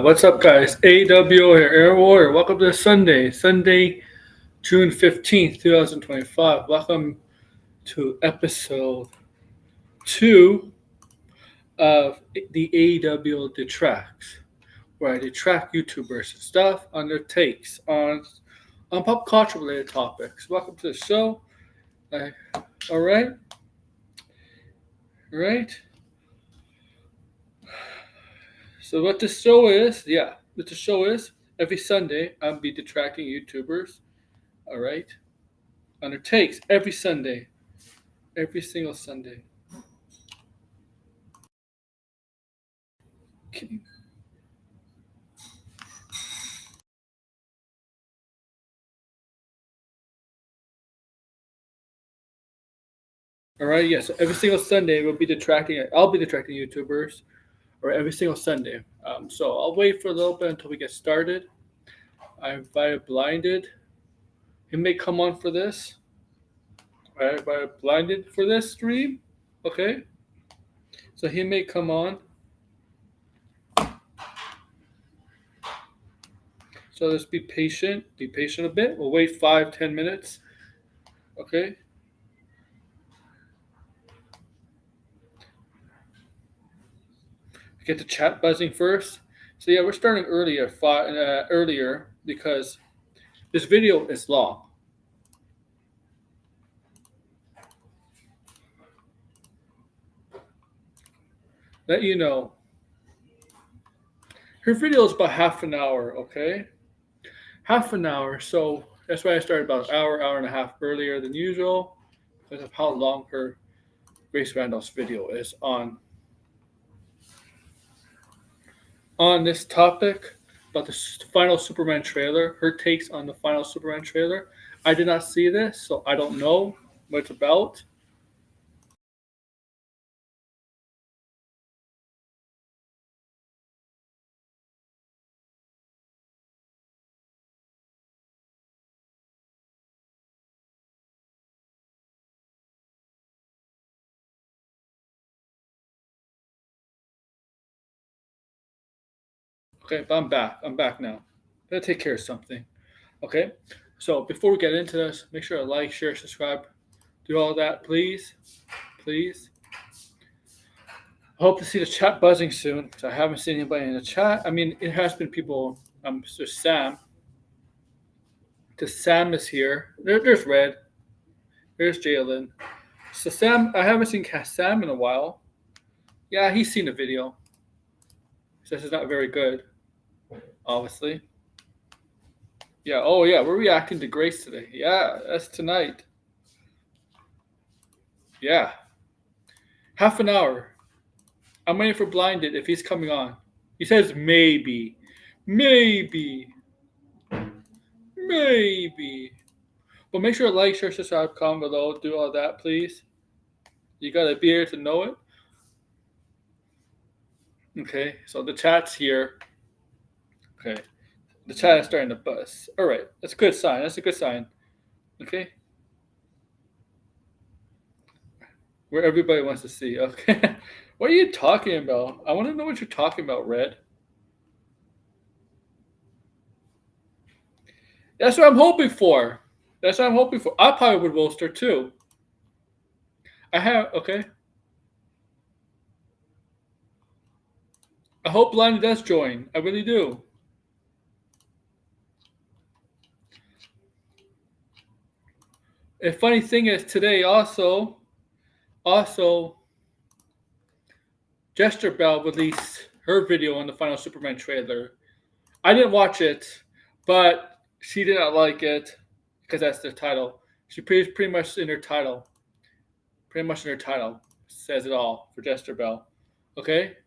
What's up, guys? AWO here, Air Warrior. Welcome to Sunday, June 15th, 2025. Welcome to episode 2 of the AWO Detracts, where I detract YouTubers and stuff on their takes on pop culture related topics. Welcome to the show. All right, right. So what this show is, every Sunday I'll be detracting YouTubers. All right, on their takes every Sunday. Every single Sunday. Okay. All right. Yes. Yeah, so every single Sunday we'll be detracting. I'll be detracting YouTubers, or every single Sunday. So I'll wait for a little bit until we get started. I invited Blinded. He may come on for this. I invited Blinded for this stream. Okay. So he may come on. So let's be patient. Be patient a bit. We'll wait 5-10 minutes. Okay. Get the chat buzzing first. So yeah, we're starting earlier because this video is long. Let you know. Her video is about half an hour. Okay, half an hour. So that's why I started about an hour and a half earlier than usual because of how long her Grace Randolph's video is on this topic about the final Superman trailer, her takes on the final Superman trailer. I did not see this, so I don't know what it's about. Okay, but I'm back. I'm back now. Gotta take care of something. Okay, so before we get into this, make sure to like, share, subscribe, do all that, please, please. I hope to see the chat buzzing soon because I haven't seen anybody in the chat. I mean, it has been people. So Sam. The Sam is here. There's Red. There's Jalen. So Sam, I haven't seen Sam in a while. Yeah, he's seen the video. He says it's not very good. Obviously. Yeah. Oh yeah, we're reacting to Grace today. Yeah, that's tonight. Yeah. Half an hour. I'm waiting for Blinded if he's coming on. He says maybe. Maybe. Maybe. But make sure to like, share, subscribe, comment below, do all that, please. You gotta be here to know it. Okay, so the chat's here. Okay. The chat is starting to buzz. Alright, that's a good sign. That's a good sign. Okay. Where everybody wants to see. Okay. What are you talking about? I want to know what you're talking about, Red. That's what I'm hoping for. That's what I'm hoping for. I probably would roast her too. Okay. I hope Blinded does join. I really do. A funny thing is today also, Jester Bell released her video on the final Superman trailer. I didn't watch it, but she did not like it because that's the title. She pretty much in her title. Pretty much in her title says it all for Jester Bell. Okay?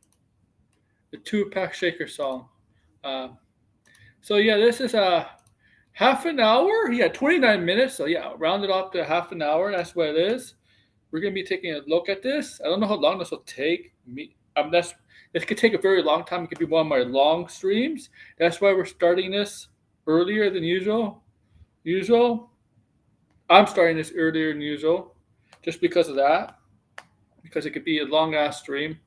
the 2-pack shaker song. Uh, so yeah, this is a half an hour. Yeah, 29 minutes. So yeah, round it up to half an hour. That's what it is. We're gonna be taking a look at this. I don't know how long this will take. This could take a very long time. It could be one of my long streams. That's why we're starting this earlier than usual. I'm starting this earlier than usual, just because of that. Because it could be a long ass stream.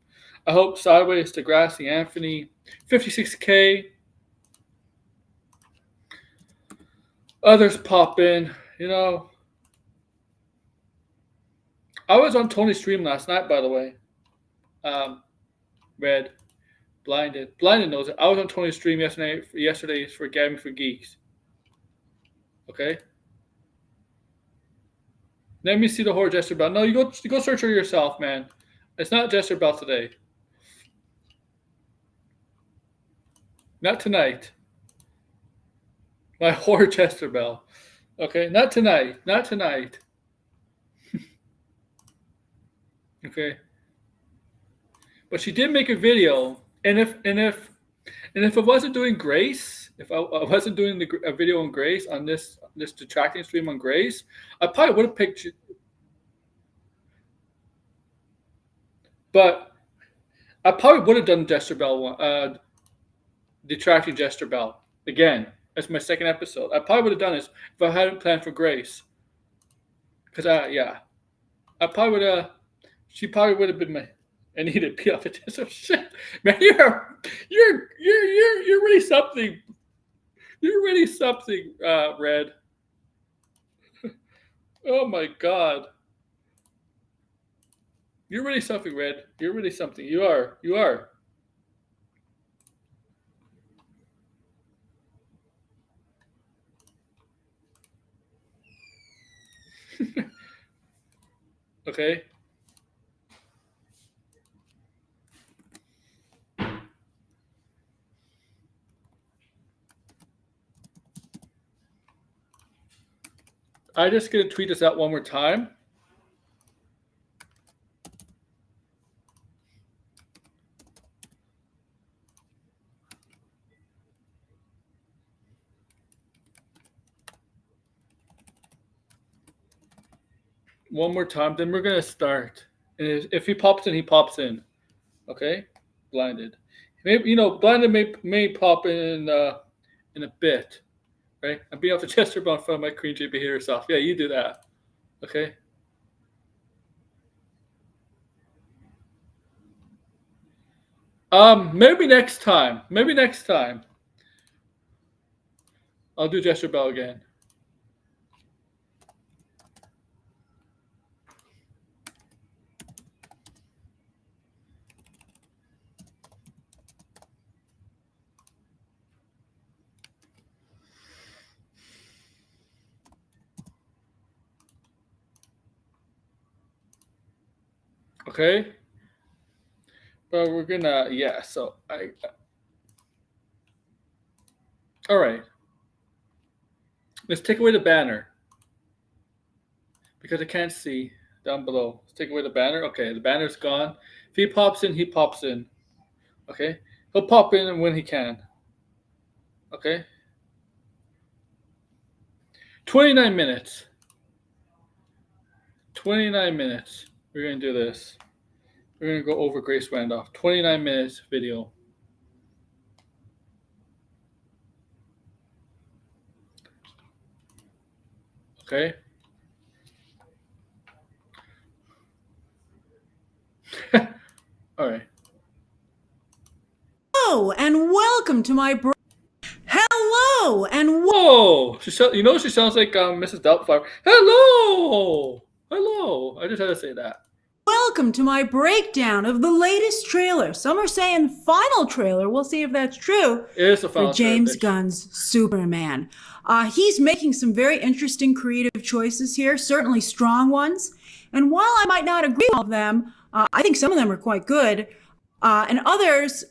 I hope Sideways, Degrassi, Anthony, 56K, others pop in. I was on Tony's stream last night, by the way. Red, Blinded knows it. I was on Tony's stream yesterday for Gaming for Geeks. Okay. Let me see the horror Jester Bell. No, you go search her yourself, man. It's not Jester Bell today. Not tonight. My horror Jester Bell. Okay, not tonight. Not tonight. Okay. But she did make a video, and if I wasn't doing Grace, if I wasn't doing a video on Grace on this detracting stream on Grace, I probably would have picked. But I probably would have done Jester Bell one, detracting Jester Bell again as my second episode. I probably would have done this if I hadn't planned for Grace. Because I probably would have. She probably would have been my. I need to pee off a test of shit. Man, you're really something. You're really something, Red. Oh my God. You're really something, Red. You're really something. You are. You are. Okay. I'm just going to tweet this out one more time. One more time, then we're going to start. And if he pops in, he pops in. Okay? Blinded. Maybe, Blinded may pop in a bit. Right? I'm being off the Chester Bell in front of my Queen JB Hater self. Yeah, you do that. Okay? Maybe next time. I'll do Jester Bell again. Okay? But we're gonna, so all right. Let's take away the banner. Because I can't see down below. Let's take away the banner. Okay, the banner's gone. If he pops in, he pops in. Okay? He'll pop in when he can. Okay? 29 minutes. 29 minutes. We're going to do this. We're going to go over Grace Randolph. 29 minutes video. Okay? All right. Hello and welcome to my Hello and whoa! She sounds like Mrs. Doubtfire. Hello. I just had to say that. Welcome to my breakdown of the latest trailer. Some are saying final trailer. We'll see if that's true. It is the final for James Gunn's Superman. He's making some very interesting creative choices here, certainly strong ones. And while I might not agree with all of them, I think some of them are quite good. And others,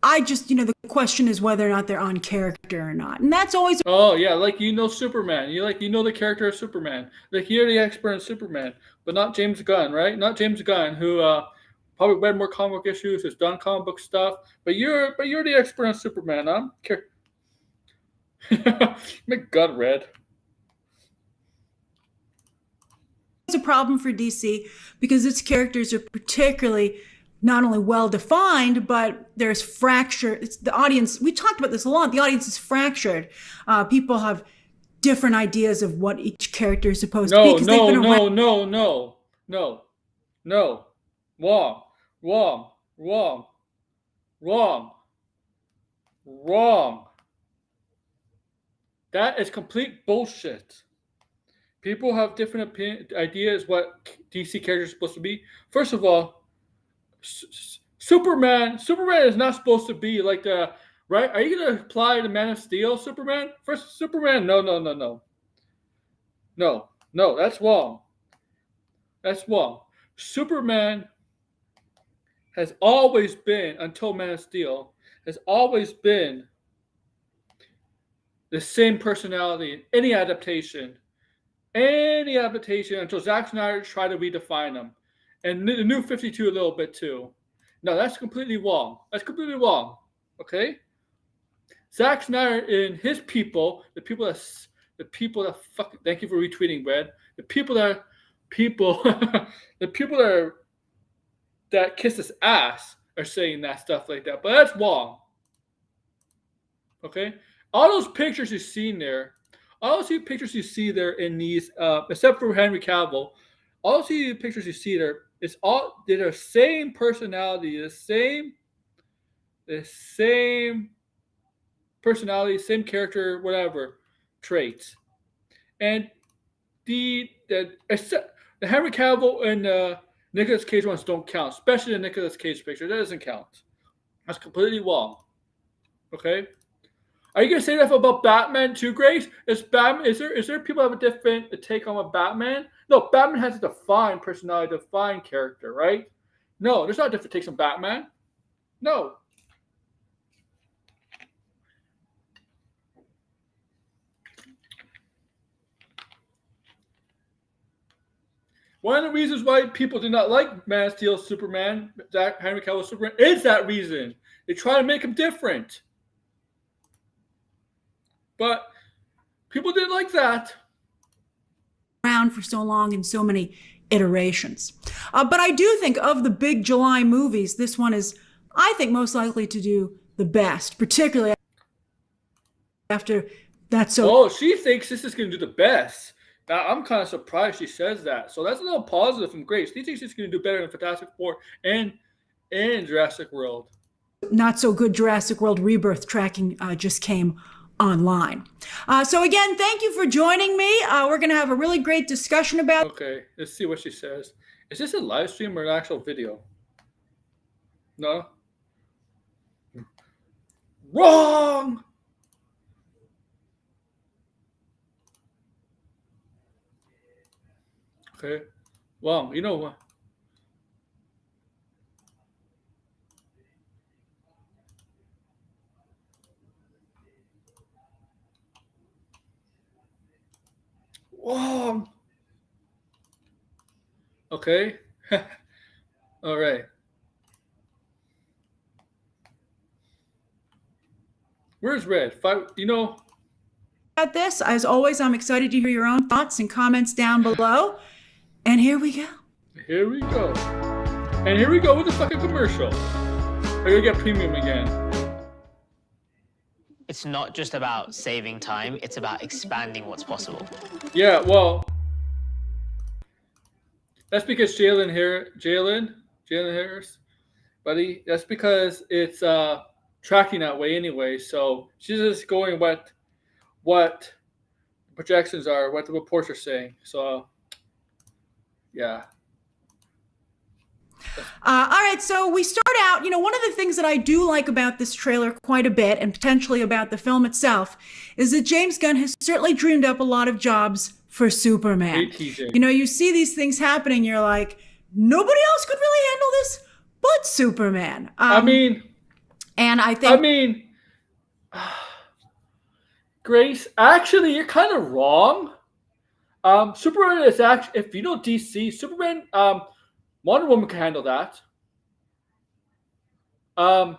I just, the question is whether or not they're on character or not. And that's always... Oh, yeah, like Superman. You know the character of Superman. Like you're the expert in Superman, but not James Gunn, right? Not James Gunn, who probably read more comic book issues, has done comic book stuff. But you're the expert on Superman, huh? My gut red. It's a problem for DC because its characters are particularly not only well defined, but there's fracture. It's the audience. We talked about this a lot. The audience is fractured. People have different ideas of what each character is supposed to be because they've been around. No. Wrong. That is complete bullshit. People have different ideas what DC characters are supposed to be. First of all, Superman is not supposed to be like the right. Are you gonna apply the Man of Steel Superman? First, Superman, no. That's wrong. That's wrong. Superman has always been, until Man of Steel, has always been the same personality in any adaptation until Zack Snyder tried to redefine him. And the new 52 a little bit too. No, that's completely wrong. Okay? Zack Snyder and his people, the people that fuck, thank you for retweeting, Brad. The people that kiss his ass are saying that stuff like that. But that's wrong. Okay? All those pictures you see there, in these, except for Henry Cavill, all the pictures you see there, they're the same personality, the same personality, same character, whatever traits. And the Henry Cavill and Nicolas Cage ones don't count, especially the Nicolas Cage picture. That doesn't count. That's completely wrong. Okay? Are you gonna say that about Batman too, Grace? Is there people that have a different take on Batman? No, Batman has a defined personality, defined character, right? No, there's not different takes on Batman. No. One of the reasons why people do not like Man of Steel Superman, Henry Cavill Superman, is that reason. They try to make him different. But people didn't like that. Around for so long in so many iterations. But I do think of the big July movies, this one is, I think, most likely to do the best, particularly after that. Oh, she thinks this is going to do the best. Now, I'm kind of surprised she says that. So that's a little positive from Grace. She thinks she's going to do better than Fantastic Four and Jurassic World. Not so good Jurassic World Rebirth tracking just came online. So again, thank you for joining me. We're going to have a really great discussion about. Okay, let's see what she says. Is this a live stream or an actual video? No? Wrong! Okay. Well, you know what? Wrong. Okay. All right. Where's Red? About this. As always, I'm excited to hear your own thoughts and comments down below. And here we go. And here we go with the fucking commercial. We're gonna get premium again. It's not just about saving time, it's about expanding what's possible. Yeah, well, that's because Jalen Harris, buddy, that's because it's tracking that way anyway. So she's just going what projections are, what the reports are saying. So, yeah. All right, so we start out, one of the things that I do like about this trailer quite a bit, and potentially about the film itself, is that James Gunn has certainly dreamed up a lot of jobs for Superman. You see these things happening, you're like, nobody else could really handle this but Superman. Grace, actually, you're kind of wrong. Superman is actually, if you know DC, Superman, Wonder Woman can handle that. Um,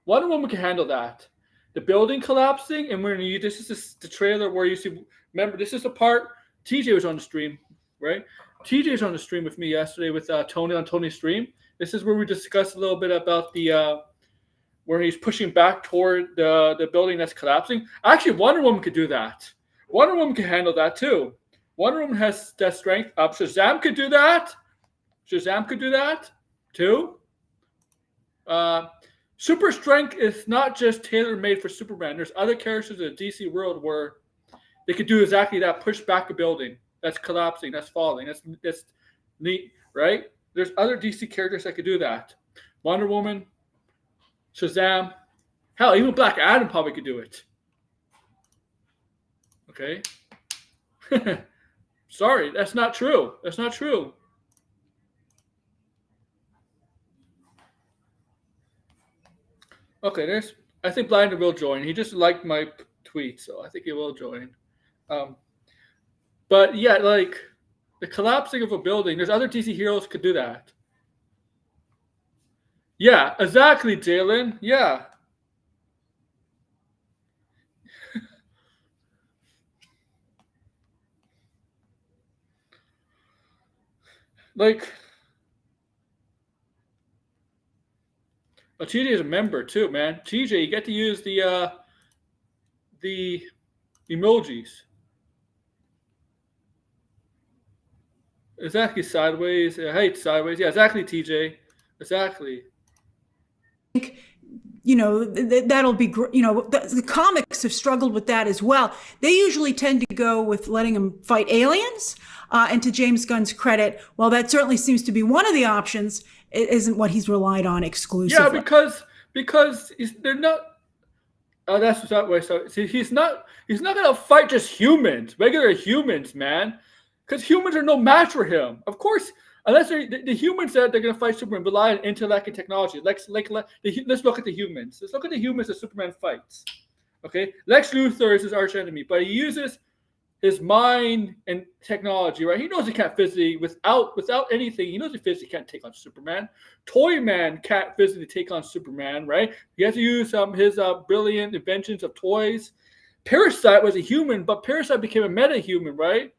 Wonder Woman can handle that. The building collapsing, and when you this is the trailer where you see. Remember, this is the part. TJ was on the stream, right? TJ was on the stream with me yesterday with Tony on Tony's stream. This is where we discussed a little bit about the where he's pushing back toward the building that's collapsing. Actually, Wonder Woman could do that. Wonder Woman can handle that too. Wonder Woman has that strength. Shazam could do that. Shazam could do that too. Super strength is not just tailor-made for Superman. There's other characters in the DC world where they could do exactly that. Push back a building that's collapsing, that's falling. That's neat, right? There's other DC characters that could do that. Wonder Woman, Shazam, hell, even Black Adam probably could do it. Okay. Sorry, that's not true. That's not true. Okay, I think Blinder will join. He just liked my tweet, so I think he will join. But yeah, like the collapsing of a building, there's other DC heroes could do that. Yeah, exactly, Jalen. Yeah. Like, TJ is a member too, man. TJ, you get to use the emojis. Exactly, sideways. I hate sideways. Yeah, exactly, TJ. Exactly. That'll be, the comics have struggled with that as well. They usually tend to go with letting them fight aliens. And to James Gunn's credit, while that certainly seems to be one of the options, it isn't what he's relied on exclusively. Yeah, because they're not. Oh, that's that way. So see, he's not gonna fight just humans, regular humans, man. Because humans are no match for him. Of course, unless the humans that they're going to fight Superman rely on intellect and technology. Let's look at the humans. Let's look at the humans that Superman fights. Okay, Lex Luthor is his arch enemy, but he uses his mind and technology. Right? He knows he can't physically without anything. He knows he physically can't take on Superman. Toyman can't physically take on Superman. Right? He has to use his brilliant inventions of toys. Parasite was a human, but Parasite became a meta-human. Right?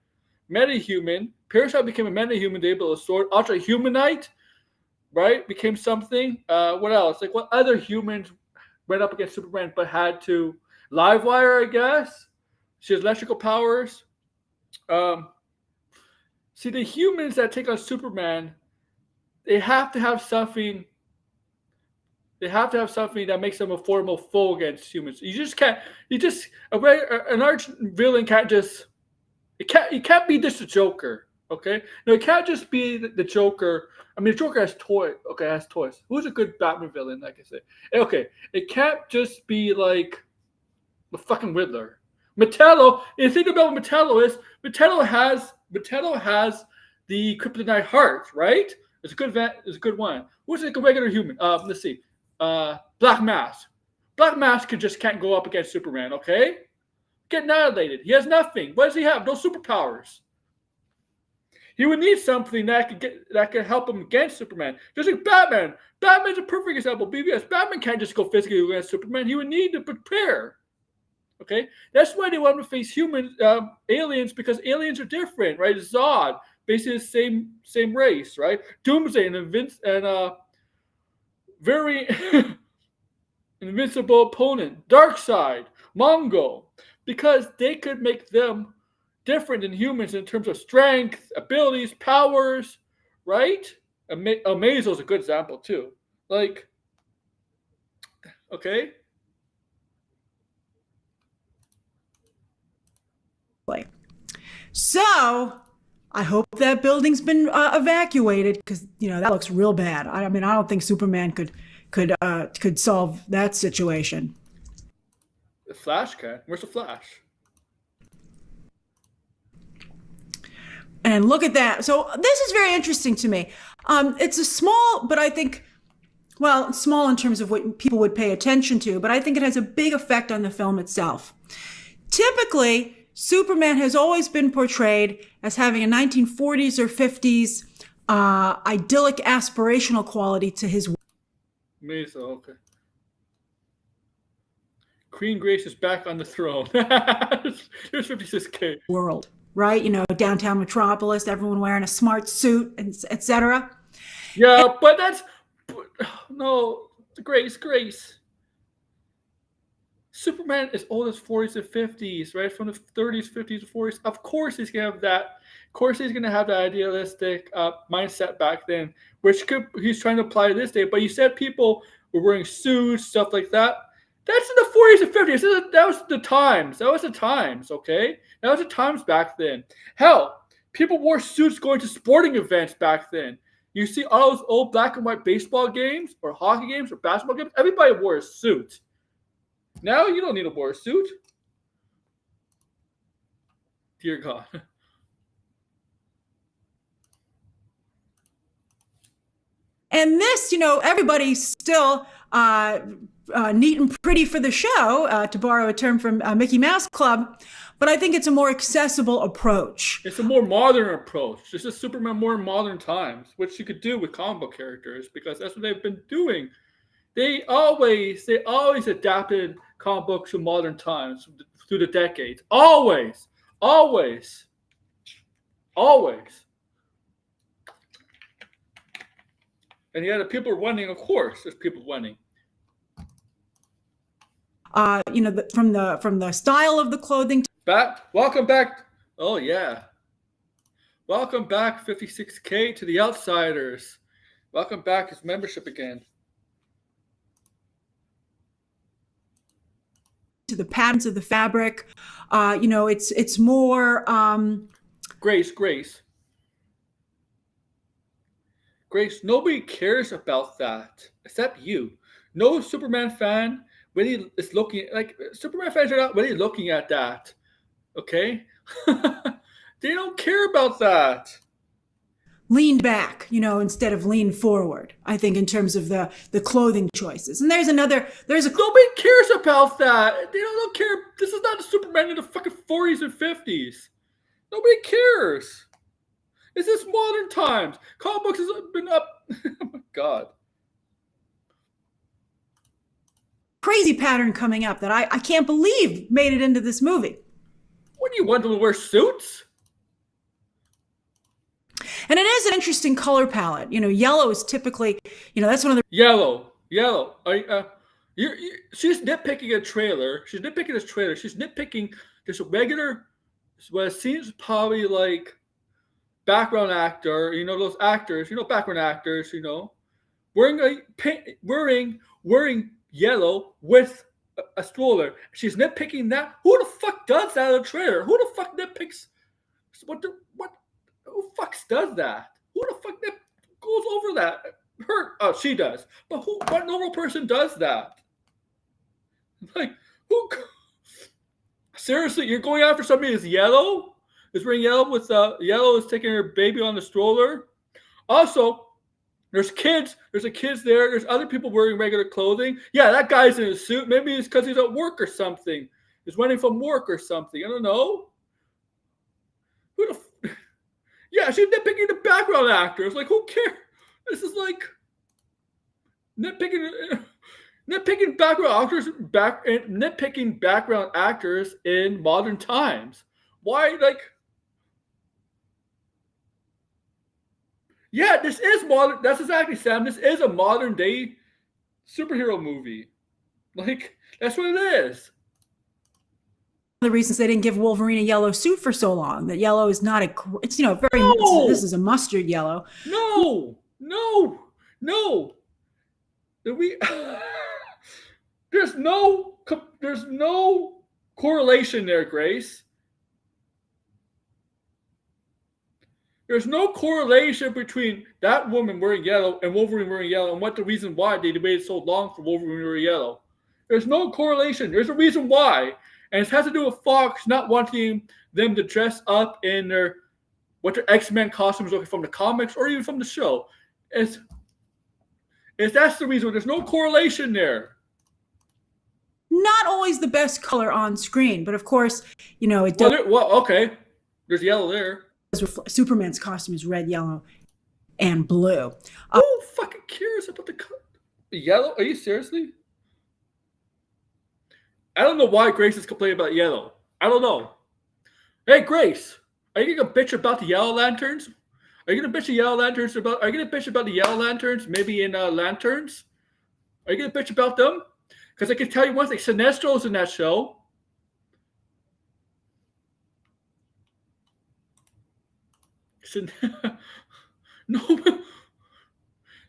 Meta-human. Parasite became a meta-human, able to sword. Ultra Humanite, right, became something. What else? Like, what other humans went up against Superman but had to? Livewire, I guess. She has electrical powers. See, the humans that take on Superman, they have to have something. They have to have something that makes them a formidable foe against humans. You just can't. An arch villain can't just. It can't be just the Joker, okay? No, it can't just be the Joker. I mean, the Joker has toys. Okay, has toys. Who's a good Batman villain, like I said? Okay, it can't just be like the fucking Riddler. Metallo. The thing about Metallo is Metallo has the kryptonite heart, right? It's a good one. Who's like a regular human? Let's see. Black Mask. Black Mask just can't go up against Superman, okay? Get annihilated. He has nothing. What does he have? No superpowers. He would need something that could help him against Superman. Just like Batman. Batman's a perfect example. BVS. Batman can't just go physically against Superman. He would need to prepare. Okay, that's why they want to face humans, aliens, because aliens are different, right? Zod, basically the same race, right? Doomsday and very invincible opponent. Darkseid, Mongo. Because they could make them different than humans in terms of strength, abilities, powers, right? Amazo's a good example too. Like, okay. So, I hope that building's been evacuated because that looks real bad. I mean, I don't think Superman could solve that situation. The Flash can. Where's the Flash? And look at that. So this is very interesting to me. It's a small, but I think, well, small in terms of what people would pay attention to, but I think it has a big effect on the film itself. Typically, Superman has always been portrayed as having a 1940s or 50s idyllic aspirational quality to his Me, so okay. Queen Grace is back on the throne. There's 56K. world, right? Downtown metropolis, everyone wearing a smart suit, and etc. Yeah, but that's no Grace. Superman is old as 40s and 50s, right? From the 30s, 50s, 40s. Of course he's gonna have that. Of course he's gonna have that idealistic mindset back then, which he's trying to apply to this day. But you said people were wearing suits, stuff like that. That's in the 40s and 50s. That was the times. That was the times, okay? That was the times back then. Hell, people wore suits going to sporting events back then. You see all those old black and white baseball games or hockey games or basketball games, everybody wore a suit. Now you don't need to wear a suit. Dear God. And this, everybody's still neat and pretty for the show, to borrow a term from Mickey Mouse Club. But I think it's a more accessible approach. It's a more modern approach. It's just Superman more in modern times, which you could do with comic book characters because that's what they've been doing. They always adapted comic books to modern times through the decades. Always. And yeah, the people are winning. Of course, there's people winning. From the style of the clothing. Welcome back. Oh yeah. Welcome back, 56K to the Outsiders. Welcome back as membership again. To the patterns of the fabric, it's more. Grace. Nobody cares about that except you. No Superman fan really is looking Superman fans are not really looking at that. Okay, they don't care about that. Leaned back, instead of lean forward, I think, in terms of the clothing choices. And nobody cares about that. They don't care. This is not a Superman in the fucking 40s and 50s. Nobody cares. This is modern times. Comic books has been up. Oh my God. Crazy pattern coming up that I can't believe made it into this movie. What do you want them to wear suits? And it is an interesting color palette. Yellow is typically, that's one of the yellow. She's nitpicking a trailer. She's nitpicking this trailer. She's nitpicking just a regular, what seems probably like background actor. Those actors. Background actors. Wearing yellow with a stroller. She's nitpicking that. Who the fuck does that in a trailer? Who the fuck nitpicks? Who fucks does that? Who the fuck goes over that? She does. But what normal person does that? Like, who? Seriously, you're going after somebody who's yellow? Is wearing yellow with yellow is taking her baby on the stroller? Also, there's kids. There's kids there. There's other people wearing regular clothing. Yeah, that guy's in a suit. Maybe it's because he's at work or something. He's running from work or something. I don't know. Yeah, she's nitpicking the background actors. Like, who cares? This is like nitpicking background actors in modern times. Why, like? Yeah, this is modern. That's exactly, Sam. This is a modern day superhero movie. Like, that's what it is. The reasons they didn't give Wolverine a yellow suit for so long. That yellow is not it's very. No! This is a mustard yellow. No. There's no correlation there, Grace. There's no correlation between that woman wearing yellow and Wolverine wearing yellow and what the reason why they waited so long for Wolverine to wear yellow. There's no correlation. There's a reason why. And it has to do with Fox not wanting them to dress up in their X-Men costumes looking from the comics or even from the show. That's the reason. There's no correlation there. Not always the best color on screen, but of course, it does. Okay. There's yellow there. Superman's costume is red, yellow, and blue. Who fucking cares about the color? Yellow? Are you seriously? I don't know why Grace is complaining about yellow. I don't know. Hey, Grace, are you gonna bitch about the yellow lanterns? Are you gonna bitch the yellow lanterns about? Are you gonna bitch about the yellow lanterns? Maybe in lanterns? Are you gonna bitch about them? Because I can tell you one thing: Sinestro's in that show. Sin- no,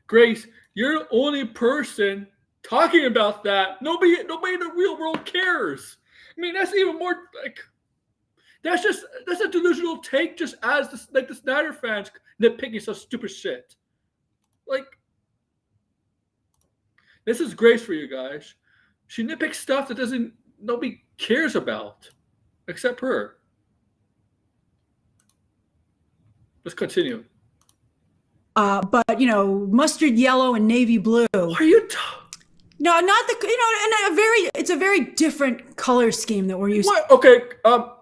Grace, you're the only person talking about that. Nobody in the real world cares. I mean, that's even more like that's a delusional take. Just as the Snyder fans nitpicking such stupid shit. Like this is Grace for you guys. She nitpicks stuff that doesn't nobody cares about, except her. Let's continue. But mustard yellow and navy blue. What are you? No, not the and it's a very different color scheme that we're used. What? Okay,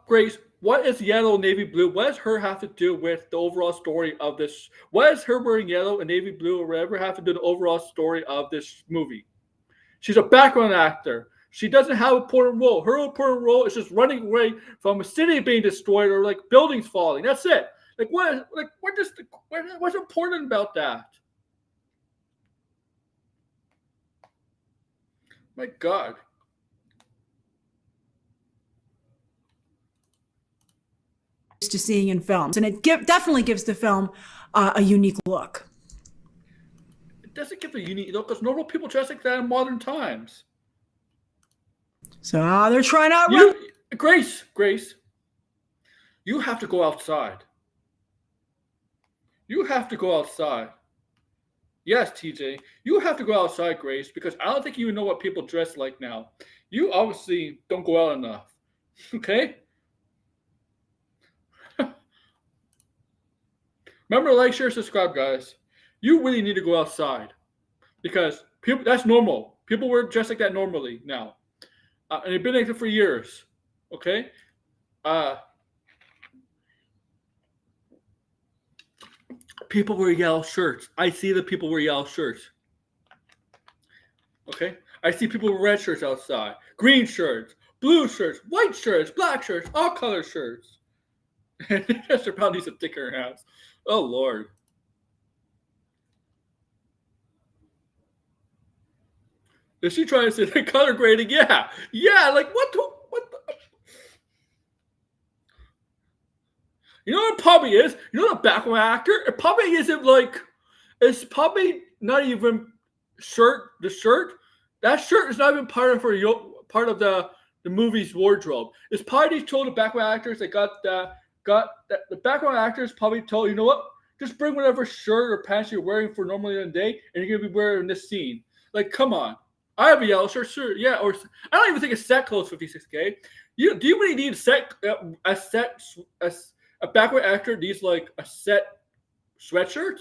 Grace. What is yellow, navy blue? What does her have to do with the overall story of this? What does her wearing yellow and navy blue or whatever have to do with the overall story of this movie? She's a background actor. She doesn't have an important role. Her important role is just running away from a city being destroyed or like buildings falling. That's it. Like what? Like what's important about that? My God. To seeing in films, and it definitely gives the film a unique look. It doesn't give a unique look because normal people dress like that in modern times. So they're trying out. Grace, you have to go outside. You have to go outside. Yes, TJ, you have to go outside, Grace, because I don't think you know what people dress like now. You obviously don't go out enough. Okay? Remember, like, share, subscribe, guys. You really need to go outside because that's normal. People wear dressed like that normally now. And they've been like that for years. Okay? People wear yellow shirts. I see the people wear yellow shirts. Okay? I see people with red shirts outside, green shirts, blue shirts, white shirts, black shirts, all color shirts. Chester Pound needs a thicker house. Oh, Lord. Is she trying to say the color grading? Yeah. Yeah, like what the. You know what it probably is? You know the background actor? It probably isn't like. It's probably not even the shirt. That shirt is not even part of the movie's wardrobe. It's probably told the background actors that the background actors probably told, you know what? Just bring whatever shirt or pants you're wearing for normally in the day, and you're gonna be wearing this scene. Like, come on. I have a yellow shirt, sure, yeah. Or I don't even think it's set clothes 56K. Do you really need a background actor needs like a set sweatshirt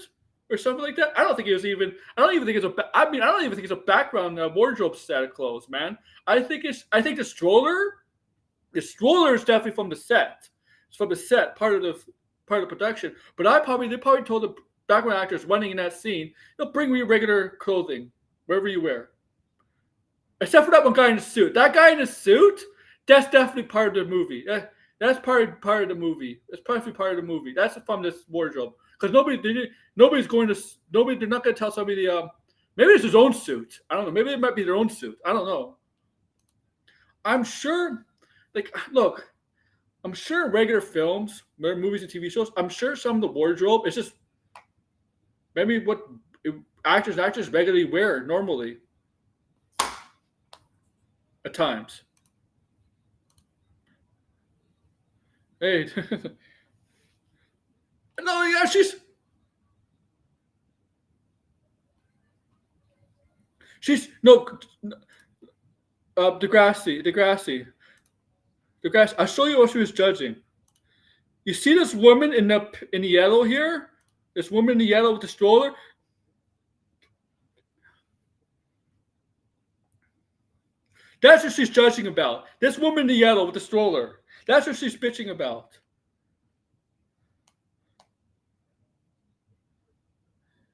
or something like that? I don't even think it's a background wardrobe set of clothes, man. I think the stroller is definitely from the set. It's from the set, part of the production. But they probably told the background actors running in that scene, bring me your regular clothing, wherever you wear. Except for that one guy in the suit. That guy in the suit, that's definitely part of the movie. That's part of the movie. That's probably part of the movie. That's from this wardrobe. Because they're not going to tell somebody, maybe it's his own suit. I don't know. Maybe it might be their own suit. I don't know. I'm sure, look, I'm sure in regular films, movies and TV shows, I'm sure some of the wardrobe is just maybe what actors regularly wear normally. At times. Hey. No, yeah, she's no Degrassi. I'll show you what she was judging. You see this woman in the yellow here? This woman in the yellow with the stroller? That's what she's judging about. This woman in the yellow with the stroller. That's what she's bitching about.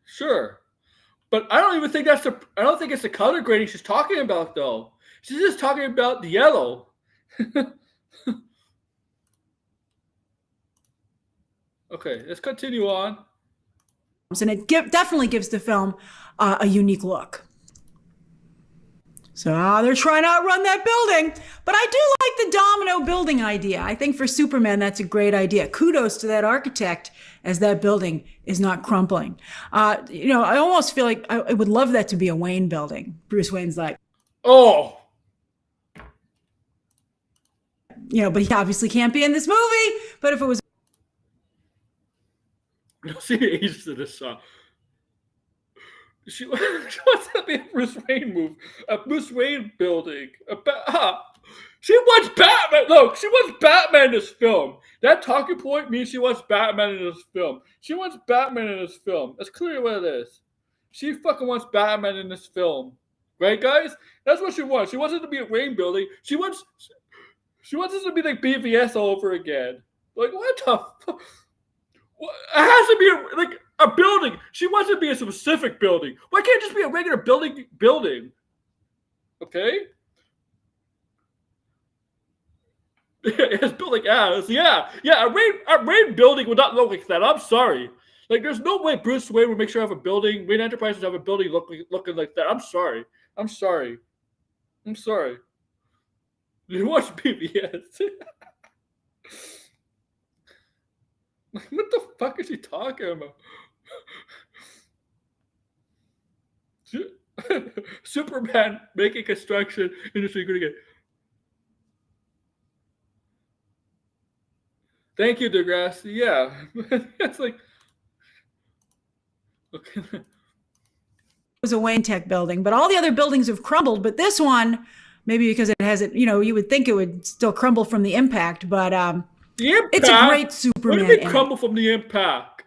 Sure. But I don't even think that's the. I don't think it's the color grading she's talking about though. She's just talking about the yellow. Okay, let's continue on. And it definitely gives the film a unique look. So they're trying to outrun that building. But I do like the domino building idea. I think for Superman, that's a great idea. Kudos to that architect as that building is not crumbling. I almost feel like I would love that to be a Wayne building. Bruce Wayne's like, oh. But he obviously can't be in this movie. But if it was... You don't see the ages of this song. She wants to be a Bruce Wayne movie, a Bruce Wayne building. She wants Batman. Look, she wants Batman in this film. That talking point means she wants Batman in this film. She wants Batman in this film. That's clearly what it is. She fucking wants Batman in this film, right, guys? That's what she wants. She wants it to be a Wayne building. She wants it to be like BVS all over again. Like what the fuck? It has to be like a building. She wants it to be a specific building. Why can't it just be a regular building? Okay? It's building as. Yeah. A Wayne building would not look like that. I'm sorry. Like, there's no way Bruce Wayne would make sure I have a building. Wayne Enterprises have a building looking like that. I'm sorry. You watch BBS. What the fuck is she talking about? Superman making construction industry good again. Thank you, Degrassi. Yeah. It's like, okay. It was a Wayne Tech building, but all the other buildings have crumbled. But this one, maybe because it hasn't, you would think it would still crumble from the impact, but the impact? It's a great Superman. What do you mean crumble from the impact?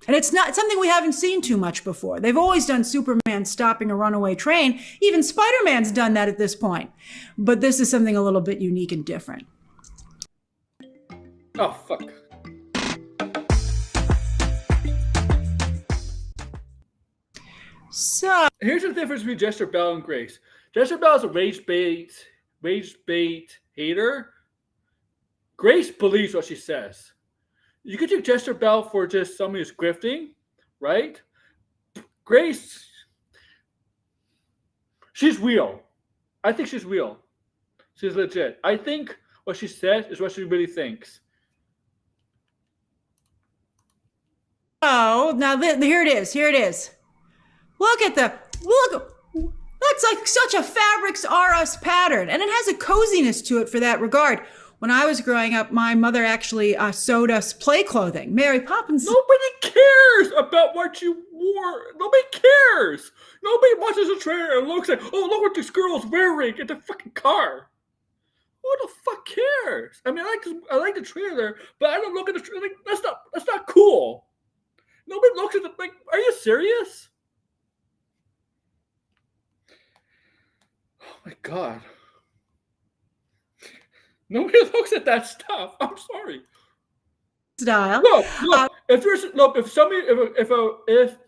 And it's not something we haven't seen too much before. They've always done Superman stopping a runaway train. Even Spider-Man's done that at this point. But this is something a little bit unique and different. Oh, fuck. So here's the difference between Jester Bell and Grace. Jester Bell is a rage bait hater. Grace believes what she says. You could take Jester Bell for just somebody who's grifting, right? Grace, she's real. I think she's real. She's legit. I think what she says is what she really thinks. Oh, now here it is. Look, that's like such a Fabrics R Us pattern. And it has a coziness to it for that regard. When I was growing up, my mother actually sewed us play clothing. Mary Poppins. Nobody cares about what you wore. Nobody cares. Nobody watches a trailer and looks like, oh, look what this girl's wearing in the fucking car. Who the fuck cares? I mean, I like the trailer, but I don't look at the trailer. Like, that's not cool. Nobody looks at the like. Are you serious? Oh my god. Nobody looks at that stuff. I'm sorry. Style. Look. If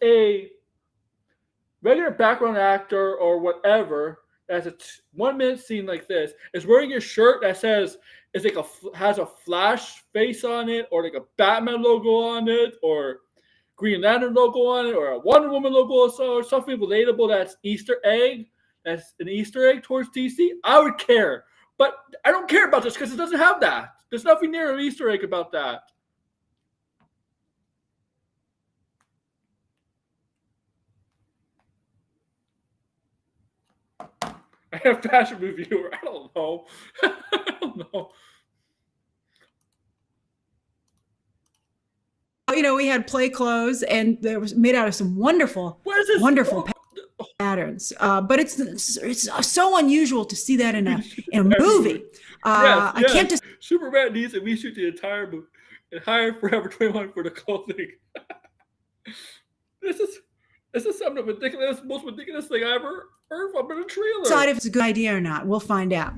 a regular background actor or whatever has a 1 minute scene like this is wearing a shirt that says has a Flash face on it, or like a Batman logo on it, or Green Lantern logo on it, or a Wonder Woman logo, or something relatable that's Easter egg. That's an Easter egg towards DC. I would care. But I don't care about this because it doesn't have that. There's nothing near an Easter egg about that. I am a fashion reviewer. I don't know. I don't know. We had play clothes, and they was made out of some wonderful patterns. But it's so unusual to see that in a movie. Yes. I can't just. Superman needs to reshoot the entire movie and hire Forever 21 for the clothing. This is something ridiculous, most ridiculous thing I ever heard from in a trailer. Decide if it's a good idea or not. We'll find out.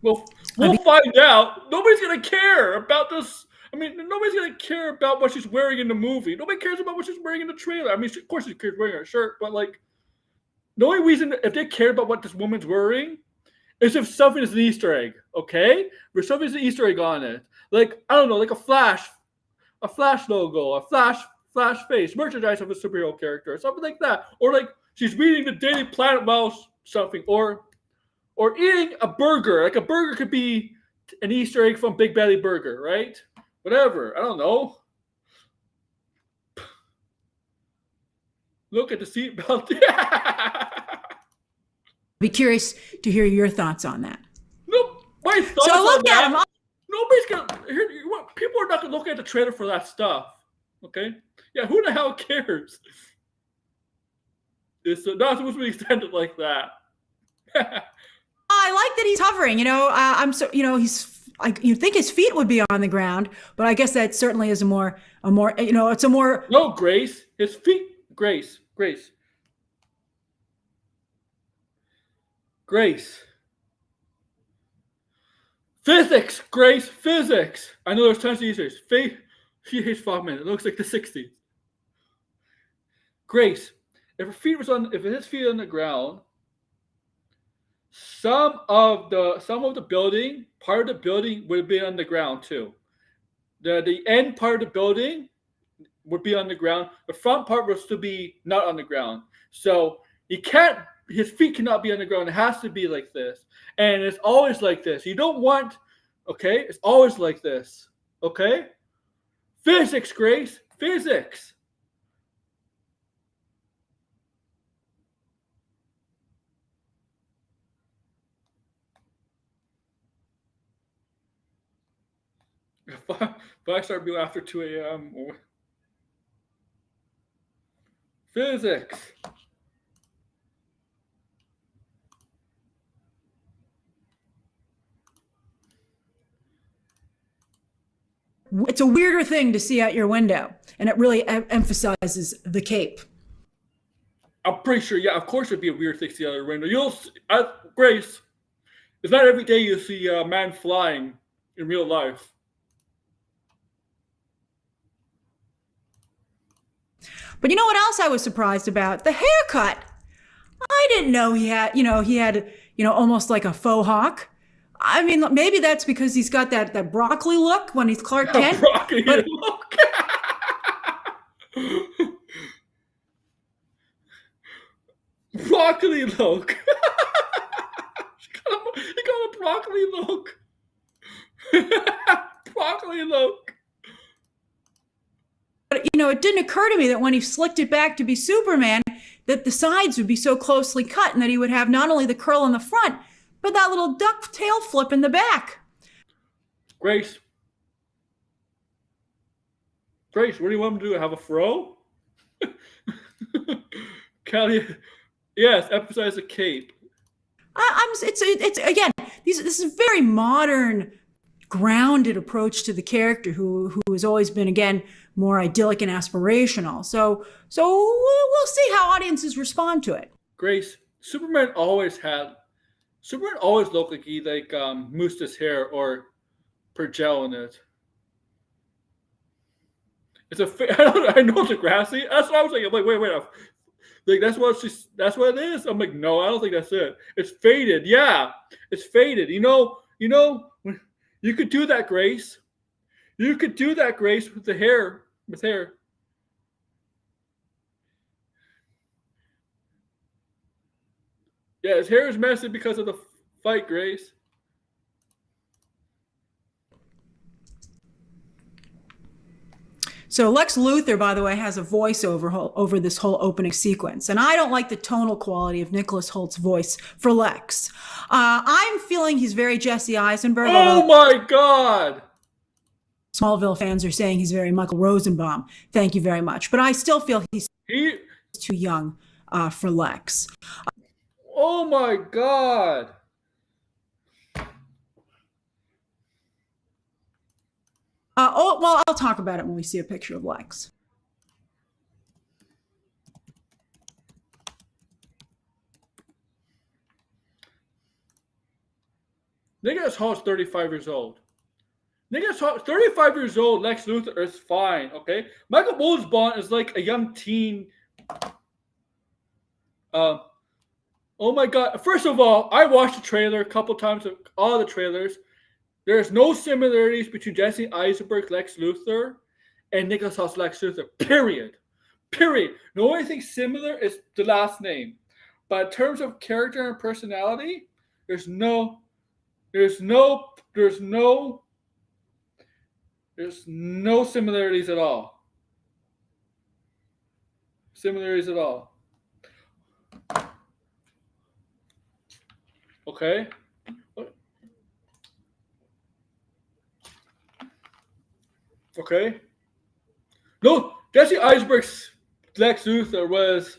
We'll find out. Nobody's gonna care about this. I mean, nobody's gonna care about what she's wearing in the movie. Nobody cares about what she's wearing in the trailer. I mean, of course she's wearing her shirt, but like, the only reason if they care about what this woman's wearing is if something is an Easter egg, okay? If something's an Easter egg on it, like I don't know, like a Flash logo, a Flash face, merchandise of a superhero character, or something like that, or like she's reading the Daily Planet while something, or eating a burger. Like a burger could be an Easter egg from Big Belly Burger, right? Whatever. I don't know. Look at the seatbelt. Be curious to hear your thoughts on that. Nope. My thoughts So on look that. at him. Nobody's gonna. People are not gonna look at the trailer for that stuff. Okay. Yeah. Who the hell cares? It's not supposed to be extended like that. I like that he's hovering. I'm so he's. You'd think his feet would be on the ground, but I guess that certainly is a more. It's a more. No, Grace. His feet. Grace. Physics, Grace, physics. I know there's tons of users. She hates Frogman. It looks like the 60s. Grace, if his feet on the ground, some of the building, part of the building would be on the ground too. The end part of the building would be on the ground. The front part will still be not on the ground. So his feet cannot be on the ground. It has to be like this. And it's always like this. You don't want, okay? It's always like this. Okay? Physics, Grace. Physics. If I start being after 2 a.m. Physics. It's a weirder thing to see out your window, and it really emphasizes the cape. I'm pretty sure, yeah, of course it'd be a weird thing to see out your window. Grace, it's not every day you see a man flying in real life. But you know what else I was surprised about? The haircut. I didn't know he had almost like a faux hawk. I mean, maybe that's because he's got that broccoli look when he's Clark Kent. Broccoli look. Broccoli look. He got a broccoli look. Broccoli look. But it didn't occur to me that when he slicked it back to be Superman, that the sides would be so closely cut and that he would have not only the curl in the front, but that little duck tail flip in the back. Grace, what do you want him to do? Have a fro? Kelly, yes, emphasize the cape. It's again, this is a very modern, grounded approach to the character who has always been, again, more idyllic and aspirational. So we'll see how audiences respond to it. Grace, Superman always looked like he moussed his hair or put gel in it. I know it's a grassy. That's what I was thinking. I'm like, wait. Like that's what it is. I'm like, no, I don't think that's it. It's faded. Yeah, it's faded. You could do that, Grace. You could do that, Grace, with hair. Yeah, his hair is messy because of the fight, Grace. So Lex Luthor, by the way, has a voiceover over this whole opening sequence. And I don't like the tonal quality of Nicholas Holt's voice for Lex. I'm feeling he's very Jesse Eisenberg. Oh my God! Smallville fans are saying he's very Michael Rosenbaum. Thank you very much. But I still feel he's too young for Lex. Oh my God! Well, I'll talk about it when we see a picture of Lex. Nicholas Holt's 35 years old. Niggas 35 years old, Lex Luthor is fine, okay? Michael Bolton is like a young teen. Oh my god. First of all, I watched the trailer a couple times, all the trailers. There's no similarities between Jesse Eisenberg's Lex Luthor and Nicholas Hoult's Lex Luthor. Period. The only thing similar is the last name. But in terms of character and personality, there's no similarities at all. Okay? Okay? No, Jesse Eisenberg's Lex Luthor was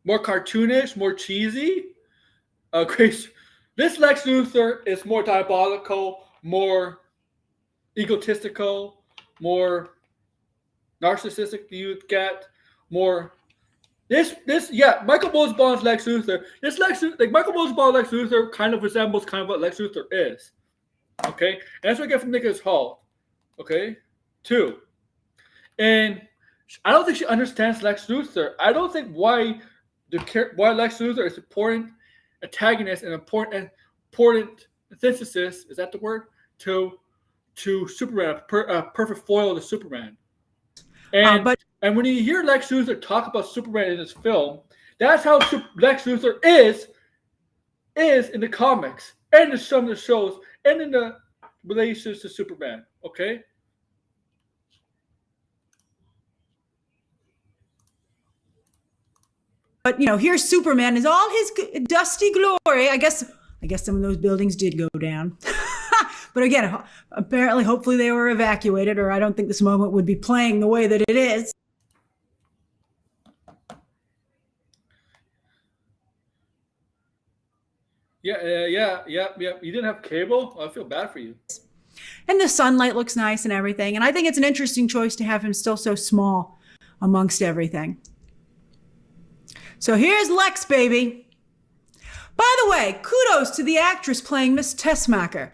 more cartoonish, more cheesy. Grace, this Lex Luthor is more diabolical, more egotistical, more narcissistic. You get more. Michael Bolton's Lex Luthor. Michael Bolton's Lex Luthor kind of resembles kind of what Lex Luthor is. Okay, and that's what I get from Nicholas Hoult. Okay, 2, and I don't think she understands Lex Luthor. I don't think why Lex Luthor is important antagonist and important antithesis, is that the word, to Superman, a perfect foil to Superman. And when you hear Lex Luthor talk about Superman in this film, that's how Lex Luthor is in the comics and in some of the shows and in the relations to Superman. Okay. But here's Superman is all his dusty glory. I guess some of those buildings did go down. But again, apparently, hopefully they were evacuated, or I don't think this moment would be playing the way that it is. Yeah. You didn't have cable? I feel bad for you. And the sunlight looks nice and everything. And I think it's an interesting choice to have him still so small amongst everything. So here's Lex, baby. By the way, kudos to the actress playing Miss Tessmacher.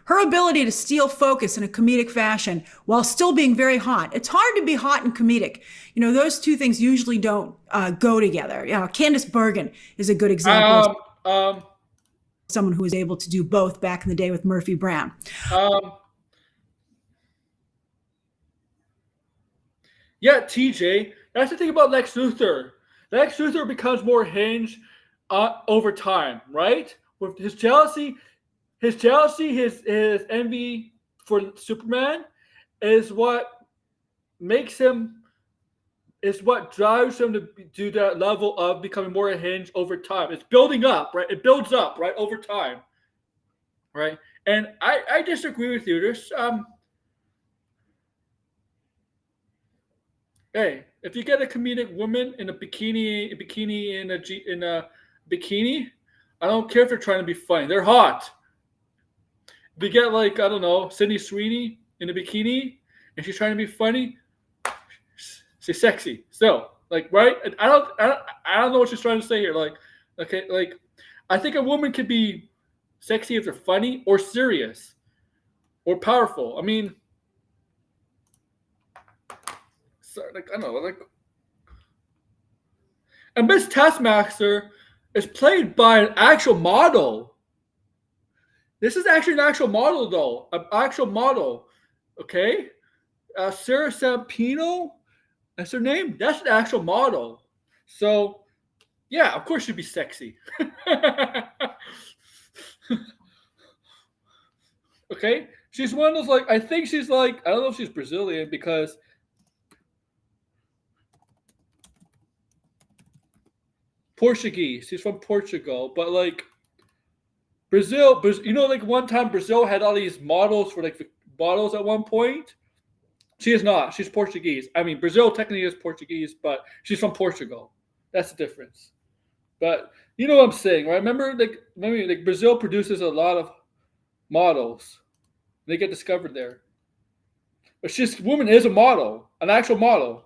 Her ability to steal focus in a comedic fashion while still being very hot. It's hard to be hot and comedic. Those two things usually don't go together. Candice Bergen is a good example of someone who was able to do both back in the day with Murphy Brown. TJ, that's the thing about Lex Luthor. Lex Luthor becomes more hinged over time, right? With his jealousy, his envy for Superman is what drives him to do that level of becoming more hinged over time. It's building up, right? It builds up, right, over time, right? And I disagree with you. There's hey, if you get a comedic woman in a bikini, I don't care if they're trying to be funny. They're hot. If you get I don't know, Sydney Sweeney in a bikini, and she's trying to be funny, she's sexy. So, right? I don't know what she's trying to say here. I think a woman could be sexy if they're funny or serious or powerful. I mean, I don't know, and Miss Taskmaster is played by an actual model. This is actually an actual model, though. An actual model. Okay? Sarah Sampino, that's her name. That's an actual model. So, yeah, of course she'd be sexy. Okay? She's one of those, I think she's I don't know if she's Brazilian because Portuguese. She's from Portugal, but Brazil, one time Brazil had all these models for models at one point. She is not. She's Portuguese. I mean, Brazil technically is Portuguese, but she's from Portugal. That's the difference. But you know what I'm saying, right? Remember, Brazil produces a lot of models. They get discovered there. But woman is a model, an actual model.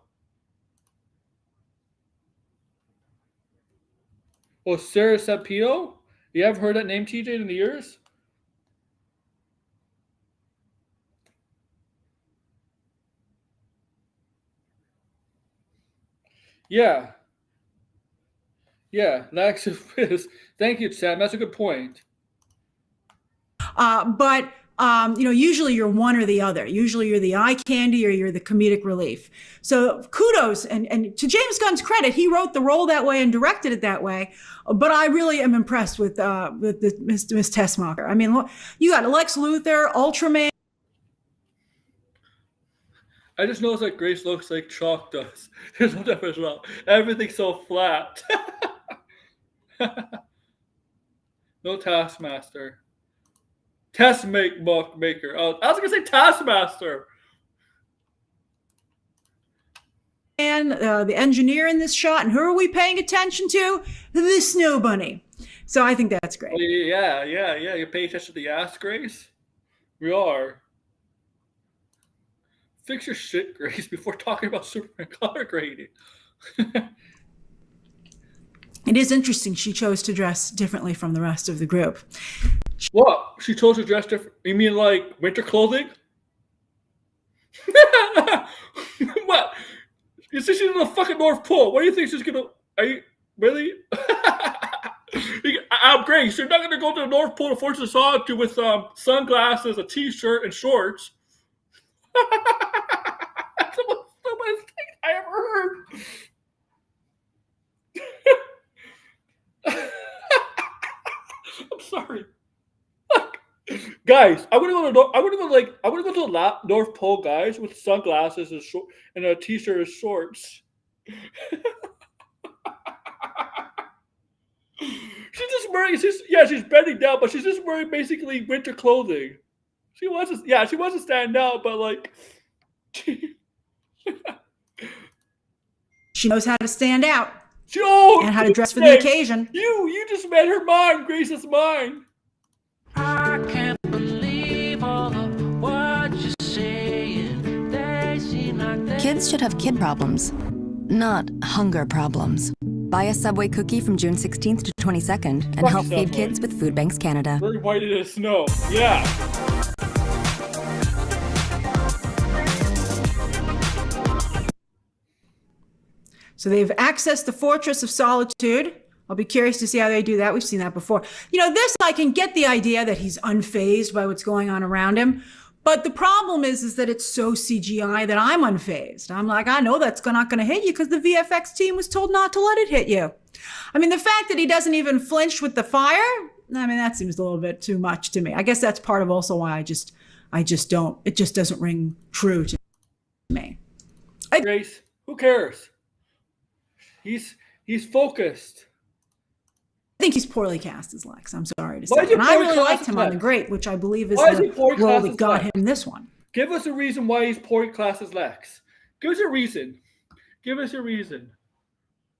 Well, Sarah Sampino, You ever heard that name, TJ, in the years? Yeah. Yeah. Lax of Fizz. Thank you, Sam. That's a good point. But usually you're one or the other. Usually you're the eye candy or you're the comedic relief. So kudos, and to James Gunn's credit, he wrote the role that way and directed it that way. But I really am impressed with Miss Tessmacher. I mean, look, you got Lex Luthor, Ultraman. I just noticed that Grace looks like chalk does. Here's what that was wrong. Everything's so flat. No Taskmaster. Maker. Oh, I was gonna say Taskmaster. And the engineer in this shot, and who are we paying attention to? The Snow Bunny. So I think that's great. Oh, yeah. You pay attention to the ass, Grace? We are. Fix your shit, Grace, before talking about Superman color grading. It is interesting she chose to dress differently from the rest of the group. What? She chose to dress different? You mean like winter clothing? What? You see, she's in the fucking North Pole. What do you think she's gonna? Are you really? Grace, you're not gonna go to the North Pole to force us on to with sunglasses, a t-shirt, and shorts. That's the most stupidest thing I ever heard. I'm sorry. Guys, I want to go to the North Pole, guys, with sunglasses and a t-shirt and shorts. She's bending down, but she's just wearing basically winter clothing. She wants to stand out, but like she knows how to stand out and how to dress for the occasion. You just made her mine, Grace's mine. I can't believe all the words you're saying. They seem like Kids should have kid problems, not hunger problems. Buy a Subway cookie from June 16th to 22nd and help feed kids with Food Banks Canada. Very white in the snow. Yeah. So they've accessed the Fortress of Solitude. I'll be curious to see how they do that. We've seen that before. This I can get the idea that he's unfazed by what's going on around him. But the problem is that it's so CGI that I'm unfazed. I'm like, I know that's not going to hit you because the VFX team was told not to let it hit you. I mean, the fact that he doesn't even flinch with the fire, that seems a little bit too much to me. I guess that's part of also why it just doesn't ring true to me. Grace, who cares? He's focused. I think he's poorly cast as Lex. I'm sorry to say. And I really liked him on The Great, which I believe is the role that got him this one. Give us a reason why he's poorly cast as Lex. Give us a reason.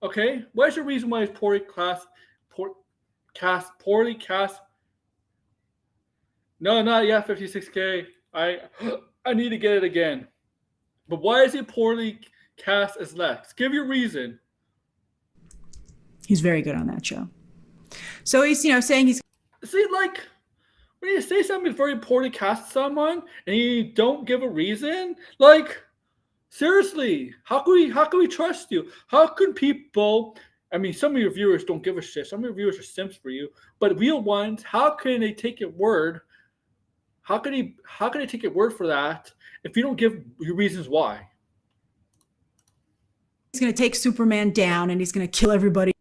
Okay? What's your reason why he's poorly cast? No, not yet, 56K. I need to get it again. But why is he poorly cast as Lex? Give your reason. He's very good on that show. So he's, saying he's... See, like, when you say something very poorly cast someone and you don't give a reason, like, seriously, how can we trust you? How can people... some of your viewers don't give a shit. Some of your viewers are simps for you. But real ones, how can they take your word? How can they take your word for that if you don't give your reasons why? He's going to take Superman down and he's going to kill everybody.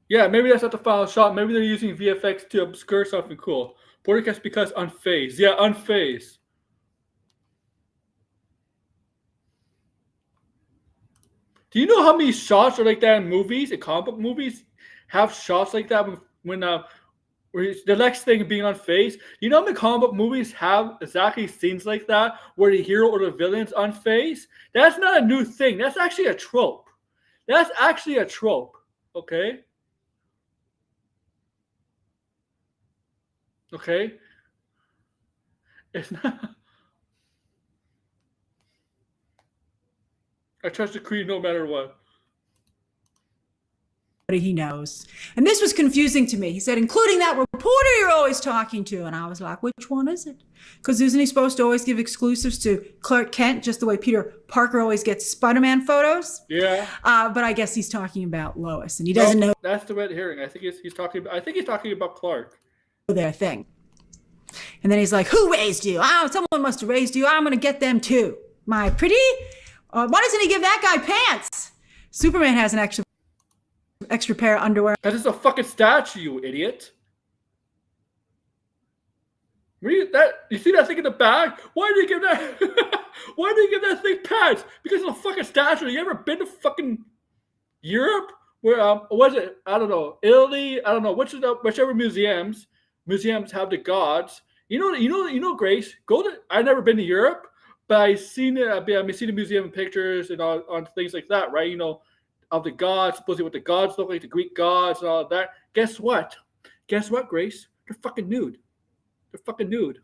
Yeah, maybe that's not the final shot. Maybe they're using VFX to obscure something cool. Podcast because unfazed. Yeah, unfazed. Do you know how many shots are like that in movies, in comic book movies? Have shots like that when the next thing being unfazed? You know how many comic book movies have exactly scenes like that where the hero or the villain's unfazed? That's not a new thing. That's actually a trope. Okay? Okay? It's not. I trust the Creed no matter what. he knows. And this was confusing to me. He said, including that reporter you're always talking to. And I was like, which one is it? Because isn't he supposed to always give exclusives to Clark Kent, just the way Peter Parker always gets Spider-Man photos? Yeah. But I guess he's talking about Lois, and he doesn't know That's the red herring. I think he's talking about Clark. their thing. And then he's like, who raised you? Oh, someone must have raised you. I'm going to get them too. My pretty? Why doesn't he give that guy pants? Superman has an extra pair of underwear. Because it's a fucking statue, you idiot. You see that thing in the back? Why did he give that? Why did he give that thing pants? Because it's a fucking statue. You ever been to fucking Europe? Where was it? I don't know. Italy? I don't know. Whichever museums have the gods. You know, Grace. I've never been to Europe, but I've seen it. I've seen the museum pictures and on things like that, right? You know, of the gods, supposedly what the gods look like, the Greek gods and all of that. Guess what? Grace? They're fucking nude. They're fucking nude.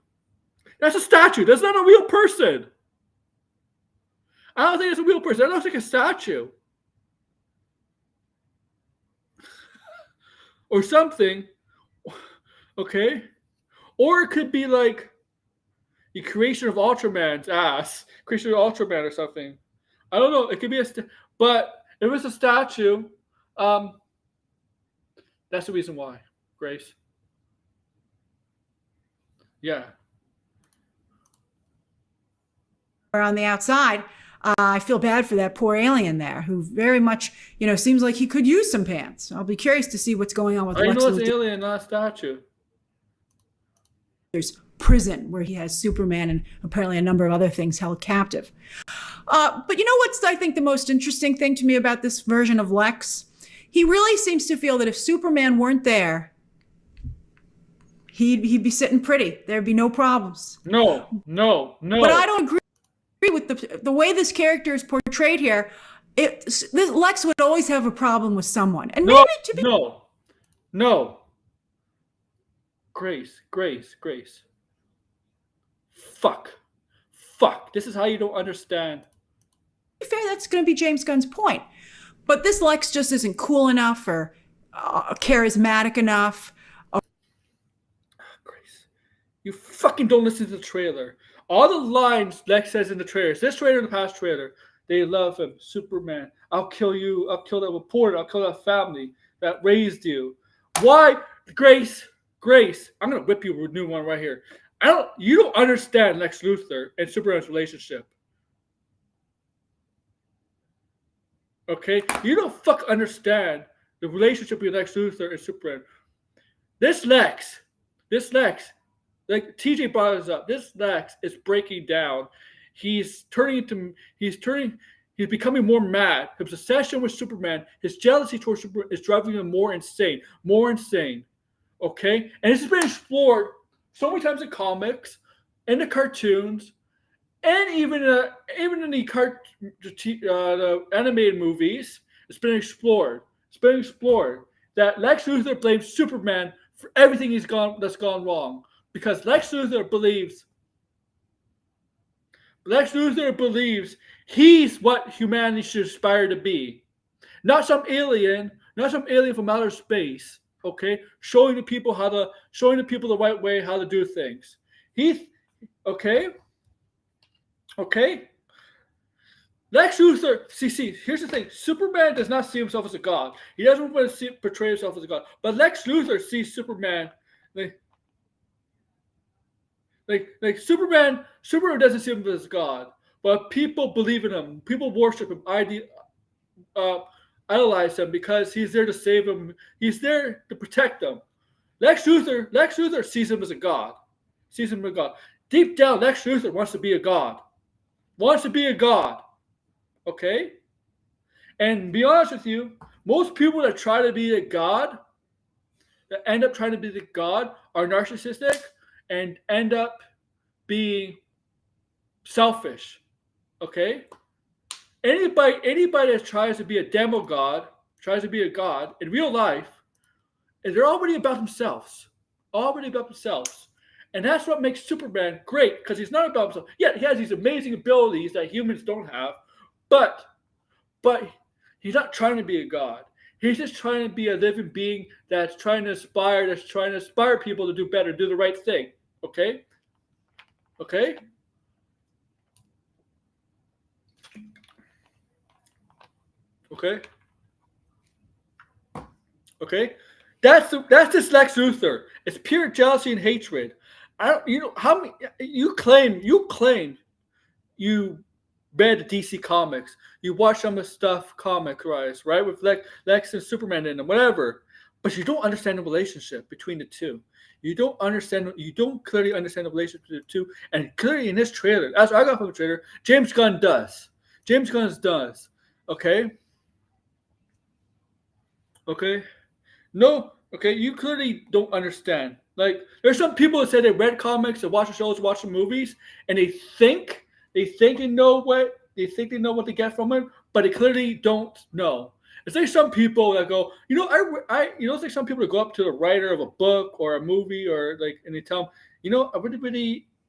That's a statue. That's not a real person. I don't think it's a real person. That looks like a statue. Or something. Okay? Or it could be like the creation of Ultraman's ass. Creation of Ultraman or something. I don't know. It could be but if it's a statue, that's the reason why, Grace. Yeah. On the outside, I feel bad for that poor alien there, who very much, seems like he could use some pants. I'll be curious to see what's going on with I Lex know it's an Luthor's alien, not a statue. prison, where he has Superman and apparently a number of other things held captive. But you know what's, I think, the most interesting thing to me about this version of Lex? He really seems to feel that if Superman weren't there, he'd be sitting pretty. There'd be no problems. No. But I don't agree with the way this character is portrayed here. Lex would always have a problem with someone, and maybe no. Grace. Fuck. This is how you don't understand. To be fair, that's going to be James Gunn's point. But this Lex just isn't cool enough or charismatic enough. Grace, you fucking don't listen to the trailer. All the lines Lex says in the trailers, this trailer and the past trailer, they love him. Superman, I'll kill you. I'll kill that reporter. I'll kill that family that raised you. Why, Grace? I'm gonna whip you a new one right here. You don't understand Lex Luthor and Superman's relationship. Okay? You don't understand the relationship between Lex Luthor and Superman. This Lex, like TJ brought us up, this Lex is breaking down. He's becoming more mad. His obsession with Superman, his jealousy towards Superman is driving him more insane. Okay? And this has been explored so many times in comics, in the cartoons, and even in the animated movies. It's been explored that Lex Luthor blames Superman for everything that's gone wrong, because Lex Luthor believes he's what humanity should aspire to be, not some alien from outer space. Okay, showing the people the right way how to do things. Okay. Lex Luthor, see, here's the thing. Superman does not see himself as a god. He doesn't want to portray himself as a god. But Lex Luthor sees Superman like Superman doesn't see him as a god. But people believe in him. People worship him. Idolize him because he's there to save them. He's there to protect them. Lex Luthor sees him as a god. Deep down, Lex Luthor wants to be a god. Okay? And be honest with you, most people that try to be a god, that end up trying to be the god, are narcissistic and end up being selfish. Okay? Anybody that tries to be a demigod, tries to be a god in real life, and they're already about themselves. And that's what makes Superman great, because he's not about himself. Yeah, he has these amazing abilities that humans don't have, but he's not trying to be a god. He's just trying to be a living being that's trying to inspire people to do better, do the right thing. Okay? Okay? Okay? Okay? That's this Lex Luthor. It's pure jealousy and hatred. I don't, you know how many you claim you read the DC comics. You watch some of the stuff comic-wise, right? With Lex and Superman in them, whatever. But you don't understand the relationship between the two. You don't clearly understand the relationship between the two. And clearly in this trailer, as I got from the trailer, James Gunn does. James Gunn does. Okay? Okay? No, okay, you clearly don't understand. Like, there's some people that say they read comics, they watch the shows, watch the movies, and they think they know what they get from it, but they clearly don't know. It's like some people that go, it's like some people that go up to the writer of a book or a movie or like, and they tell them,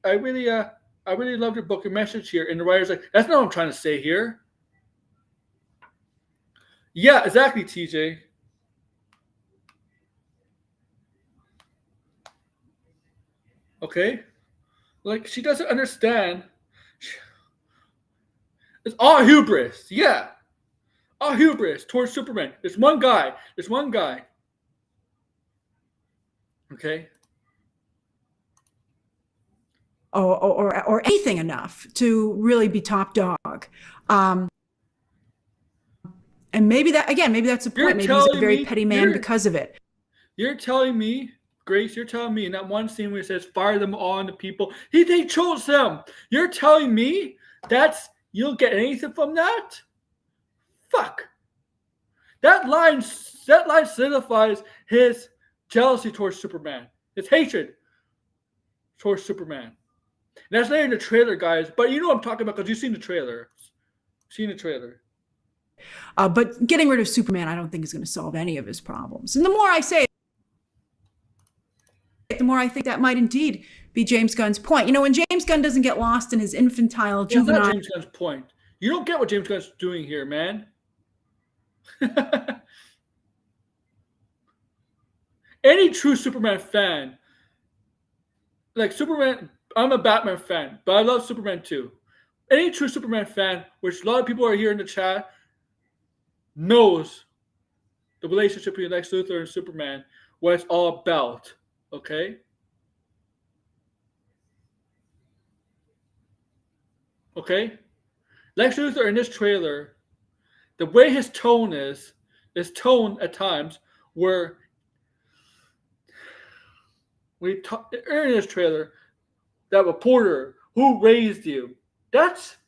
I really love your book, your message here, and the writer's like, that's not what I'm trying to say here. Yeah, exactly, TJ. Okay? Like, she doesn't understand. It's all hubris. Yeah. All hubris towards Superman. There's one guy. Okay? Or anything enough to really be top dog. And maybe that's the point. Maybe he's a very petty man because of it. You're telling me, Grace, in that one scene where it says, fire them all on the people, they chose them. You're telling me you don't get anything from that? Fuck. That line solidifies his jealousy towards Superman. His hatred towards Superman. And that's not in the trailer, guys. But you know what I'm talking about because you've seen the trailer. But getting rid of Superman, I don't think is going to solve any of his problems. And the more I say it, the more I think that might indeed be James Gunn's point. When James Gunn doesn't get lost in his infantile, juvenile... That's not James Gunn's point. You don't get what James Gunn's doing here, man. Any true Superman fan, like Superman, I'm a Batman fan, but I love Superman too. Any true Superman fan, which a lot of people are here in the chat, knows the relationship between Lex Luthor and Superman, what it's all about. Okay? Okay? Lex Luthor in this trailer, the way his tone at times where in this trailer, that reporter who raised you, that's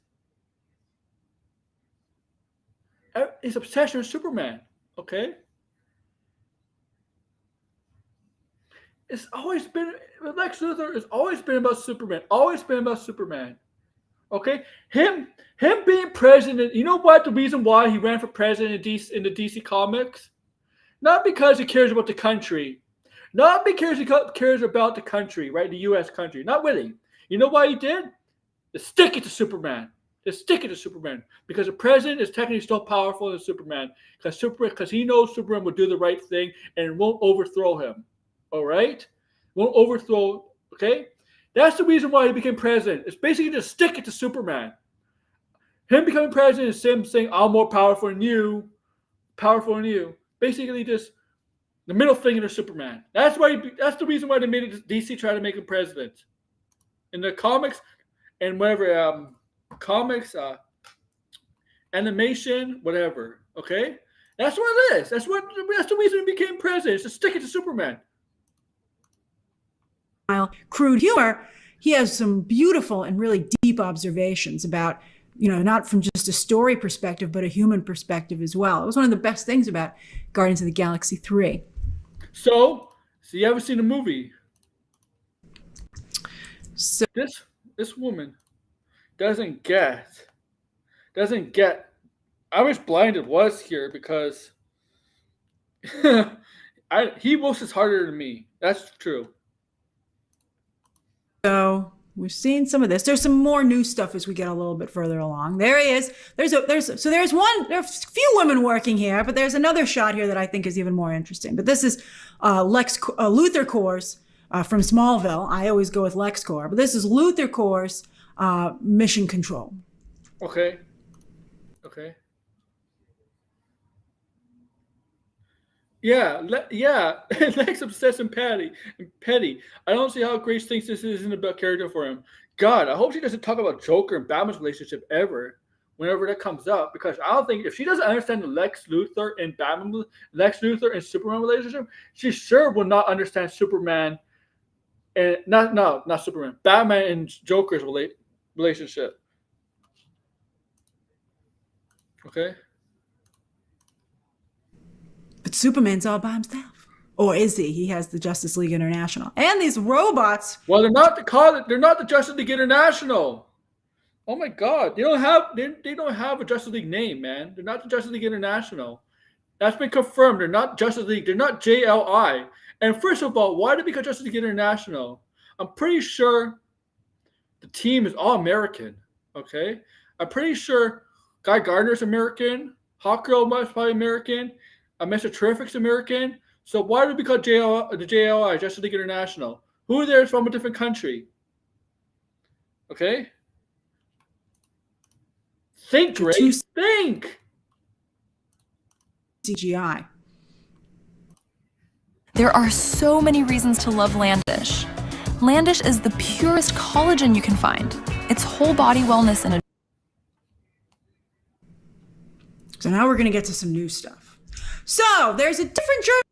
his obsession with Superman. Okay? It's always been, Lex Luthor has always been about Superman. Okay? Him being president, you know what the reason why he ran for president in the DC comics? Not because he cares about the country. Not because he cares about the country, right? The U.S. country. Not really. You know why he did? To stick it to Superman. Because the president is technically still powerful than Superman. Because he knows Superman will do the right thing and won't overthrow him. All right? Won't overthrow, okay? That's the reason why he became president. It's basically to stick it to Superman. Him becoming president is him saying, I'm more powerful than you. Basically just the middle finger to Superman. That's the reason why they made it DC try to make him president. In the comics and whatever animation, whatever. Okay? That's what it is. That's the reason he became president, is to stick it to Superman. Crude humor, he has some beautiful and really deep observations about, not from just a story perspective, but a human perspective as well. It was one of the best things about Guardians of the Galaxy 3. So you haven't seen the movie. So this woman doesn't get. I wish Blinded was here because he works harder than me. That's true. So We've seen some of this. There's some more new stuff as we get a little bit further along. There he is. There's a few women working here, but there's another shot here that I think is even more interesting. But this is Luther Corps from Smallville. I always go with LexCorp, but this is Luther Corps mission control. Okay. Yeah, Lex obsessed and petty. I don't see how Grace thinks this isn't about character for him. God, I hope she doesn't talk about Joker and Batman's relationship ever, whenever that comes up, because I don't think if she doesn't understand the Lex Luthor and Superman relationship, she sure will not understand Superman and not Superman, Batman and Joker's relationship. Okay. But Superman's all by himself. Or is he? He has the Justice League International. And these robots. Well, they're not the Justice League International. Oh my God. They don't have a Justice League name, man. They're not the Justice League International. That's been confirmed. They're not Justice League. They're not JLI. And first of all, why did they become Justice League International? I'm pretty sure the team is all American. Okay? I'm pretty sure Guy Gardner's American. Hawkgirl must probably American. Mr. Terrific's American. So why do we call the JLI, Justice League International? Who there is from a different country? Okay? Think, Grace. Think. CGI. There are so many reasons to love Landish. Landish is the purest collagen you can find. It's whole body wellness in a... So now we're going to get to some new stuff. So there's a different journal.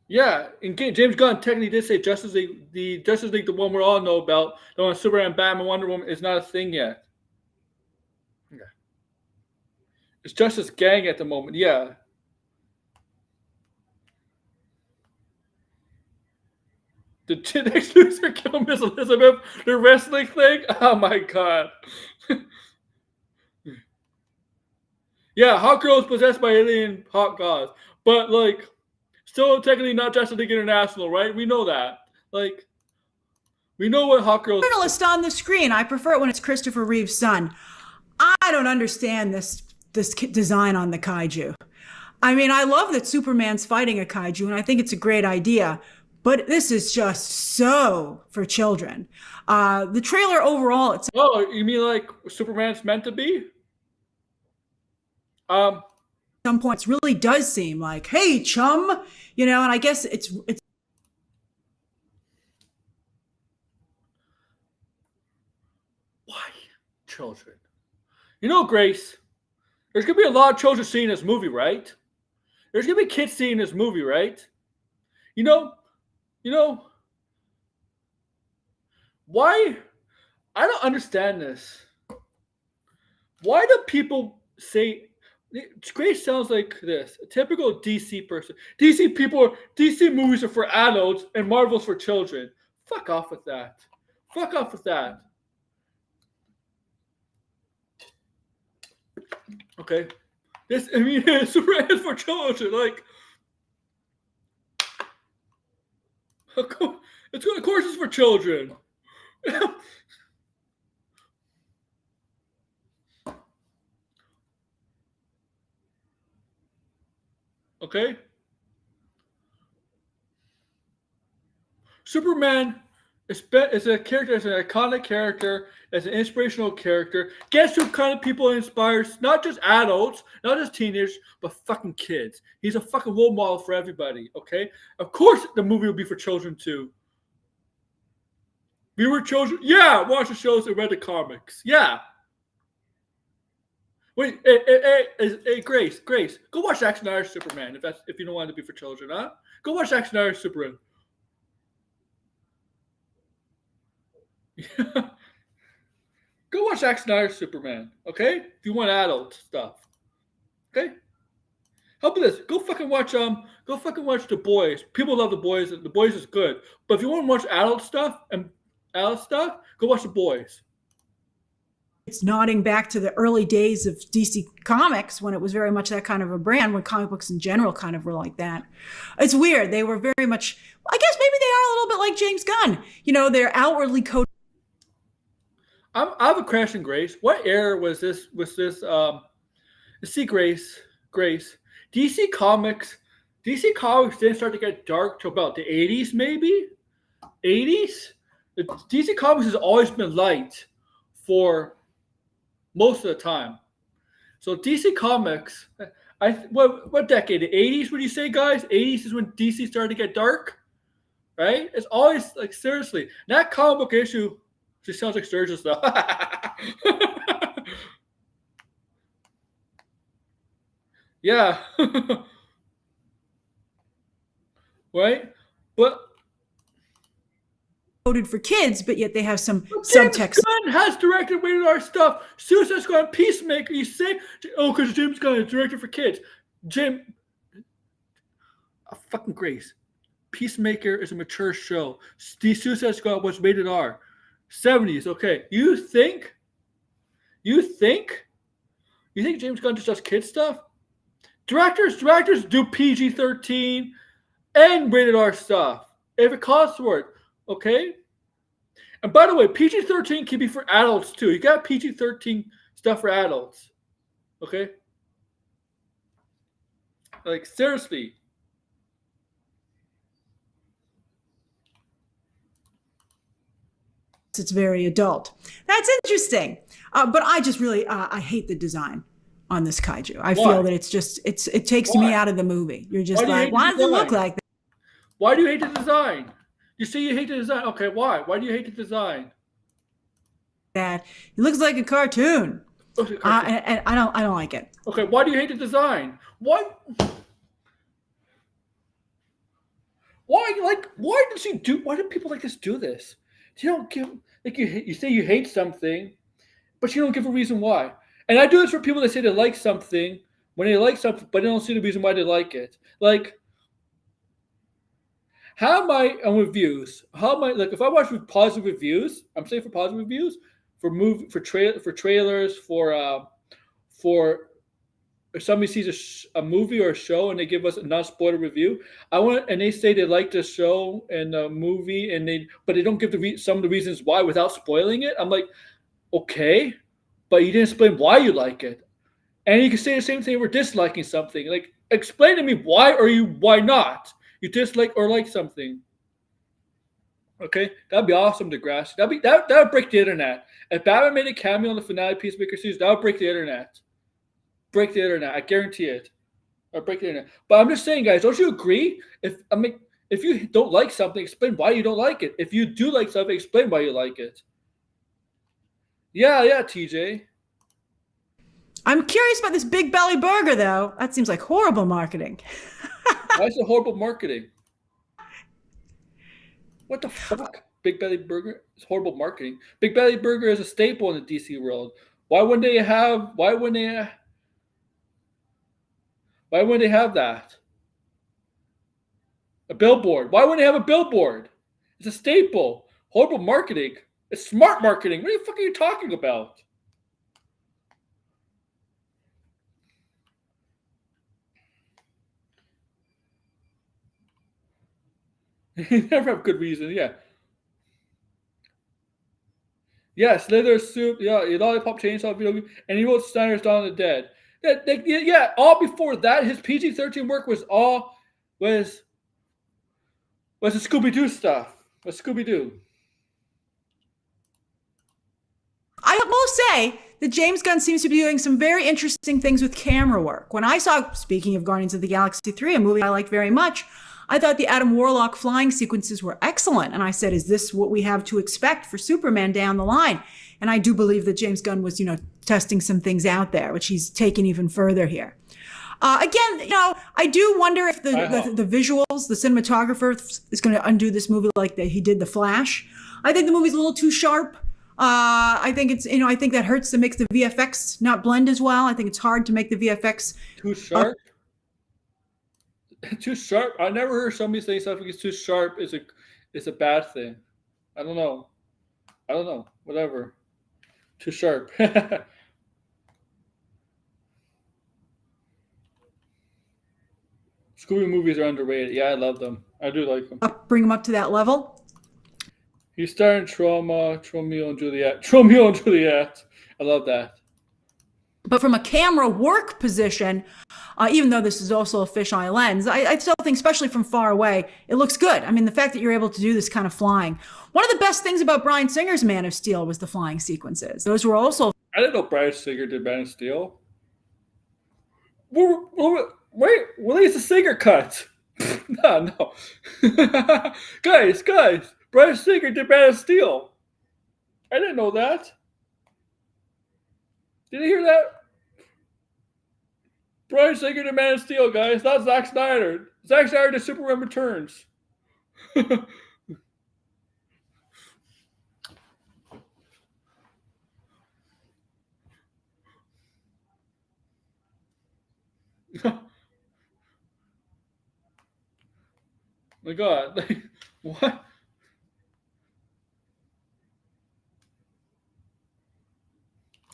Yeah, and James Gunn technically did say Justice League, the one we all know about, the one Superman, Batman, Wonder Woman, is not a thing yet. Okay. It's Justice Gang at the moment, yeah. Did Lex Luthor kill Miss Elizabeth? The wrestling thing? Oh my God. Yeah, Hawkgirl is possessed by alien hot gods, but like, still technically not Justice League International, right? We know that. Like, we know what Hawkgirl. Journalist on the screen. I prefer it when it's Christopher Reeve's son. I don't understand this design on the kaiju. I mean, I love that Superman's fighting a kaiju, and I think it's a great idea. But this is just so for children. The trailer overall, it's. Oh, you mean like Superman's meant to be? Some points really does seem like, hey, chum, and I guess it's. Why children? Grace, there's gonna be a lot of children seeing this movie, right? There's gonna be kids seeing this movie, right? Why? I don't understand this. Why do people say? Grace sounds like this. A typical DC person. DC movies are for adults and Marvel's for children. Fuck off with that. Okay. Superman is for children. Like, of course it's for children. Okay? Superman is a character, it's an iconic character, it's an inspirational character. Guess who kind of people it inspires? Not just adults, not just teenagers, but fucking kids. He's a fucking role model for everybody, okay? Of course the movie will be for children too. We were children? Yeah, watch the shows and read the comics. Yeah. Wait, hey, Grace, go watch Zack Snyder's Superman if you don't want it to be for children, huh? Go watch Zack Snyder's Superman. Go watch Zack Snyder's Superman, okay? If you want adult stuff, okay? How about this? Go fucking watch The Boys. People love The Boys. The Boys is good, but if you want to watch adult stuff, go watch The Boys. it's nodding back to the early days of DC Comics when it was very much that kind of a brand, when comic books in general kind of were like that. It's weird. They were very much, I guess maybe they are a little bit like James Gunn. You know, they're outwardly coded. I have a question, Grace. What era was this? See, Grace. DC Comics didn't start to get dark till about the 80s, maybe? 80s? DC Comics has always been light for most of the time. So DC Comics, what decade? The 80s, would you say, guys? 80s is when DC started to get dark, right? It's always, like, seriously. That comic book issue just sounds like Sturgis, though. Yeah. Right? But coded for kids, but yet they have some James subtext. Gunn has directed rated R stuff. Suicide Squad, Peacemaker. You say, oh, because James Gunn is directed for kids. Fucking Grace. Peacemaker is a mature show. The Suicide Squad was rated R. 70s. Okay. You think James Gunn just does kid stuff? Directors do PG-13 and rated R stuff if it calls for it. Okay? And by the way, PG-13 can be for adults too. You got PG-13 stuff for adults. Okay? Like, seriously. It's very adult. That's interesting. But I just really, I hate the design on this kaiju. I feel that it takes me out of the movie. You're just like, why does it look like that? Why do you hate the design? You say you hate the design. Okay, why? Why do you hate the design? That it looks like a cartoon. Okay, and I don't like it. Okay, why do you hate the design? Why do people like this do this? You don't give, like, you say you hate something, but you don't give a reason why. And I do this for people that say they like something when they like something, but they don't see the reason why they like it. Like, how am I on reviews? How am I, like, if I watch with positive reviews? I'm saying for positive reviews, for trailers, if somebody sees a movie or a show and they give us a non-spoiler review, and they say they like the show and the movie, but they don't give some of the reasons why without spoiling it. I'm like, okay, but you didn't explain why you like it. And you can say the same thing for disliking something. Like, explain to me why not? You dislike or like something. Okay, that'd be awesome, Degrassi. That would break the internet. If Batman made a cameo on the finale Peacemaker series, that would break the internet. Break the internet. I guarantee it. Or break the internet. But I'm just saying, guys, don't you agree? If you don't like something, explain why you don't like it. If you do like something, explain why you like it. Yeah, TJ. I'm curious about this Big Belly Burger, though. That seems like horrible marketing. Why is it horrible marketing? What the fuck? Big Belly Burger is horrible marketing. Big Belly Burger is a staple in the DC world. Why wouldn't they have that? A billboard. Why wouldn't they have a billboard? It's a staple. Horrible marketing. It's smart marketing. What the fuck are you talking about? You never have good reason, yeah. Yeah, Slither soup, yeah, lollipop chainsaw video game, and he wrote Snyder's Dawn of the Dead. Yeah, all before that, his PG-13 work was the Scooby-Doo stuff. Was Scooby-Doo. I will say that James Gunn seems to be doing some very interesting things with camera work. When I saw, speaking of Guardians of the Galaxy 3, a movie I liked very much, I thought the Adam Warlock flying sequences were excellent. And I said, is this what we have to expect for Superman down the line? And I do believe that James Gunn was, testing some things out there, which he's taken even further here. Again, I do wonder if the visuals, the cinematographer is going to undo this movie like he did The Flash. I think the movie's a little too sharp. I think I think that hurts to make the VFX not blend as well. I think it's hard to make the VFX too sharp. Too sharp. I never heard somebody say something is too sharp is a bad thing. I don't know. Whatever. Too sharp. Scooby movies are underrated. Yeah, I love them. I do like them. Bring him up to that level. He's starring Trauma, Romeo and Juliet. Romeo and Juliet. I love that. But from a camera work position, even though this is also a fisheye lens, I still think, especially from far away, it looks good. I mean, the fact that you're able to do this kind of flying. One of the best things about Bryan Singer's Man of Steel was the flying sequences. Those were also... I didn't know Bryan Singer did Man of Steel. Wait, release the Singer cut. No. guys, Bryan Singer did Man of Steel. I didn't know that. Did you hear that? Bryan Singer did Man of Steel, guys. Not Zack Snyder. Zack Snyder did Superman Returns. My God, like, what?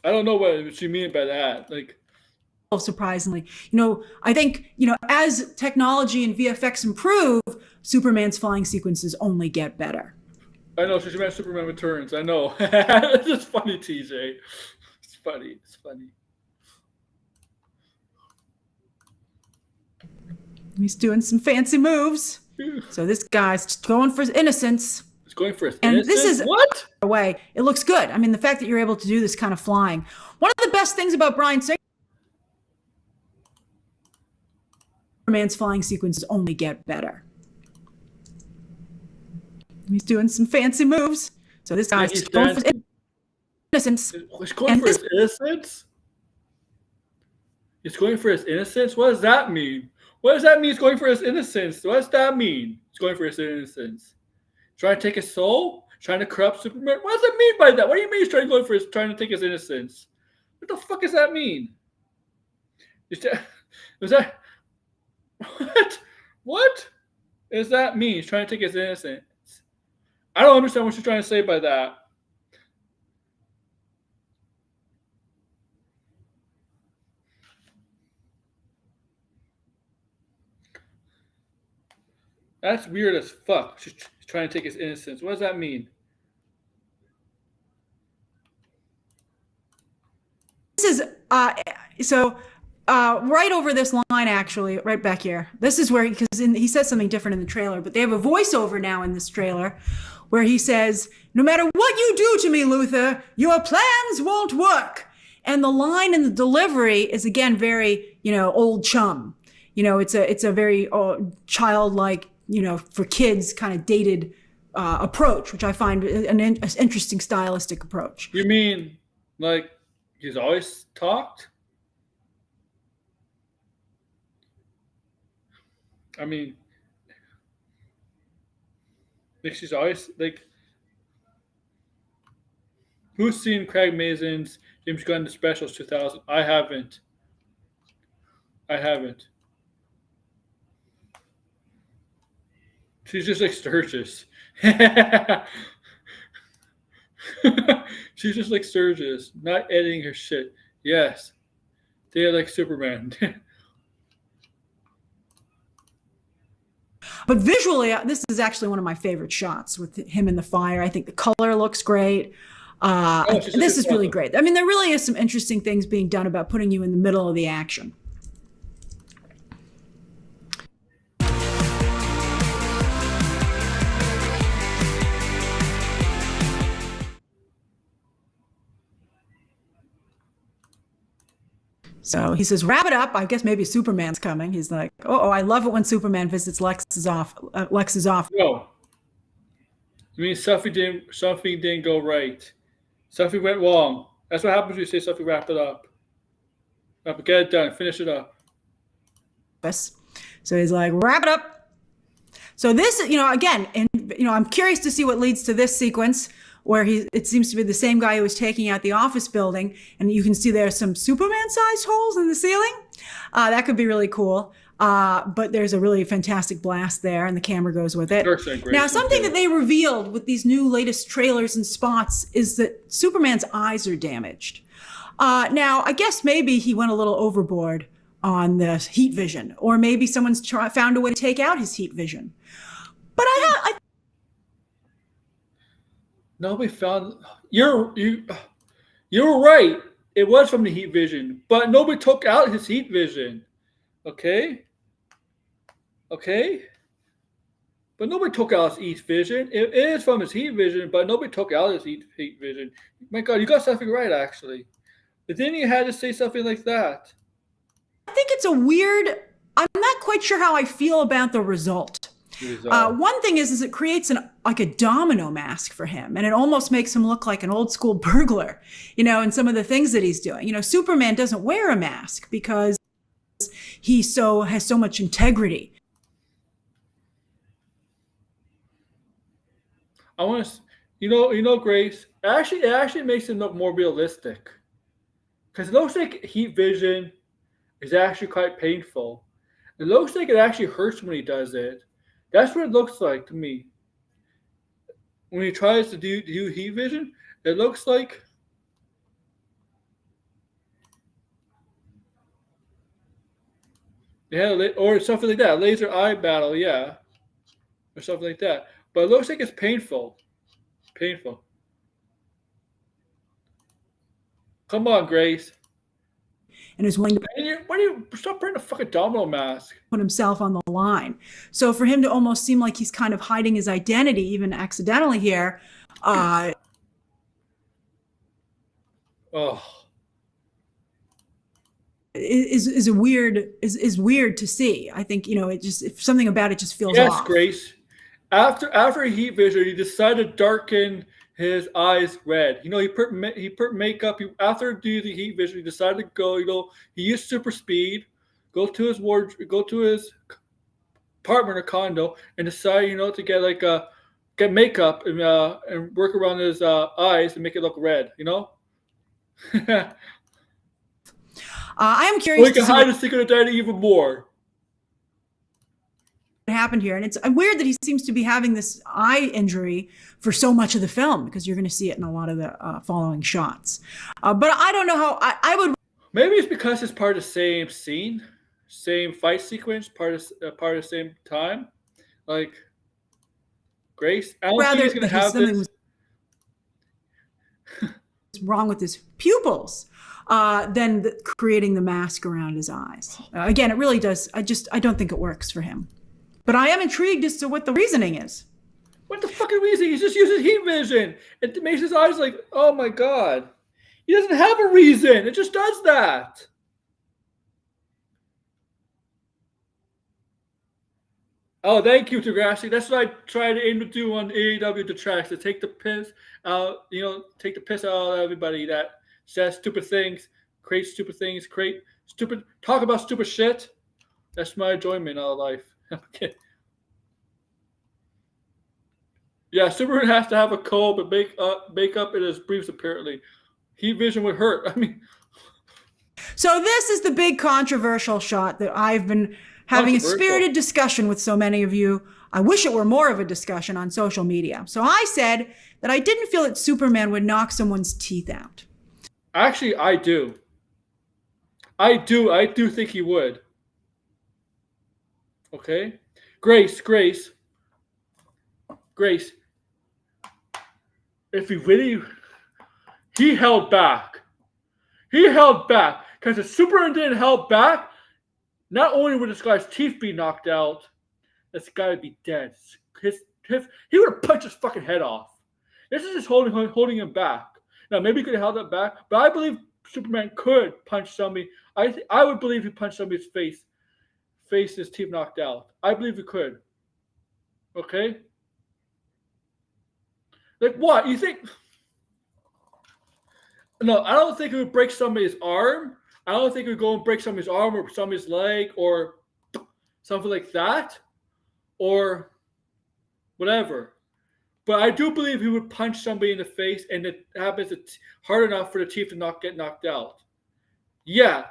I don't know what she mean by that. Like, surprisingly, I think, as technology and VFX improve, Superman's flying sequences only get better. I know, she meant Superman Returns. I know. It's just funny, TJ. It's funny. He's doing some fancy moves. So this guy's going for his innocence. He's going for his and innocence? This is what? Away. It looks good. I mean, the fact that you're able to do this kind of flying. One of the best things about Bryan Singer, Superman's flying sequences only get better. He's doing some fancy moves. So this guy's going for his innocence. He's going for his innocence? He's going for his innocence? What does that mean? What does that mean he's going for his innocence? What does that mean? He's going for his innocence. Trying to take his soul? Trying to corrupt Superman? What does it mean by that? What do you mean he's trying to take his innocence? What the fuck does that mean? Was that what does that mean? He's trying to take his innocence. I don't understand what she's trying to say by that. That's weird as fuck. She's trying to take his innocence. What does that mean? This is right over this line, actually, right back here. This is where, because he says something different in the trailer, but they have a voiceover now in this trailer where he says, "No matter what you do to me, Luthor, your plans won't work." And the line and the delivery is, again, very, old chum. It's a very childlike, for kids kind of dated approach, which I find an interesting stylistic approach. You mean like he's always talked? I mean, like she's always like. Who's seen Craig Mazin's James Gunn Specials 2000? I haven't. She's just like Sturgis. She's just like Sturgis, not editing her shit. Yes, they're like Superman. But visually, this is actually one of my favorite shots with him in the fire. I think the color looks great. This is really great. I mean, there really is some interesting things being done about putting you in the middle of the action. So he says, wrap it up. I guess maybe Superman's coming. He's like, oh, I love it when Superman visits Lex's office. No. You mean something didn't go right. Something went wrong. That's what happens when you say something, wrap it up. Get it done. Finish it up. So he's like, wrap it up. So this, again, and I'm curious to see what leads to this sequence where it seems to be the same guy who was taking out the office building, and you can see there are some Superman-sized holes in the ceiling. That could be really cool. but there's a really fantastic blast there, and the camera goes with it. Now, something that they revealed with these new latest trailers and spots is that Superman's eyes are damaged. Now, I guess maybe he went a little overboard on the heat vision, or maybe someone's found a way to take out his heat vision. But nobody found. You're right. It was from the heat vision, but nobody took out his heat vision. Okay. But nobody took out his heat vision. It is from his heat vision, but nobody took out his heat vision. My God, you got something right, actually. But then you had to say something like that. I think it's a weird. I'm not quite sure how I feel about the result. One thing is it creates like a domino mask for him, and it almost makes him look like an old school burglar, in some of the things that he's doing. Superman doesn't wear a mask because he has so much integrity. I want to, Grace. It actually makes him look more realistic, because it looks like heat vision is actually quite painful. It looks like it actually hurts when he does it. That's what it looks like to me. When he tries to do heat vision, it looks like. Yeah, or something like that. Laser eye battle, yeah. Or something like that. But it looks like it's painful. Painful. Come on, Grace. And is willing to why do you stop wearing a fucking domino mask? Put himself on the line. So for him to almost seem like he's kind of hiding his identity, even accidentally here, is weird to see. I think if something about it just feels off. Yes, Grace. After heat vision, he decided to darken his eyes red. He put makeup. After do the heat vision, he decided to go. He used super speed, go to his apartment or condo, and decide to get makeup and work around his eyes and make it look red. I am curious. We can hide the secret identity even more. What happened here, and it's weird that he seems to be having this eye injury for so much of the film, because you're going to see it in a lot of the following shots. But I don't know how I would. Maybe it's because it's part of the same scene, same fight sequence, part of the same time. Like Grace, I don't think he's going to have this. Wrong with his pupils than creating the mask around his eyes. Again, it really does. I don't think it works for him. But I am intrigued as to what the reasoning is. What the fucking reasoning? He just uses heat vision. It makes his eyes like, oh my God. He doesn't have a reason. It just does that. Oh, thank you, Degrassi. That's what I try to aim to do on AWO Detracts, to take the piss out, take the piss out of everybody that says stupid things, talk about stupid shit. That's my enjoyment out of life. Okay. Yeah, Superman has to have a cold, but make up in his briefs apparently. Heat vision would hurt. I mean. So this is the big controversial shot that I've been having a spirited discussion with so many of you. I wish it were more of a discussion on social media. So I said that I didn't feel that Superman would knock someone's teeth out. Actually, I do. I do think he would. Okay? Grace. If he held back. Because if Superman didn't hold back, not only would this guy's teeth be knocked out, this guy would be dead. He would have punched his fucking head off. This is just holding him back. Now, maybe he could have held that back, but I believe Superman could punch somebody. I would believe he punched somebody's face, his teeth knocked out. I believe he could. Okay? Like what? You think? No, I don't think it would break somebody's arm. I don't think it would go and break somebody's arm or somebody's leg or something like that. Or whatever. But I do believe he would punch somebody in the face, and it happens hard enough for the teeth to not get knocked out. Yeah.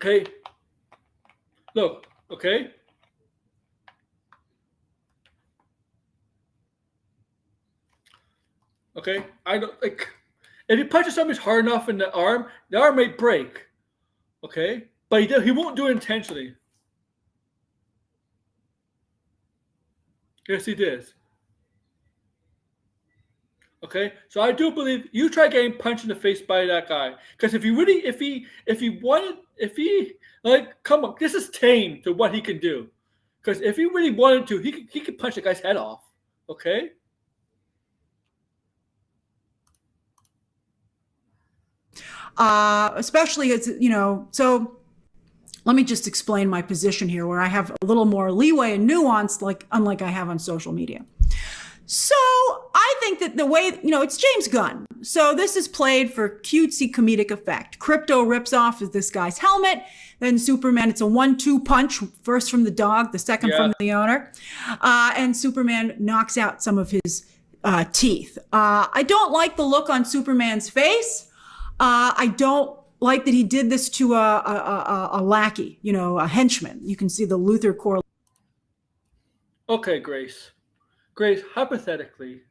Okay. Look. Okay. Okay. I don't like. If he punches somebody hard enough in the arm may break. Okay. But he won't do it intentionally. Yes, he did. Okay, so I do believe you try getting punched in the face by that guy. Because if he like, come on, this is tame to what he can do. Because if he really wanted to, he could punch the guy's head off. Okay. Especially as so. Let me just explain my position here, where I have a little more leeway and nuance, unlike I have on social media. So I think that the way, it's James Gunn. So this is played for cutesy comedic effect. Crypto rips off this guy's helmet. Then Superman, it's a 1-2 punch, first from the dog, the second from the owner. And Superman knocks out some of his teeth. I don't like the look on Superman's face. I don't like that he did this to a lackey, a henchman. You can see the Luthor core. Okay, Grace, hypothetically,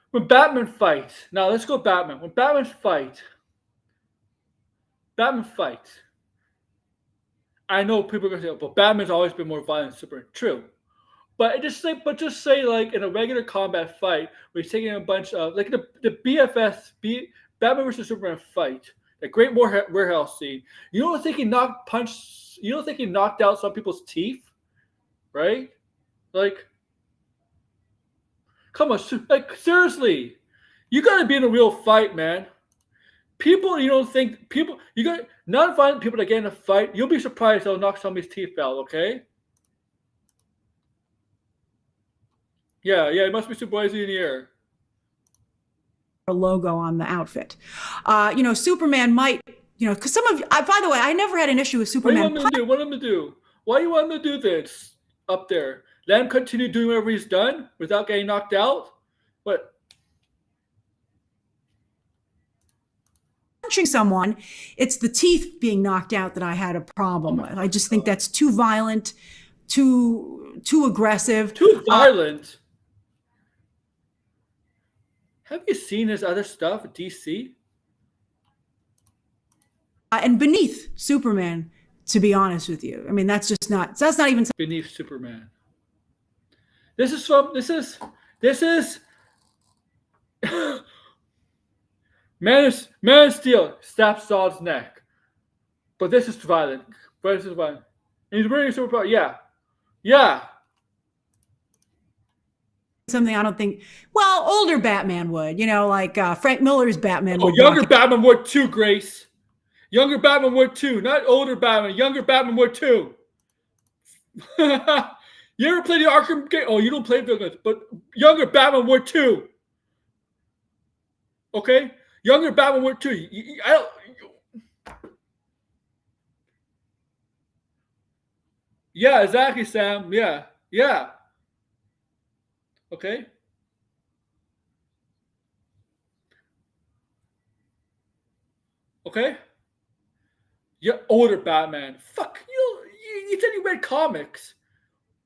when Batman fights, now let's go Batman. When Batman fights, I know people are going to say, but Batman's always been more violent than Superman. True. But just say like in a regular combat fight, where he's taking a bunch of, like the Batman versus Superman fight, the Great Warehouse scene, you don't think he knocked out some people's teeth, right? Like, come on, like seriously, you gotta be in a real fight, man. You got non-violent people that get in a fight, you'll be surprised they'll knock somebody's teeth out, okay? Yeah, it must be Superboy in the air. Logo on the outfit. Superman might, because by the way, I never had an issue with Superman. What do you want him to do? Why do you want him to do this up there? Let him continue doing whatever he's done without getting knocked out? But punching someone, it's the teeth being knocked out that I had a problem with. I just think that's too violent, too aggressive. Too violent? Have you seen his other stuff at DC? And beneath Superman, to be honest with you. I mean, that's not even beneath Superman. This is Man of Steel snaps Zod's neck. But this is violent. And he's wearing a superpower. Yeah. Something I don't think, older Batman would, like Frank Miller's Batman. Younger Batman would too, Grace. Younger Batman would too, not older Batman. Younger Batman would too. You ever play the Arkham game? Oh, you don't play video games, but younger Batman would too. Okay? Younger Batman would too. Yeah, exactly, Sam. Yeah. Okay? Yeah, older Batman. Fuck you said you read comics.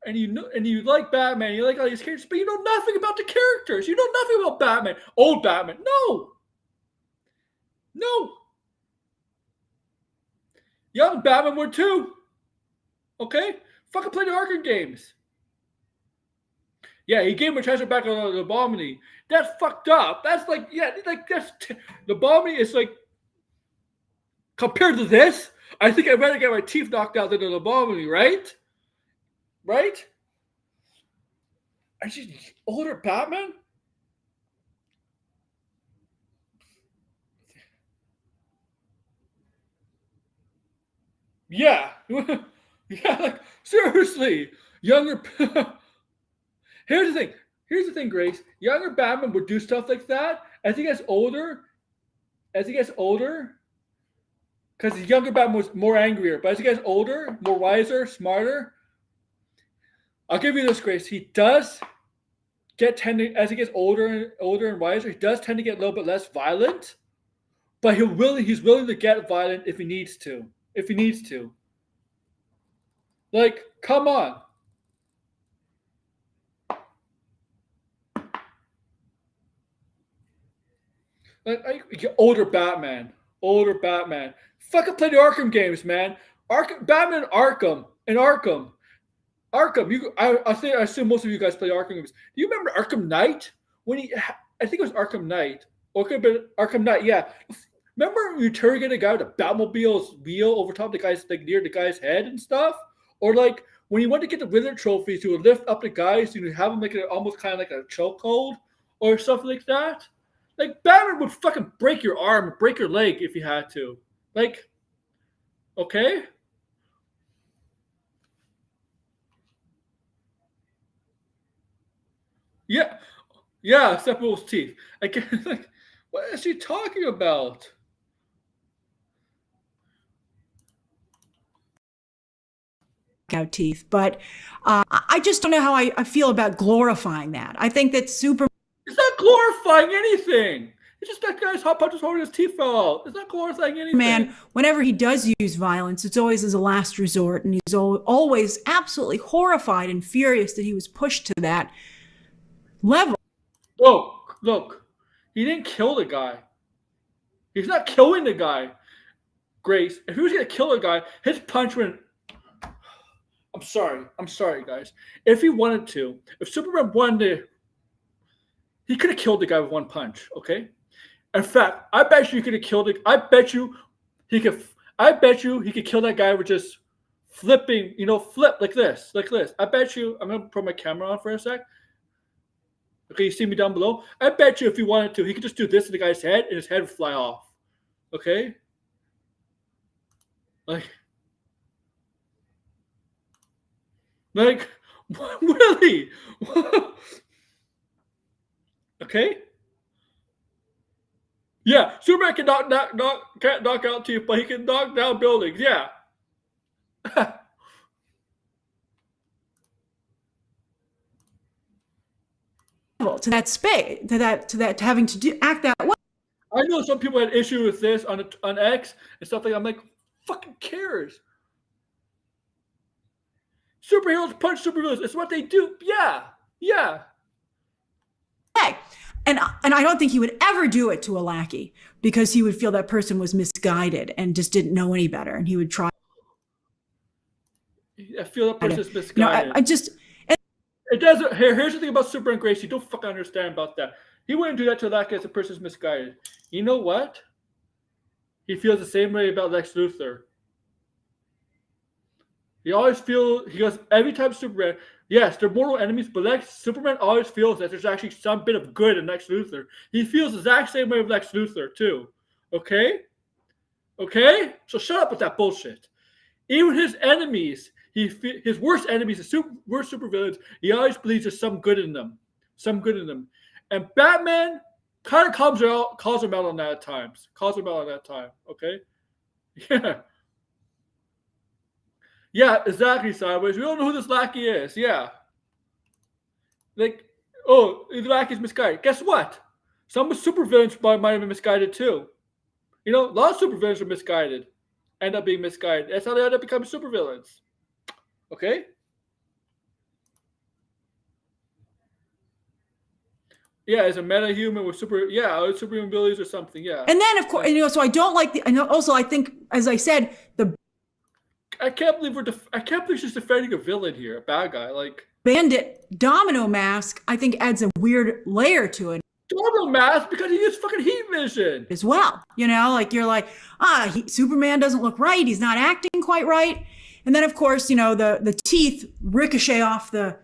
And you like Batman, you like all these characters, but you know nothing about the characters. You know nothing about Batman. Old Batman. No. Young Batman would too. Okay? Fucking play the Arkham games. Yeah, he gave him a treasure back on the Abominee. That's fucked up. That's like, the Abominee is like, compared to this, I think I'd rather get my teeth knocked out than the Abominee, right? Right? Are you older Batman? Yeah. Yeah, like, seriously. Younger. Here's the thing, Grace. Younger Batman would do stuff like that. As he gets older, because the younger Batman was more angrier, but as he gets older, more wiser, smarter, I'll give you this, Grace. He does as he gets older and wiser, he does tend to get a little bit less violent, but he's willing to get violent if he needs to. if he needs to. Like, come on. Like, older Batman. Fucking play the Arkham games, man. Batman Arkham. I assume most of you guys play Arkham games. Do you remember Arkham Knight? I think it was Arkham Knight. Or it could have been Arkham Knight, yeah. Remember you interrogate a guy with a Batmobile's wheel over top of the guy's, like, near the guy's head and stuff? Or like when you went to get the Riddler trophies, you would lift up the guys, you would have them like almost kind of like a chokehold or something like that. Like, Batman would fucking break your arm, break your leg if he had to. Like, okay? Yeah. Yeah, Steppenwolf's teeth. Like, what is she talking about? Out teeth, but I just don't know how I feel about glorifying that. I think that Superman. It's not glorifying anything. It's just that guy's hot punch was holding his teeth fell out. It's not glorifying anything. Man, whenever he does use violence, it's always as a last resort, and he's always absolutely horrified and furious that he was pushed to that level. Look, he didn't kill the guy. He's not killing the guy. Grace, if he was gonna kill a guy, his punch went. I'm sorry, guys. If he wanted to, if Superman wanted to, he could have killed the guy with one punch, okay? In fact, I bet you he could have killed it. I bet you he could kill that guy with just flipping, flip like this. I bet you, I'm gonna put my camera on for a sec. Okay, you see me down below? I bet you if he wanted to, he could just do this to the guy's head and his head would fly off. Okay? Like, really? Okay? Yeah, Superman can can't knock out teeth, but he can knock down buildings. Yeah. To that space, to having to act that way. I know some people had issue with this on X and stuff like that. I'm like, fucking cares. Superheroes punch supervillains. It's what they do. Yeah. Hey, and I don't think he would ever do it to a lackey because he would feel that person was misguided and just didn't know any better, and he would try. I feel that person's misguided. I just. It doesn't. Here's the thing about Superman Grace. You don't fucking understand about that. He wouldn't do that to a lackey as a person's misguided. You know what? He feels the same way about Lex Luthor. He goes, every time Superman, yes, they're mortal enemies, but Superman always feels that there's actually some bit of good in Lex Luthor. He feels the exact same way with Lex Luthor, too. Okay? So shut up with that bullshit. Even his enemies, his worst enemies, his worst supervillains, he always believes there's some good in them. And Batman kind of calls him out on that at times. Okay? Yeah. Yeah, exactly, Sideways. We don't know who this lackey is. Yeah. Like, the lackey's misguided. Guess what? Some supervillains might have been misguided too. A lot of supervillains are misguided. End up being misguided. That's how they end up becoming supervillains. Okay? Yeah, as a meta-human with superhuman abilities or something, yeah. And then, of course, so I don't like I think, as I said, I can't believe she's defending a villain here, a bad guy. Like, Bandit Domino mask, I think adds a weird layer to it. Domino mask because he used fucking heat vision as well. You're like, Superman doesn't look right. He's not acting quite right. And then, of course, the teeth ricochet off the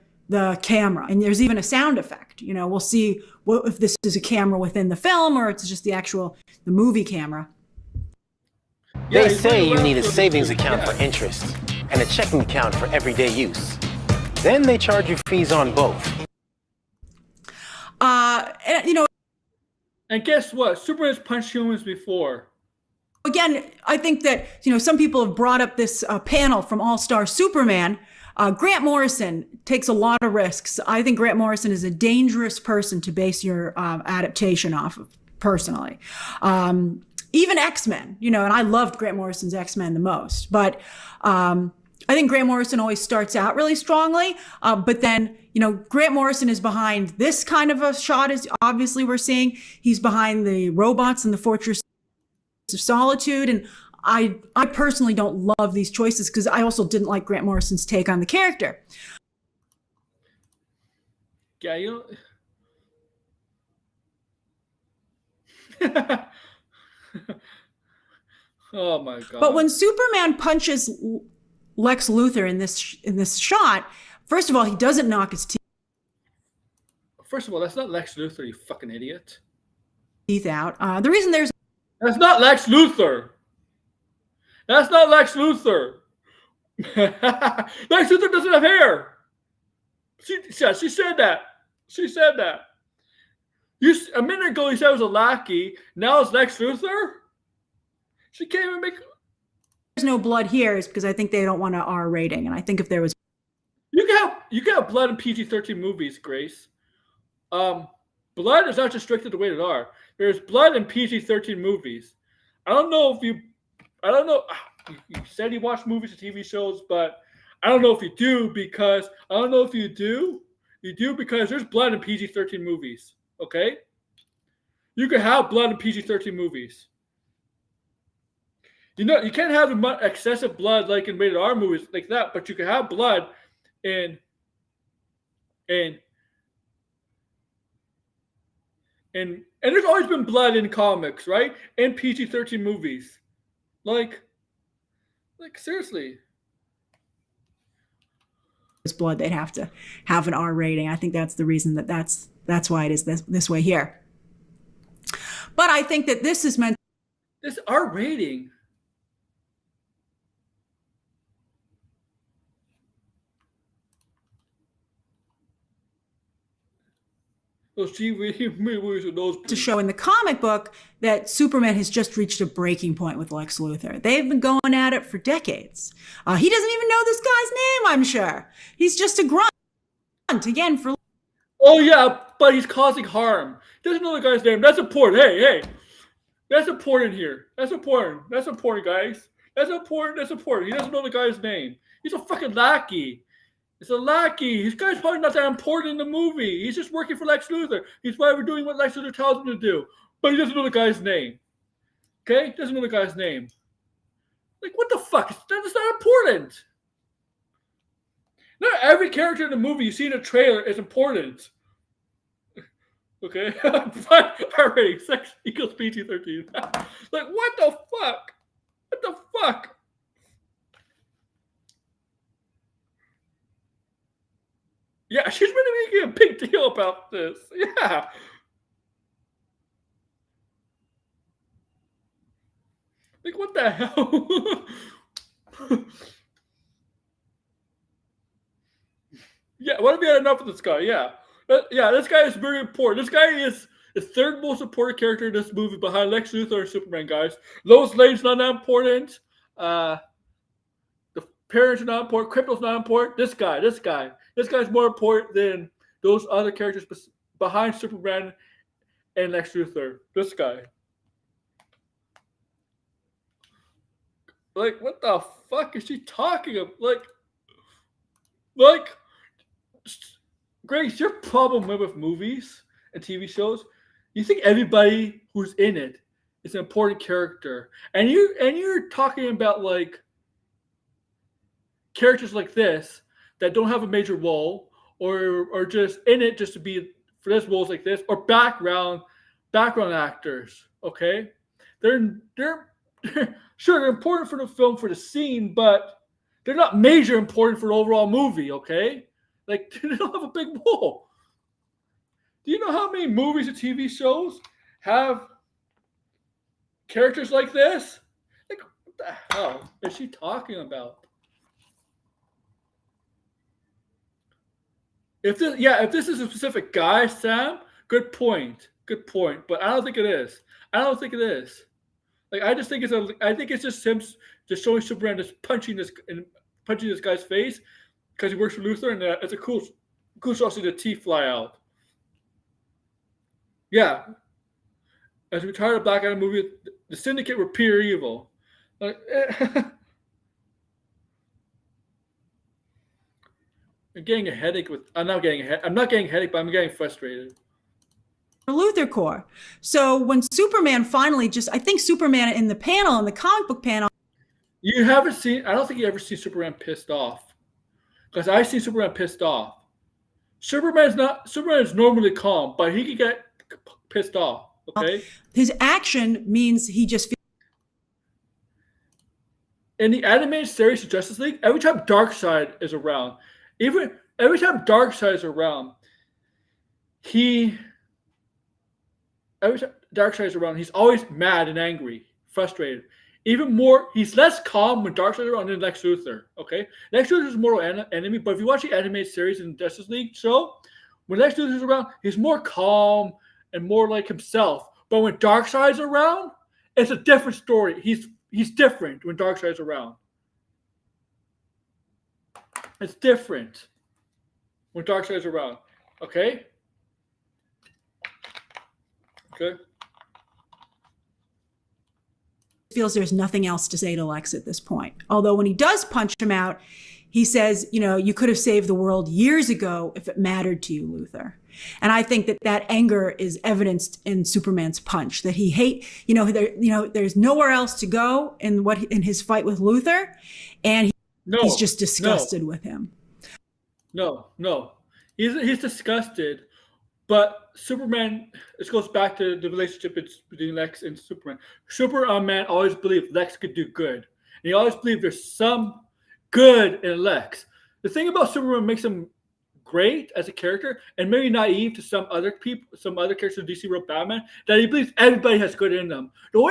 camera, and there's even a sound effect. We'll see if this is a camera within the film or it's just the movie camera. They say you need a savings account for interest and a checking account for everyday use. Then they charge you fees on both. And guess what? Superman's punched humans before. Again, I think that, some people have brought up this panel from All-Star Superman. Grant Morrison takes a lot of risks. I think Grant Morrison is a dangerous person to base your adaptation off of, personally. even X-Men, and I loved Grant Morrison's X-Men the most. But I think Grant Morrison always starts out really strongly. But then, Grant Morrison is behind this kind of a shot, as obviously we're seeing. He's behind the robots in the Fortress of Solitude. And I personally don't love these choices because I also didn't like Grant Morrison's take on the character. Yeah, oh my god. But when Superman punches Lex Luthor in this shot, first of all, he doesn't knock his First of all, that's not Lex Luthor, you fucking idiot. teeth out. The reason there's That's not Lex Luthor. That's not Lex Luthor. Lex Luthor doesn't have hair. She said that. She said that. A minute ago, you said it was a lackey. Now it's Lex Luthor? She can't even make... There's no blood here is because I think they don't want an R rating. And I think if there was... You can have blood in PG-13 movies, Grace. Blood is not just restricted to rated R. There's blood in PG-13 movies. I don't know. You said you watch movies and TV shows, but I don't know if you do because you do because there's blood in PG-13 movies. Okay? You can have blood in PG-13 movies. You can't have excessive blood like in rated R movies like that, but you can have blood in and there's always been blood in comics, right? In PG-13 movies. Like seriously. Blood, they'd have to have an R rating. I think that's the reason that's why it is this way here. But I think that this is meant this R rating. Those TV movies with those to show in the comic book that Superman has just reached a breaking point with Lex Luthor. They've been going at it for decades. He doesn't even know this guy's name, I'm sure. He's just a grunt. Again, for... Oh, yeah, but he's causing harm. Doesn't know the guy's name. That's important. Hey. That's important here. That's important. That's important, guys. That's important. That's important. He doesn't know the guy's name. He's a fucking lackey. It's a lackey. This guy's probably not that important in the movie. He's just working for Lex Luthor. He's probably doing what Lex Luthor tells him to do. But he doesn't know the guy's name. Okay? Doesn't know the guy's name. Like, what the fuck? That's not important. Not every character in the movie you see in a trailer is important. Okay? But already, sex equals PG-13. Like, what the fuck? What the fuck? Yeah, she's really making a big deal about this. Yeah. Like, what the hell? Yeah, what if we had enough of this guy? Yeah. This guy is very important. This guy is the third most important character in this movie behind Lex Luthor and Superman, guys. Lois Lane's not that important. The parents are not important. Crypto's not important. This guy's more important than those other characters behind Superman and Lex Luthor. This guy. Like, what the fuck is she talking about? Like, Grace, your problem with movies and TV shows, you think everybody who's in it is an important character, and you're talking about like characters like this that don't have a major role or just in it just to be for this roles like this or background actors. Okay, they're sure they're important for the film for the scene, but they're not major important for the overall movie. Okay. Like, they don't have a big role. Do you know how many movies and TV shows have characters like this? Like, what the hell is she talking about? If this is a specific guy, Sam, good point. But I don't think it is. Like, I think it's just him just showing Superman just punching this guy's face. Because he works for Luthor, and it's a cool shot to see the teeth fly out. Yeah. as we tried to Black Adam movie, the Syndicate were pure evil. Like, I'm getting a headache with. I'm not getting a headache, but I'm getting frustrated. Luthor Corps. So when Superman finally I think Superman in the comic book panel. You haven't seen. I don't think you ever see Superman pissed off, because I see Superman pissed off. Superman is normally calm, but he can get pissed off. Okay. His action means he just. In the animated series of Justice League, every time Darkseid is around, every time Darkseid is around, he's always mad and angry, frustrated. Even more, he's less calm when Darkseid is around than Lex Luthor. Okay, Lex Luthor is a mortal enemy, but if you watch the animated series in Justice League show, when Lex Luthor is around, he's more calm and more like himself. But when Darkseid is around, it's a different story. He's different when Darkseid is around. It's different when Darkseid is around. Okay? Okay. Feels there's nothing else to say to Lex at this point. Although when he does punch him out, he says, you could have saved the world years ago if it mattered to you, Luthor. And I think that anger is evidenced in Superman's punch, that he there's nowhere else to go in his fight with Luthor, and he's just disgusted with him. No. He's disgusted, but Superman, this goes back to the relationship between Lex and Superman. Superman always believed Lex could do good. And he always believed there's some good in Lex. The thing about Superman makes him great as a character, and maybe naive to some other characters in DC wrote Batman, that he believes everybody has good in them. There's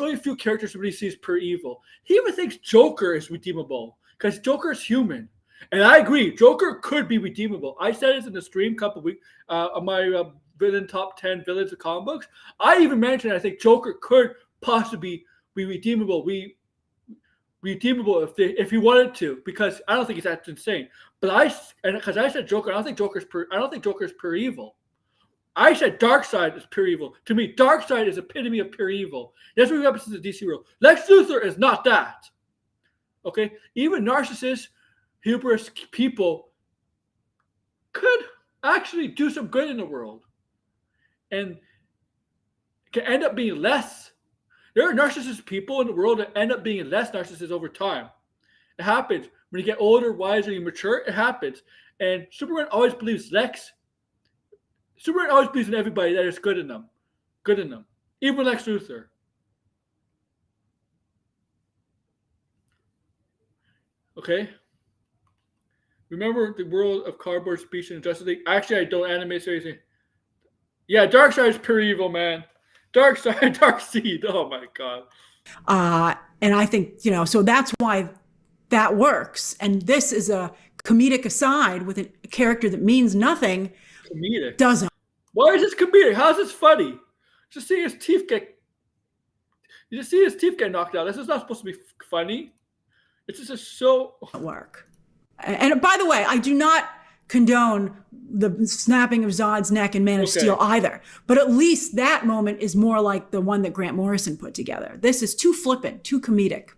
only a few characters that he sees pure evil. He even thinks Joker is redeemable because Joker is human. And I agree, Joker could be redeemable. I said it in the stream a couple of weeks on my villain top 10 villains of comic books. I even mentioned I think Joker could possibly be redeemable. Redeemable if he wanted to, because I don't think he's that insane. But because I said Joker, I don't think Joker's pure evil. I said Darkseid is pure evil. To me, Darkseid is epitome of pure evil. That's what happens in the DC world. Lex Luthor is not that. Okay, even narcissists, hubris people could actually do some good in the world, and can end up being less. There are narcissist people in the world that end up being less narcissists over time. It happens. When you get older, wiser, you mature, it happens. And Superman always believes in everybody that is good in them. Even Lex Luthor. Okay? Remember the world of cardboard speech in Justice League? Actually, I don't animate series. Yeah, Darkseid is pure evil, man. Darkseid. Oh my God. And I think, so that's why that works. And this is a comedic aside with a character that means nothing. Comedic. Doesn't. Why is this comedic? How is this funny? Just seeing his teeth get knocked out. This is not supposed to be funny. It's just so work. And by the way, I do not condone the snapping of Zod's neck in Man of Steel either. But at least that moment is more like the one that Grant Morrison put together. This is too flippant, too comedic.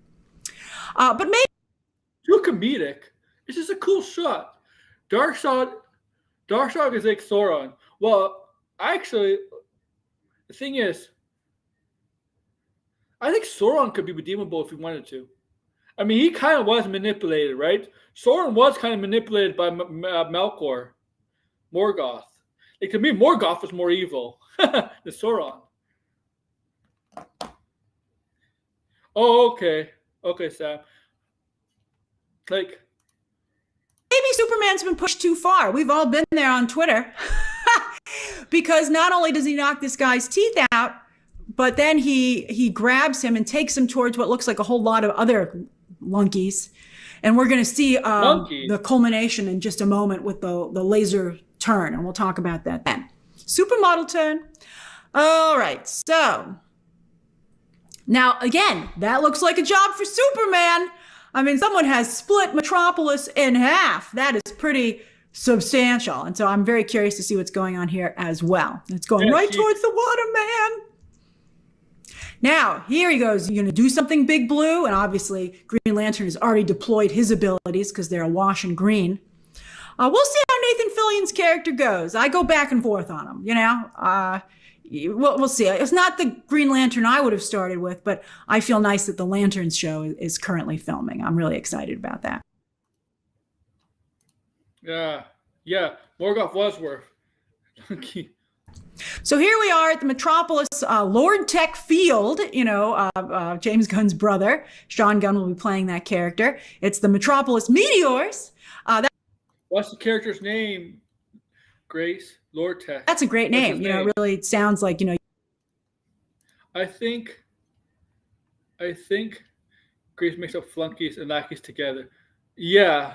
But maybe too comedic. It's just a cool shot. Darkseid is like Sauron. Well, actually, the thing is, I think Sauron could be redeemable if he wanted to. I mean, he kind of was manipulated, right? Sauron was kind of manipulated by Melkor, Morgoth. Like, to me, Morgoth was more evil than Sauron. Oh, okay. Okay, Sam. Like, maybe Superman's been pushed too far. We've all been there on Twitter. Because not only does he knock this guy's teeth out, but then he grabs him and takes him towards what looks like a whole lot of other lunkies. And we're going to see the culmination in just a moment with the laser turn. And we'll talk about that then. Supermodel turn. All right. So now, again, that looks like a job for Superman. I mean, someone has split Metropolis in half. That is pretty substantial. And so I'm very curious to see what's going on here as well. It's going right towards the water, man. Now, here he goes. You're going to do something, Big Blue? And obviously, Green Lantern has already deployed his abilities because they're awash in green. We'll see how Nathan Fillion's character goes. I go back and forth on him, you know. We'll see. It's not the Green Lantern I would have started with, but I feel nice that the Lanterns show is currently filming. I'm really excited about that. Yeah. Morgoth Wadsworth. So here we are at the Metropolis Lord Tech Field, you know, James Gunn's brother. Sean Gunn will be playing that character. It's the Metropolis Meteors. What's the character's name, Grace? Lord Tech. That's a great name. You know, it really sounds like, you know. I think Grace makes up flunkies and lackeys together. Yeah.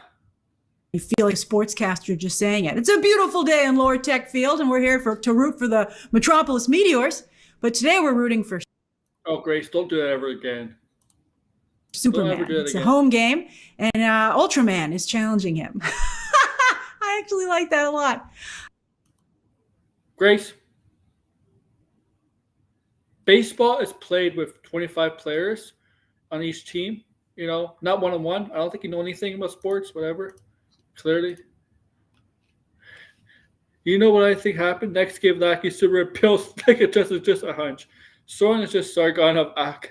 You feel like a sportscaster just saying it. It's a beautiful day in Lord Tech Field, and we're here to root for the Metropolis Meteors. But today we're rooting for. Oh, Grace, don't do that ever again. Superman. It's a home game, and Ultraman is challenging him. I actually like that a lot. Grace, baseball is played with 25 players on each team. You know, not one-on-one. I don't think you know anything about sports, whatever. Clearly. You know what I think happened? Next gave Lackey Super pills like it just a hunch. Soren is just Sargon of Akkad.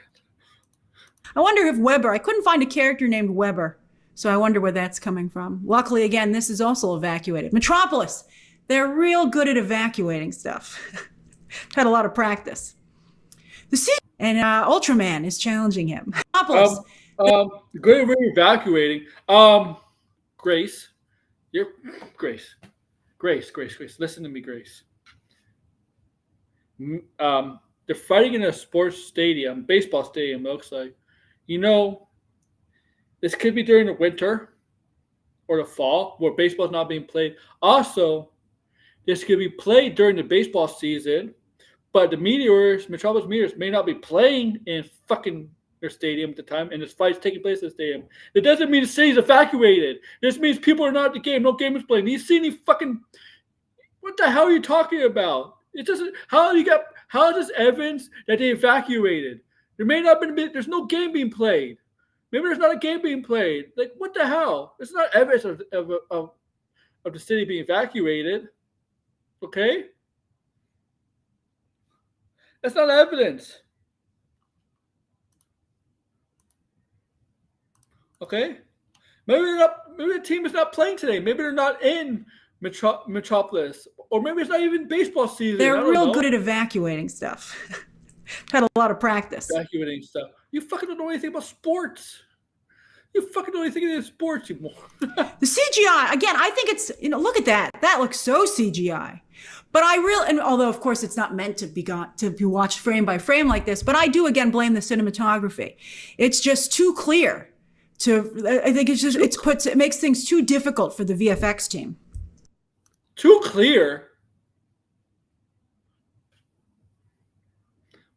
I wonder if Weber, I couldn't find a character named Weber, so I wonder where that's coming from. Luckily, again, this is also evacuated. Metropolis, they're real good at evacuating stuff. Had a lot of practice. And Ultraman is challenging him. Metropolis. Good way evacuating. Grace. Grace. Listen to me, Grace. They're fighting in a sports stadium, baseball stadium, it looks like. You know, this could be during the winter or the fall where baseball's not being played. Also, this could be played during the baseball season, but the Metropolis Meteors may not be playing in fucking their stadium at the time, and this fight's taking place in the stadium. It doesn't mean the city's evacuated. This means people are not at the game. No game is playing. You see any fucking... What the hell are you talking about? It doesn't... How is this evidence that they evacuated? There may not have been... There's no game being played. Maybe there's not a game being played. Like, what the hell? It's not evidence of the city being evacuated. Okay? That's not evidence. Okay? Maybe the team is not playing today. Maybe they're not in Metropolis. Or maybe it's not even baseball season. They're real good at evacuating stuff. Had a lot of practice. Evacuating stuff. You fucking don't know anything about sports. You fucking don't know anything about sports anymore. The CGI, again, I think it's, you know, look at that. That looks so CGI. But and although of course it's not meant to be watched frame by frame like this, but I do again blame the cinematography. It's just too clear. I think it makes things too difficult for the VFX team. Too clear?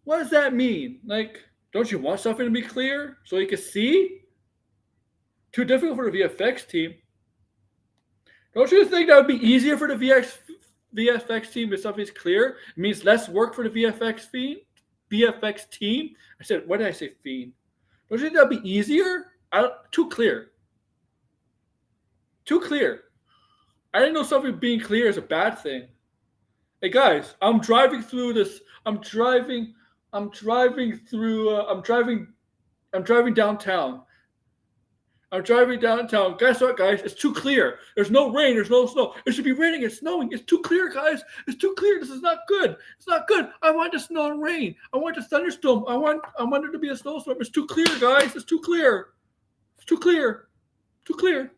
What does that mean? Like, don't you want something to be clear so you can see? Too difficult for the VFX team. Don't you think that would be easier for the VFX team if something's clear? It means less work for the VFX team. I said, what did I say, fiend? Don't you think that would be easier? Too clear. Too clear. I didn't know something being clear is a bad thing. Hey guys, I'm driving downtown. Guess what, guys? It's too clear. There's no rain. There's no snow. It should be raining. It's snowing. It's too clear, guys. It's too clear. This is not good. It's not good. I want the snow and rain. I want the thunderstorm. I want there to be a snowstorm. It's too clear, guys. It's too clear. It's too clear. Too clear.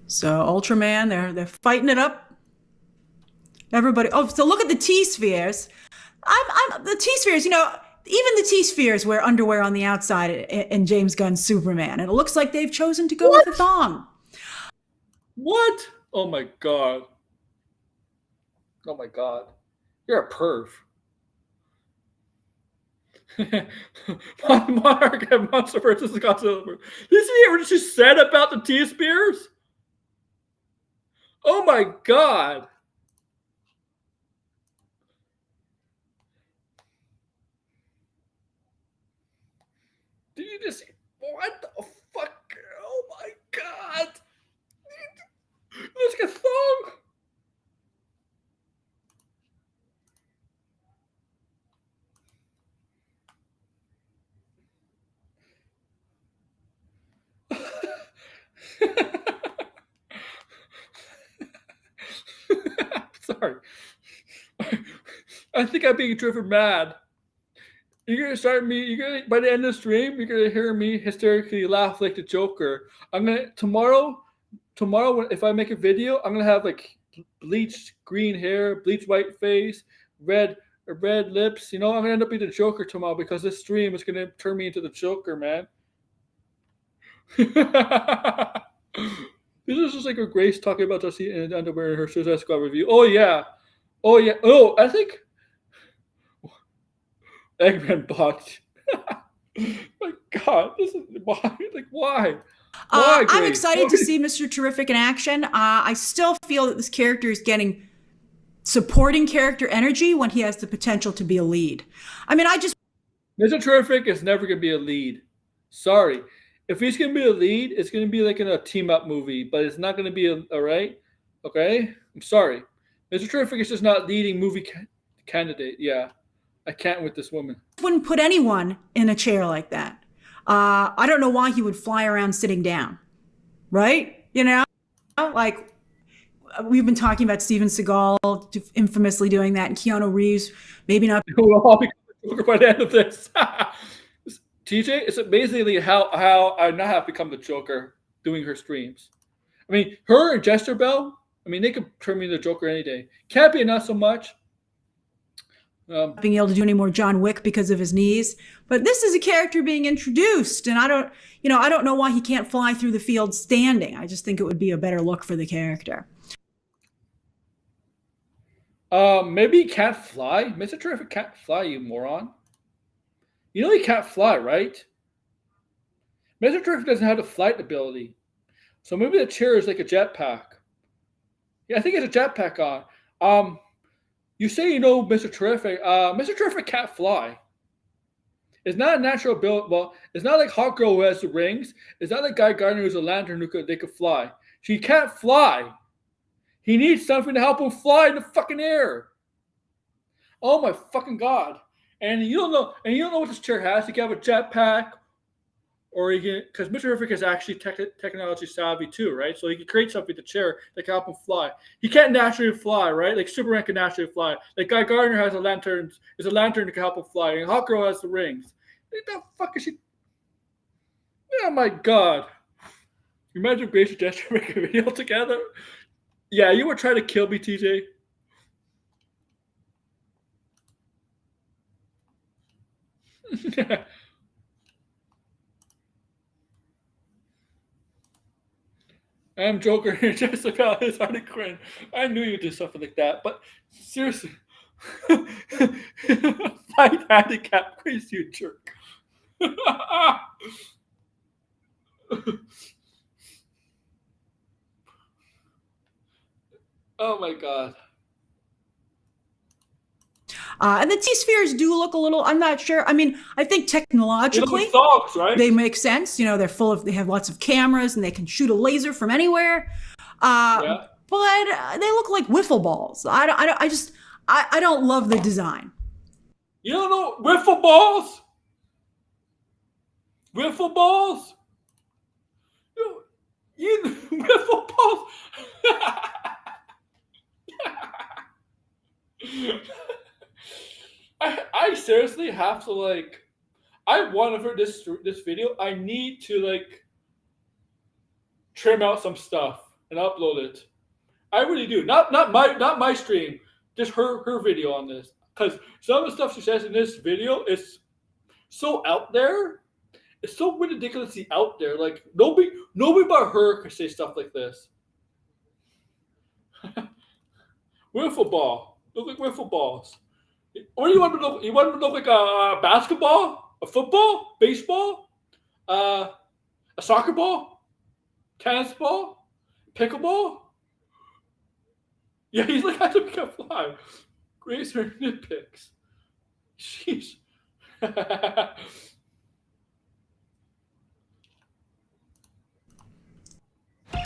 So Ultraman, they're fighting it up. Everybody. Oh, so look at the T-spheres. The T-spheres. You know, even the T-spheres wear underwear on the outside in James Gunn's Superman, and it looks like they've chosen to go with a thong. What? Oh my God! Oh my god. You're a perv. Monarch and Monster versus Godzilla. Did you see what she said about the T-Spears? Oh my god. Did you just see? What the fuck? Oh my god. Let's get thong. Sorry. I think I'm being driven mad. You're gonna start me. You're gonna by the end of the stream. You're gonna hear me hysterically laugh like the Joker. I'm gonna tomorrow. If I make a video, I'm gonna have like bleached green hair, bleached white face, red lips. You know, I'm gonna end up being the Joker tomorrow because this stream is gonna turn me into the Joker, man. This is just like a Grace talking about Dusty in underwear in her Suicide Squad review. Oh yeah. I think Eggman botched. My God, this is why. Like why? Why? I'm excited to see Mr. Terrific in action. I still feel that this character is getting supporting character energy when he has the potential to be a lead. I mean, Mr. Terrific is never going to be a lead. Sorry. If he's going to be a lead, it's going to be like in a team-up movie, but it's not going to be all right? Okay? I'm sorry. Mr. Terrific is just not leading movie candidate. Yeah. I can't with this woman. Wouldn't put anyone in a chair like that. I don't know why he would fly around sitting down, right? You know, like we've been talking about Steven Seagal infamously doing that, and Keanu Reeves maybe not. We'll all become a Joker by the end of this. TJ, it's basically how I now have become the Joker doing her streams. I mean, her and Jester Bell. I mean, they could turn me into the Joker any day. Can't be not so much. Being able to do any more John Wick because of his knees, but this is a character being introduced, and I don't know why he can't fly through the field standing. I just think it would be a better look for the character. Maybe he can't fly. Mr. Terrific can't fly, you moron. You know he can't fly, right? Mr. Terrific doesn't have the flight ability, so maybe the chair is like a jetpack. Yeah, I think it's a jetpack on. You say you know Mr. Terrific. Mr. Terrific can't fly. It's not a natural ability. Well, it's not like Hawk Girl who has the rings. It's not like Guy Gardner who's a lantern they could fly. She can't fly. He needs something to help him fly in the fucking air. Oh my fucking God. And you don't know what this chair has. He can have a jetpack, or he can, because Mr. Terrific is actually technology savvy too, right? So he can create something with the chair that can help him fly. He can't naturally fly, right? Like Superman can naturally fly. Like Guy Gardner has a lantern that can help him fly, and Hawk Girl has the rings. What the fuck is she? Oh my God! Imagine Grace and Jester make a video together. Yeah, you were trying to kill me, TJ. I'm Joker and just about his Harley Quinn. I knew you'd do something like that, but seriously. Fight handicap, crazy you jerk. Oh my God. And the T-spheres do look a little, I'm not sure. I mean, I think technologically, dogs, right? They make sense. You know, they have lots of cameras and they can shoot a laser from anywhere. Yeah. But they look like wiffle balls. I don't love the design. You don't know wiffle balls? Wiffle balls? You wiffle balls? I seriously have to like. I want for this video. I need to like trim out some stuff and upload it. I really do. Not my stream. Just her video on this, because some of the stuff she says in this video is so out there. It's so ridiculously out there. Like nobody but her could say stuff like this. Wiffle ball. Look like wiffle balls. What do you want to look? You want to look like a basketball, a football, baseball, a soccer ball, tennis ball, pickleball? Yeah, he's like has to become fly. Grace her nitpicks. Sheesh.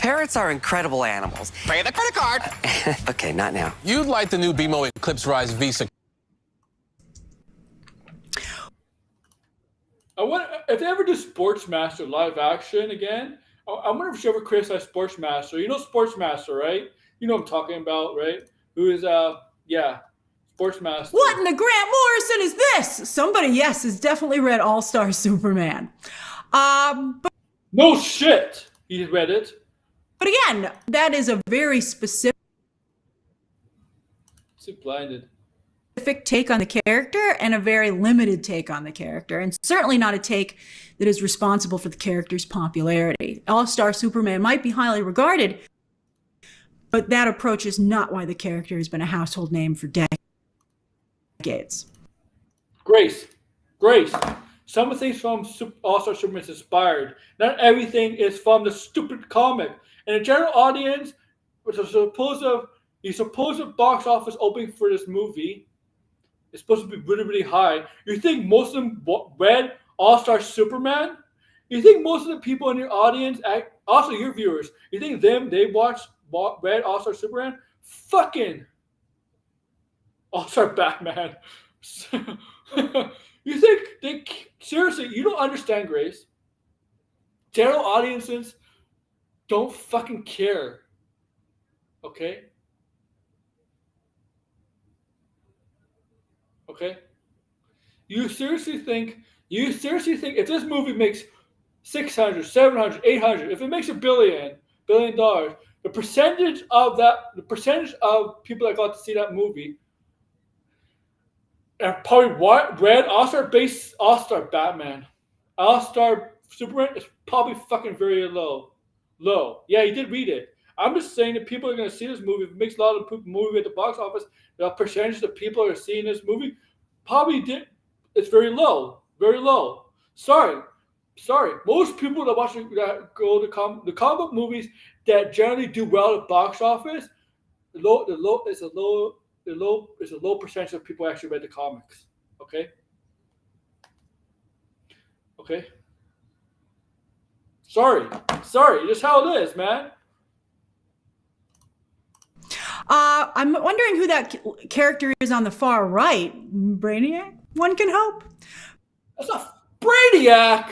Parrots are incredible animals. Pay the credit card. Okay, not now. You'd like the new BMO Eclipse Rise Visa. I wonder if they ever do Sportsmaster live action again. I wonder if she ever criticized Sportsmaster. You know Sportsmaster, right? You know what I'm talking about, right? Who is Sportsmaster. What in the Grant Morrison is this? Somebody, yes, has definitely read All-Star Superman. But No shit. He read it. again, that is a very specific Blinded. take on the character and a very limited take on the character, and certainly not a take that is responsible for the character's popularity. All-Star Superman might be highly regarded, but that approach is not why the character has been a household name for decades. Grace. Some of the things from All-Star Superman is inspired. Not everything is from the stupid comic. And the general audience, which is the supposed box office opening for this movie, is supposed to be really, really high. You think most of them read All-Star Superman? You think most of the people in your audience, also your viewers, you think they read All-Star Superman? Fucking All-Star Batman. You think seriously, you don't understand, Grace. General audiences don't fucking care. Okay? Okay? You seriously think if this movie makes 600, 700, 800, if it makes $1 billion, the percentage of people that got to see that movie and probably read All-Star Batman, All-Star Superman is probably fucking very low. Yeah, he did read it. I'm just saying that people are going to see this movie. If it makes a lot of movie at the box office, the percentage of people that are seeing this movie probably did. It's very low. Sorry. Most people that go to the comic book movies that generally do well at the box office, it's a low percentage of people actually read the comics. Okay. Sorry. Just how it is, man. I'm wondering who that character is on the far right. Brainiac? One can hope. That's not Brainiac.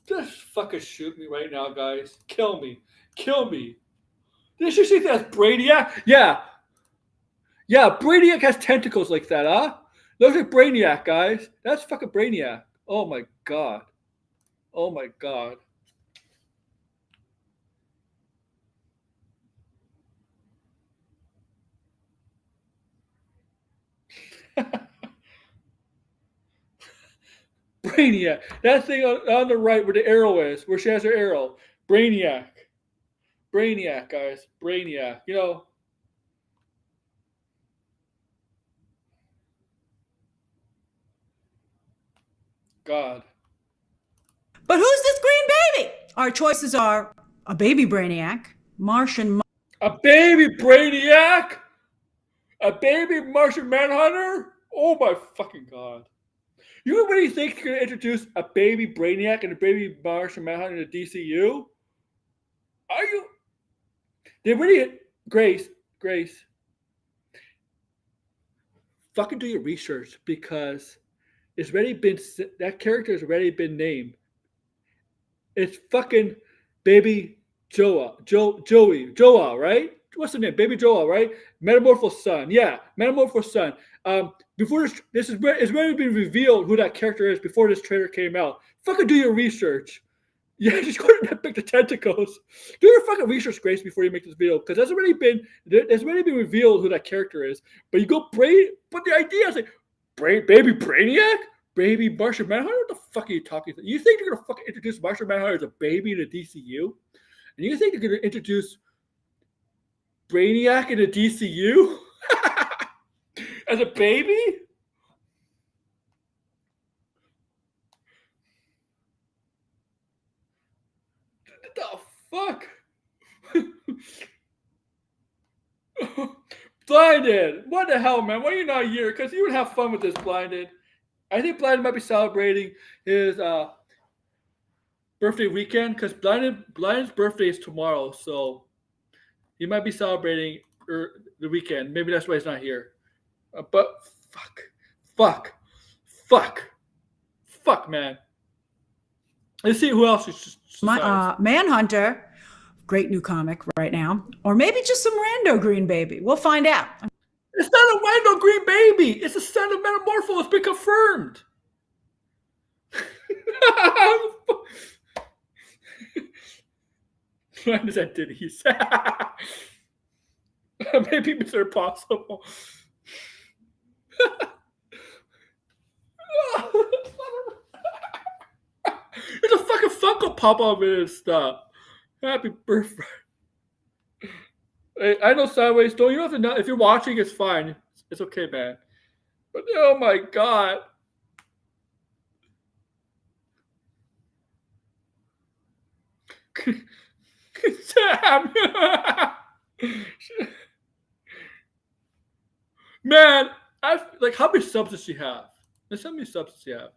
Just fucking shoot me right now, guys. Kill me. Did you see that's Brainiac? Yeah, Brainiac has tentacles like that, huh? Looks like Brainiac, guys. That's fucking Brainiac. Oh my god. Brainiac. That thing on the right where the arrow is, where she has her arrow. Brainiac, guys. Brainiac. You know. God. But who's this green baby? Our choices are a baby Brainiac, Martian. A baby Brainiac? A baby Martian Manhunter? Oh my fucking god. You really think you're going to introduce a baby Brainiac and a baby Martian Manhunter in the DCU? Are you? They really... Grace. Fucking do your research because it's already been... That character has already been named. It's fucking baby Joa, right? What's the name? Baby Joa, right? Metamorpho's son. Yeah, Metamorpho's son. Before it's already been revealed who that character is before this trailer came out. Fucking do your research. Yeah, just go to pick the tentacles. Do your fucking research, Grace, before you make this video, because there's already been revealed who that character is. But you go but the idea is like baby Brainiac, baby Martian Manhunter. What the fuck are you talking about? You think you're gonna fucking introduce Martian Manhunter as a baby in the DCU, and you think you're gonna introduce Brainiac in a DCU as a baby. What the fuck? Blinded. What the hell, man? Why are you not here? Because you would have fun with this, Blinded. I think Blinded might be celebrating his birthday weekend because Blinded's birthday is tomorrow, so he might be celebrating the weekend. Maybe that's why he's not here. But fuck, man. Let's see who else is. Manhunter, great new comic right now, or maybe just some rando green baby. We'll find out. It's not a rando green baby. It's the son of Metamorpho. It's been confirmed. When is that Diddy's? Maybe Mr. Impossible. There's a fucking Funko Pop of it and stuff. Happy birthday. Hey, I know Sideways. Don't you have to know? If you're watching, it's fine. It's okay, man. But oh my god. Sam. Man, how many subs does she have? Let's see how many subs does she have?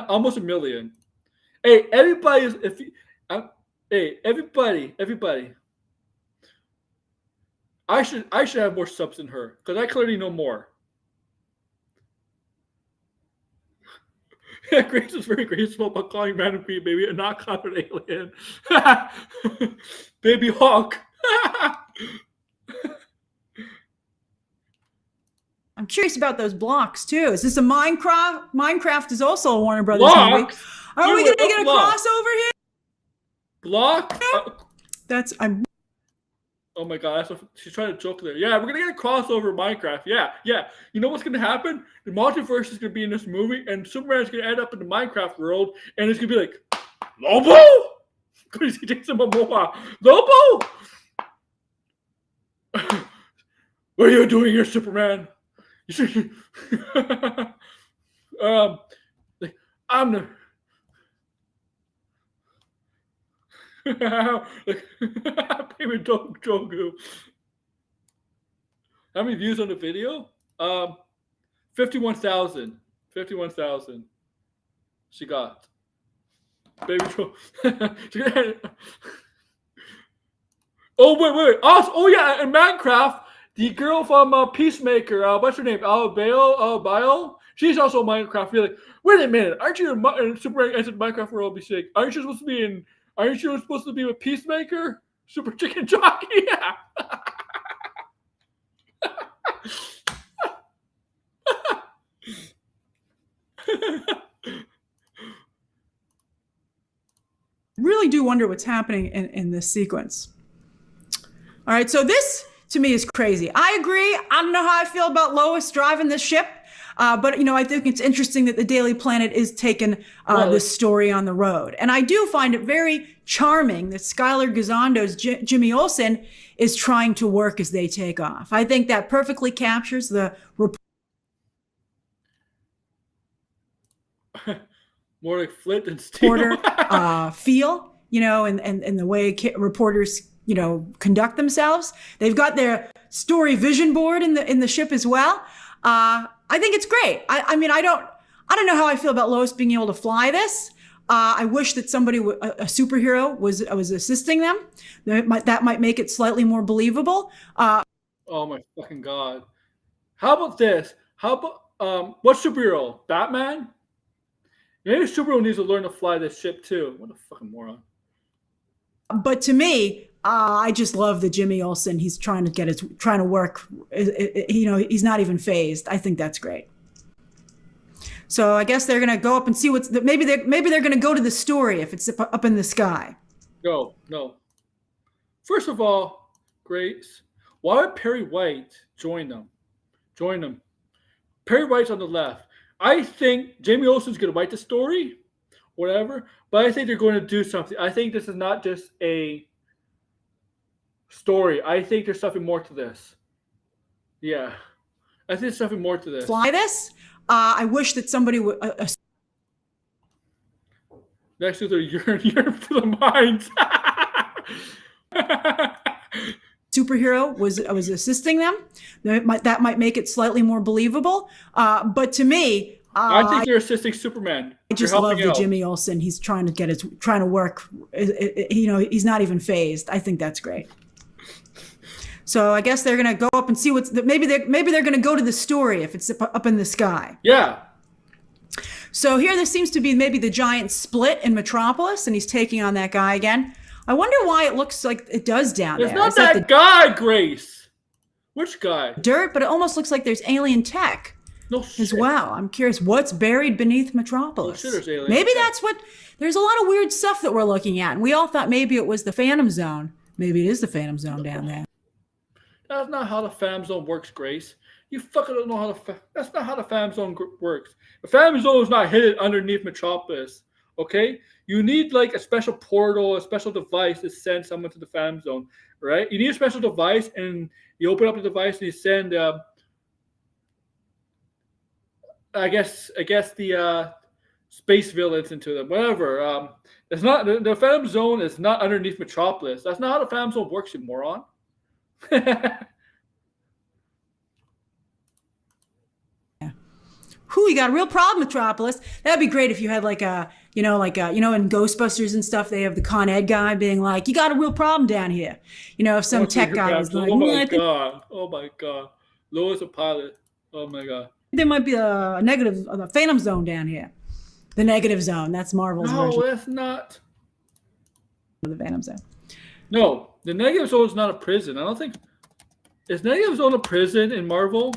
Almost 1 million. Hey, everybody! Everybody! I should have more subs than her because I clearly know more. Yeah, Grace is very graceful about calling random green baby and not calling an alien. Baby Hawk. I'm curious about those blocks too. Is this a Minecraft? Minecraft is also a Warner Brothers movie. Are we going to get a crossover here? Block? I'm. Oh my god, she's trying to joke there. Yeah, we're gonna get a crossover Minecraft. Yeah. You know what's gonna happen? The multiverse is gonna be in this movie, and Superman's gonna end up in the Minecraft world, and it's gonna be like, Lobo? Because he takes him a Moa. Lobo? What are you doing here, Superman? You should. I'm the. Baby Dogu. How many views on the video? 51,000. 51,000. She got. Baby Oh wait. Oh yeah, in Minecraft, the girl from Peacemaker, what's her name? Bio. She's also in Minecraft. You're like, wait a minute, aren't you in Superman entered Minecraft world? Be sick. Aren't you supposed to be with Peacemaker? Super Chicken Jockey? Yeah. Really do wonder what's happening in this sequence. All right, so this to me is crazy. I agree. I don't know how I feel about Lois driving this ship. But, I think it's interesting that the Daily Planet is taking this story on the road. And I do find it very charming that Skylar Gazondo's Jimmy Olsen is trying to work as they take off. I think that perfectly captures the more like Flint and Steel reporter feel, and the way reporters, conduct themselves. They've got their story vision board in the ship as well. I think it's great. I mean, I don't know how I feel about Lois being able to fly this. I wish that somebody, a superhero, was assisting them. That might make it slightly more believable. Oh my fucking god! How about this? How about what superhero? Batman? Maybe superhero needs to learn to fly this ship too. What a fucking moron! But to me, I just love that Jimmy Olsen. He's trying to work. He's not even phased. I think that's great. So I guess they're gonna go up and see maybe they're gonna go to the story if it's up in the sky. No. First of all, Grace, why would Perry White join them? Perry White's on the left. I think Jamie Olsen's gonna write the story, whatever. But I think they're going to do something. I think this is not just a story. I think there's something more to this. Yeah. I think there's something more to this. Fly this. I wish that somebody would. Next to the urine for the minds. Superhero was assisting them. That might make it slightly more believable. But to me, I think you're assisting Superman. I just love the Jimmy Olsen. He's trying to work. He's not even phased. I think that's great. So I guess they're gonna go up and see maybe they're gonna go to the story if it's up in the sky. Yeah. So here there seems to be maybe the giant split in Metropolis, and he's taking on that guy again. I wonder why it looks like it does down there. It's not that guy, Grace. Which guy? Dirt, but it almost looks like there's alien tech. No shit. As well. I'm curious what's buried beneath Metropolis. No shit, there's alien maybe tech. that's what. There's a lot of weird stuff that we're looking at, and we all thought maybe it was the Phantom Zone. Maybe it is the Phantom Zone down there. That's not how the Phantom Zone works, Grace. You fucking don't know how that's not how the Phantom Zone works. The Phantom Zone is not hidden underneath Metropolis. Okay, you need like a special portal, a special device to send someone to the Phantom Zone, right? You need a special device, and you open up the device and you send. I guess the space villains into them. Whatever. It's not the Phantom Zone is not underneath Metropolis. That's not how the Phantom Zone works, you moron. Whew, you got a real problem, Metropolis. That'd be great if you had in Ghostbusters and stuff, they have the Con Ed guy being like, you got a real problem down here. If some tech guy was like, oh my god. Lois a pilot. Oh my god. There might be a Phantom Zone down here. The negative zone. That's Marvel's version. No, that's not. The Phantom Zone. No, the negative zone is not a prison. I don't think. Is negative zone a prison in Marvel?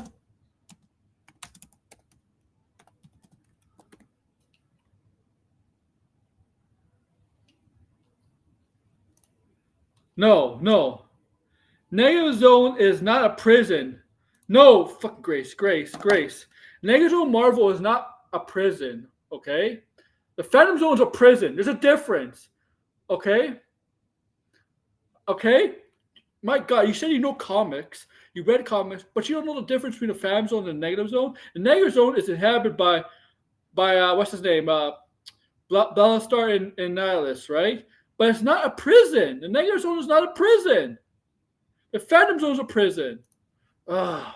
No. Negative zone is not a prison. No, fuck Grace. Negative zone Marvel is not a prison, okay? The Phantom Zone is a prison. There's a difference, okay? Okay? My God, you said you know comics. You read comics, but you don't know the difference between the Phantom Zone and the Negative Zone. The Negative Zone is inhabited by what's his name? Bellarstar and Nihilus, right? But it's not a prison. The Negative Zone is not a prison. The Phantom Zone is a prison. Oh,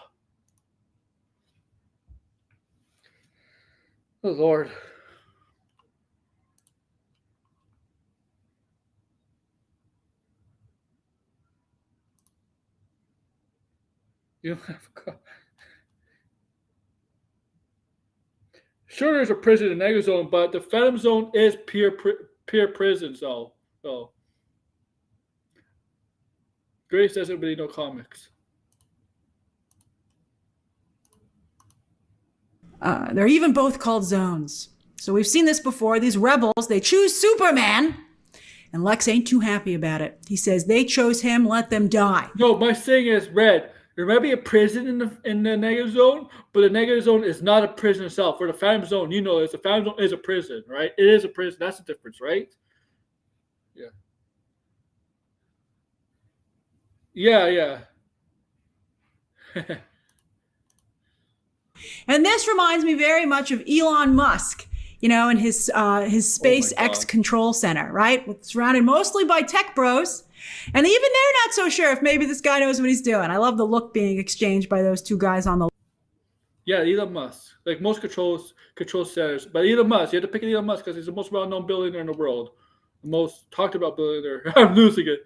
Lord. You don't have a car. Sure, there's a prison in the Negative Zone, but the Phantom Zone is pure prison, so. Grace doesn't really know comics. They're even both called zones. So we've seen this before. These rebels, they choose Superman, and Lex ain't too happy about it. He says they chose him, let them die. No, my thing is, Red, there might be a prison in the Negative Zone, but the Negative Zone is not a prison itself. For the Phantom Zone, the Phantom Zone is a prison, right? It is a prison. That's the difference, right? Yeah. And this reminds me very much of Elon Musk, and his SpaceX control center, right? It's surrounded mostly by tech bros. And even they're not so sure if maybe this guy knows what he's doing. I love the look being exchanged by those two guys on the. Yeah, Elon Musk. Like most control centers. But Elon Musk, you have to pick Elon Musk because he's the most well-known billionaire in the world. The most talked about billionaire. I'm losing it.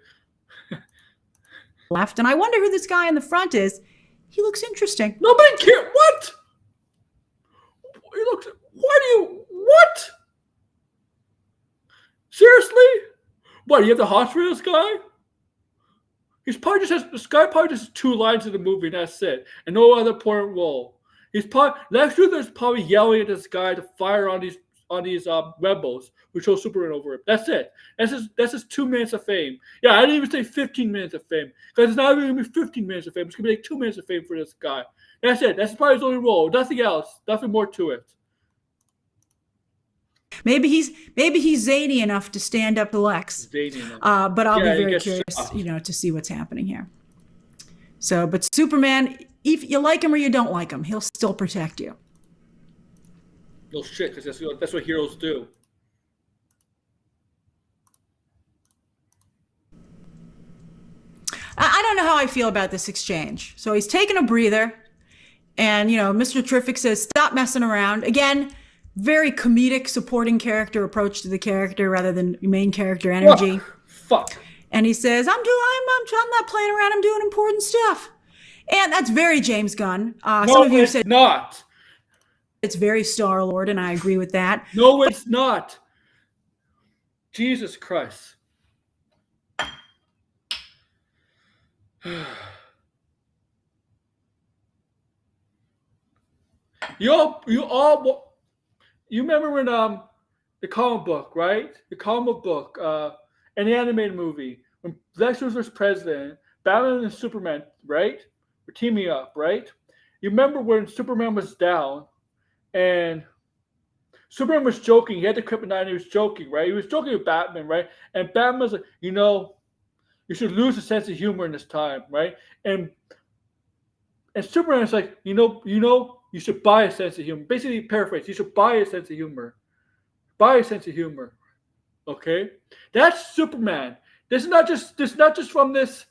Left. And I wonder who this guy in the front is. He looks interesting. Nobody cares. What? He looks. What? Seriously? What? You have the heart for this guy? This guy probably just has 2 lines in the movie, and that's it, and no other important role. Lex Luthor's probably yelling at this guy to fire on these rebels who chose Superman over him. That's it. That's just 2 minutes of fame. Yeah, I didn't even say 15 minutes of fame because it's not even gonna be 15 minutes of fame. It's gonna be like 2 minutes of fame for this guy. That's it. That's probably his only role. Nothing else. Nothing more to it. Maybe he's zany enough to stand up to Lex. But I'll be very curious, to see what's happening here. So, but Superman, if you like him or you don't like him, he'll still protect you. No shit, because that's what heroes do. I don't know how I feel about this exchange. So he's taking a breather, and Mr. Terrific says, "Stop messing around." Again, very comedic supporting character approach to the character rather than main character energy. Fuck. And he says, I'm not playing around. I'm doing important stuff. And that's very James Gunn. Some of you said not. It's very Star-Lord, and I agree with that. No, it's not. Jesus Christ. You remember when the comic book, right? The comic book, an animated movie, when Lex Luthor was president, Batman and Superman, right, were teaming up, right? You remember when Superman was down, and Superman was joking. He had the kryptonite, and he was joking, right? He was joking with Batman, right? And Batman was like, you should lose a sense of humor in this time, right? And Superman is like, you should buy a sense of humor. Basically, paraphrase, you should buy a sense of humor. Buy a sense of humor. Okay? That's Superman. This is not just from this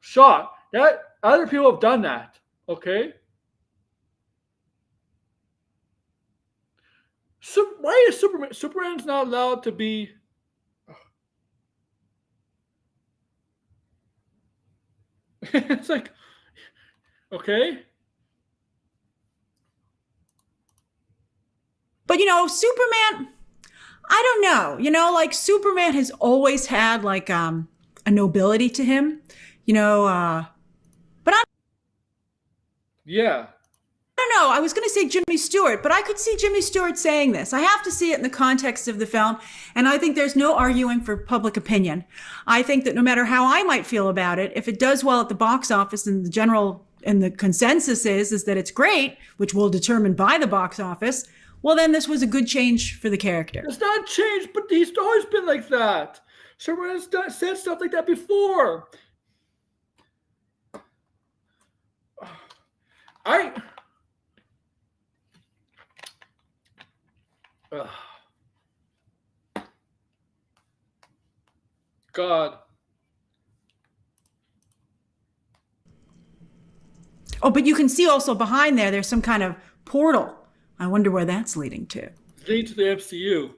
shot. That other people have done that. Okay? So why is Superman's not allowed to be it's like, okay. But Superman, I don't know. Like Superman has always had like a nobility to him, but yeah. I don't know. I was going to say Jimmy Stewart, but I could see Jimmy Stewart saying this. I have to see it in the context of the film, and I think there's no arguing for public opinion. I think that no matter how I might feel about it, if it does well at the box office and the consensus is that it's great, which will determine by the box office, well, then this was a good change for the character. It's not changed, but he's always been like that. Superman's said stuff like that before. God. Oh, but you can see also behind there's some kind of portal. I wonder where that's leading to. It's leading to the MCU. You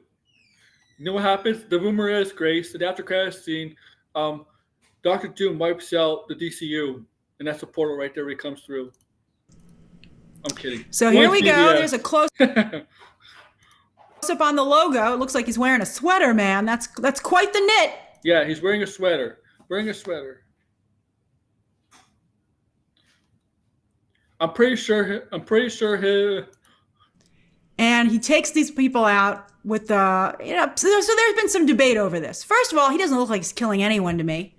know what happens? The rumor is, Grace, that after credits scene, Dr. Doom wipes out the DCU, and that's the portal right there where he comes through. I'm kidding. So here we go. There's a close up on the logo. It looks like he's wearing a sweater, man. That's quite the knit. Yeah, he's wearing a sweater. I'm pretty sure he. And he takes these people out with so there's been some debate over this. First of all, he doesn't look like he's killing anyone to me.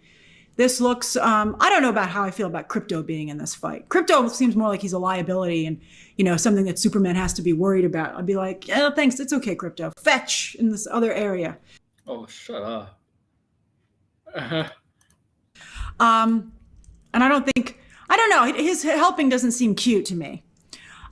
This looks, I don't know about how I feel about Crypto being in this fight. Crypto seems more like he's a liability and, something that Superman has to be worried about. I'd be like, yeah, thanks, it's okay, Crypto. Fetch in this other area. Oh, shut up. And I don't know, his helping doesn't seem cute to me.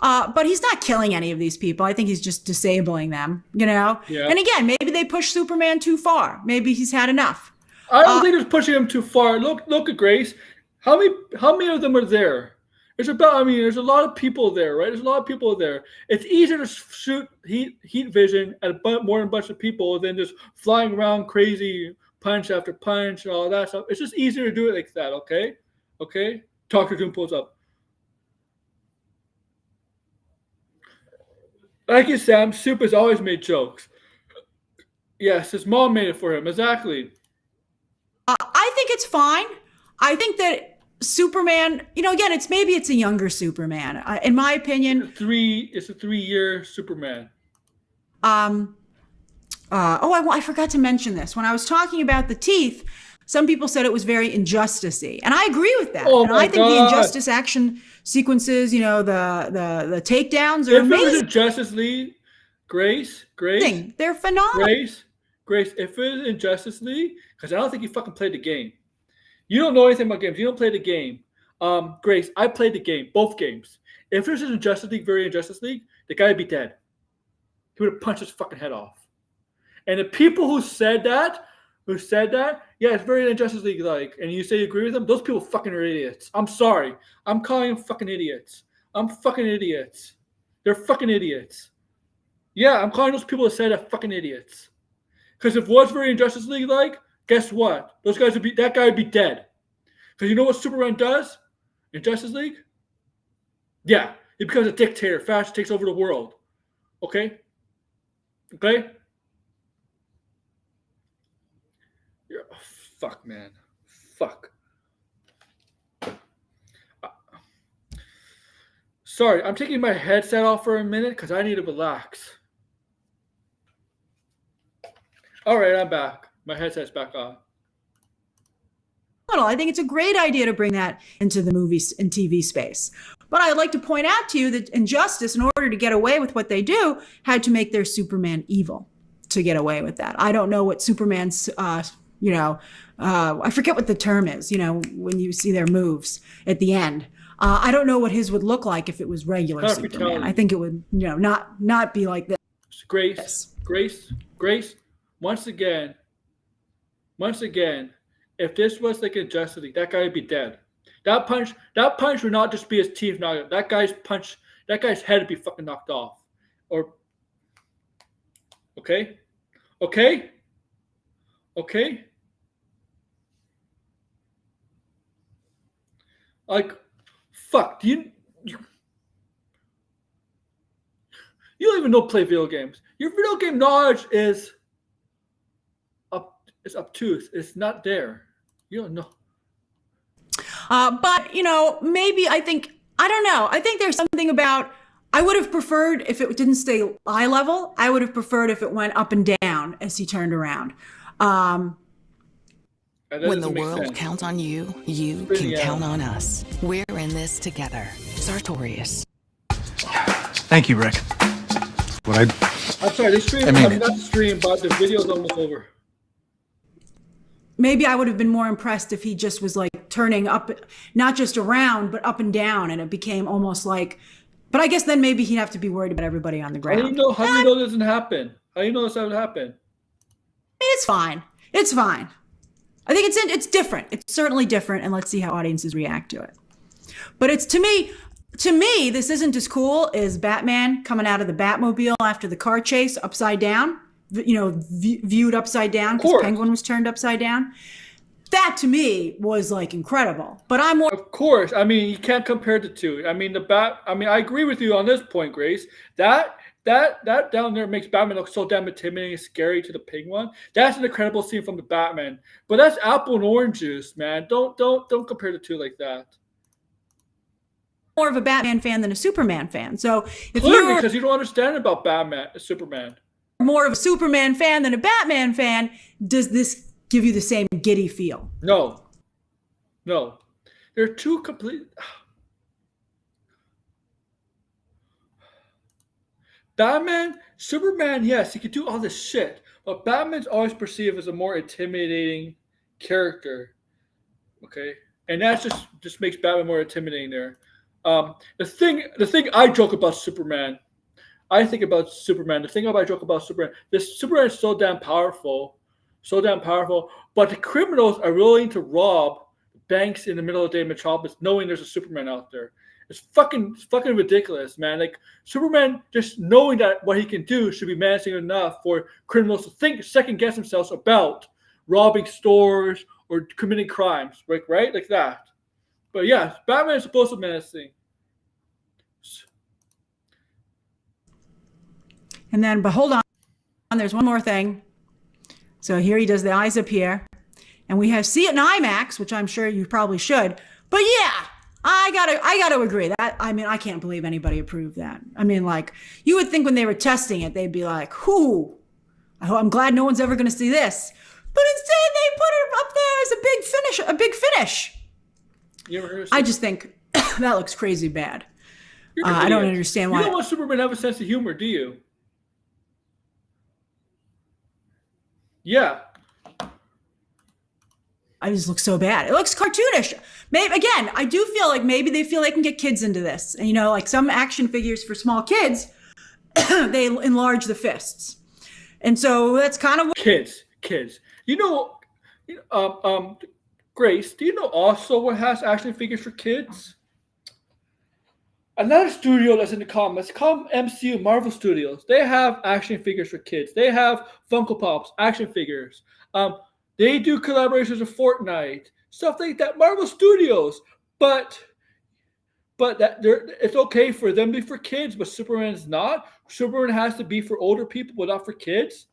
But he's not killing any of these people. I think he's just disabling them, Yeah. And again, maybe they push Superman too far. Maybe he's had enough. I don't think it's pushing him too far. Look at Grace. How many of them are there? There's a lot of people there, right? There's a lot of people there. It's easier to shoot heat vision at more than a bunch of people than just flying around crazy punch after punch and all that stuff. It's just easier to do it like that, okay? Okay? Dr. Doom pulls up. Like you said, Super's always made jokes. Yes, his mom made it for him. Exactly. I think it's fine. I think that Superman, again, it's a younger Superman. In my opinion, it's a 3-year Superman. I forgot to mention this. When I was talking about the teeth, some people said it was very injustice-y, and I agree with that. Oh, and I think the Injustice action sequences, the takedowns are amazing. If it was a Justice League Grace. They're phenomenal. Grace. If it was in Justice League, because I don't think you fucking played the game. You don't know anything about games. You don't play the game. Grace, I played the game, both games. If this was in Justice League, very in Justice League, the guy would be dead. He would have punched his fucking head off. And the people who said that, yeah, it's very in Justice League like, and you say you agree with them, those people fucking are idiots. I'm sorry. I'm calling them fucking idiots. I'm fucking idiots. They're fucking idiots. Yeah, I'm calling those people that say that fucking idiots. Because if it was very in Justice League like, guess what? That guy would be dead. Because you know what Superman does in Justice League? Yeah, he becomes a dictator. Fast takes over the world. Okay? Okay? Fuck, man. Fuck. Sorry, I'm taking my headset off for a minute because I need to relax. All right, I'm back. My headset's back on. I think it's a great idea to bring that into the movies and TV space. But I'd like to point out to you that Injustice, in order to get away with what they do, had to make their Superman evil to get away with that. I don't know what Superman's, I forget what the term is, when you see their moves at the end. I don't know what his would look like if it was regular Superman. I think it would, not be like this. Grace, once again, if this was like a Justice League, that guy would be dead. That punch would not just be his teeth knocked out. That guy's head would be fucking knocked off. Or okay? Like, fuck, you don't even know play video games. Your video game knowledge is obtuse. It's not there. You don't know. But, maybe I don't know. I think there's something about, I would have preferred if it didn't stay eye level. I would have preferred if it went up and down as he turned around. When the world counts on you, you can count on us. We're in this together. Sartorius. Thank you, Rick. I'm sorry, they streamed. I mean, not stream, but the video's almost over. Maybe I would have been more impressed if he just was like turning up, not just around, but up and down, and it became almost like. But I guess then maybe he'd have to be worried about everybody on the ground. How do you know this doesn't happen? How do you know this doesn't happen? I mean, it's fine. It's fine. I think it's different. It's certainly different, and let's see how audiences react to it. But it's to me, this isn't as cool as Batman coming out of the Batmobile after the car chase upside down. Viewed upside down because Penguin was turned upside down. That to me was like incredible. But I'm more. Of course, I mean you can't compare the two. I mean I agree with you on this point, Grace. That down there makes Batman look so damn intimidating and scary to the Penguin. That's an incredible scene from the Batman. But that's apple and orange juice, man. Don't compare the two like that. More of a Batman fan than a Superman fan. So if clearly, because you don't understand about Superman. More of a Superman fan than a Batman fan, does this give you the same giddy feel? No. They're two complete. Superman, yes, he could do all this shit, but Batman's always perceived as a more intimidating character. Okay, and that just makes Batman more intimidating there. The thing I joke about Superman. I think about Superman. The thing I joke about Superman, this Superman is so damn powerful, but the criminals are willing to rob banks in the middle of the day in Metropolis knowing there's a Superman out there. It's fucking ridiculous, man. Like Superman just knowing that what he can do should be menacing enough for criminals to second guess themselves about robbing stores or committing crimes, right? Like that. But yeah, Batman is supposed to be menacing. And then, but hold on, there's one more thing. So here he does the eyes up here, and we see it in IMAX, which I'm sure you probably should. But yeah, I gotta agree that, I mean, I can't believe anybody approved that. I mean, like, you would think when they were testing it, they'd be like, I'm glad no one's ever gonna see this. But instead they put it up there as a big finish. You ever heard of I just think that looks crazy bad. I don't understand why. You don't want Superman to have a sense of humor, do you? Yeah. I just look so bad. It looks cartoonish. Maybe again, I do feel like maybe they feel they can get kids into this. And like some action figures for small kids, they enlarge the fists. And so that's kind of what kids. Grace, do you know also what has action figures for kids? Another studio that's in the comics, called MCU, Marvel Studios. They have action figures for kids. They have Funko Pops, action figures. They do collaborations with Fortnite, stuff like that. Marvel Studios, but it's okay for them to be for kids, but Superman is not. Superman has to be for older people, but not for kids.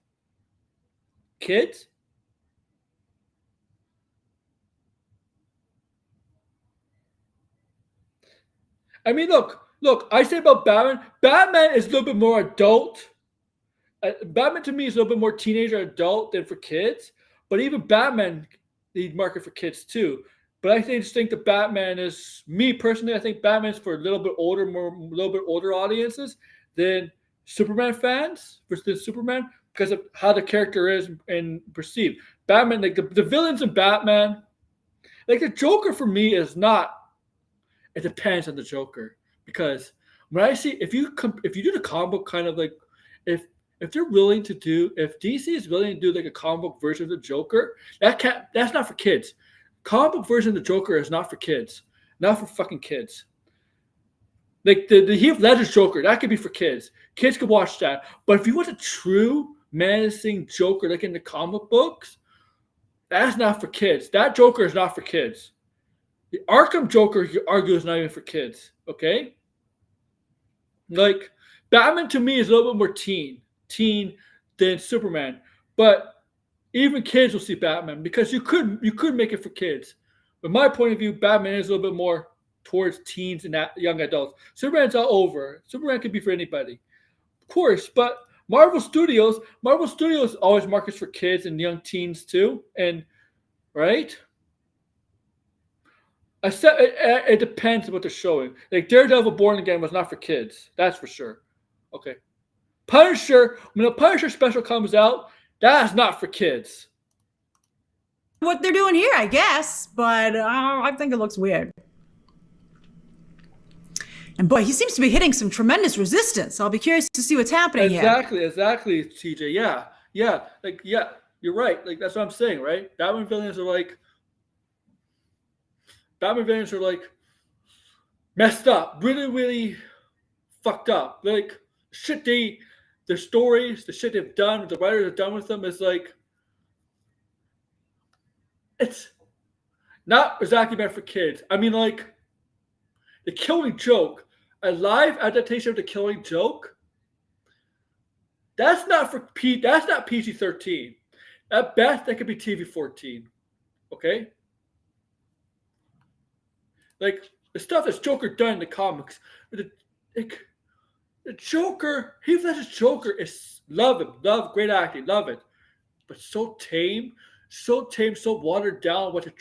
Kids. I mean, look. I say about Batman. Batman is a little bit more adult. Batman to me is a little bit more teenager adult than for kids. But even Batman, they market for kids too. But I just think that Batman is, me personally, I think Batman's for a little bit older audiences than Superman fans versus Superman because of how the character is and perceived. Batman, like the villains in Batman, like the Joker for me is not. It depends on the Joker because when I see if you do the comic book kind of like if they're willing to do if DC is willing to do like a comic book version of the Joker, that's not for kids. Comic book version of the Joker is not for kids, not for fucking kids. Like the Heath Ledger's Joker, that could be for kids. Kids could watch that. But if you want a true menacing Joker like in the comic books, that's not for kids. That Joker is not for kids. The Arkham Joker, you argue, is not even for kids, okay? Like, Batman to me is a little bit more teen than Superman. But even kids will see Batman because you could make it for kids. But my point of view, Batman is a little bit more towards teens and young adults. Superman's all over. Superman could be for anybody. Of course, but Marvel Studios always markets for kids and young teens too. And, right? It depends on what they're showing. Like Daredevil Born Again was not for kids. That's for sure. Okay. Punisher, when the Punisher special comes out, that's not for kids. what they're doing here, I guess. But I think it looks weird. And boy, he seems to be hitting some tremendous resistance. I'll be curious to see what's happening here. Exactly, TJ. Yeah. Like, yeah, you're right. Like, that's what I'm saying, right? Batman villains are like messed up, really, really fucked up. Like their stories, the shit they've done, the writers have done with them is like, it's not exactly meant for kids. I mean, like The Killing Joke, a live adaptation of The Killing Joke. That's not PG-13. At best, that could be TV-14. Okay. Like the stuff that's Joker done in the comics, the Joker, Heath Ledger's Joker is love great acting, love it, but so tame, so watered down. What the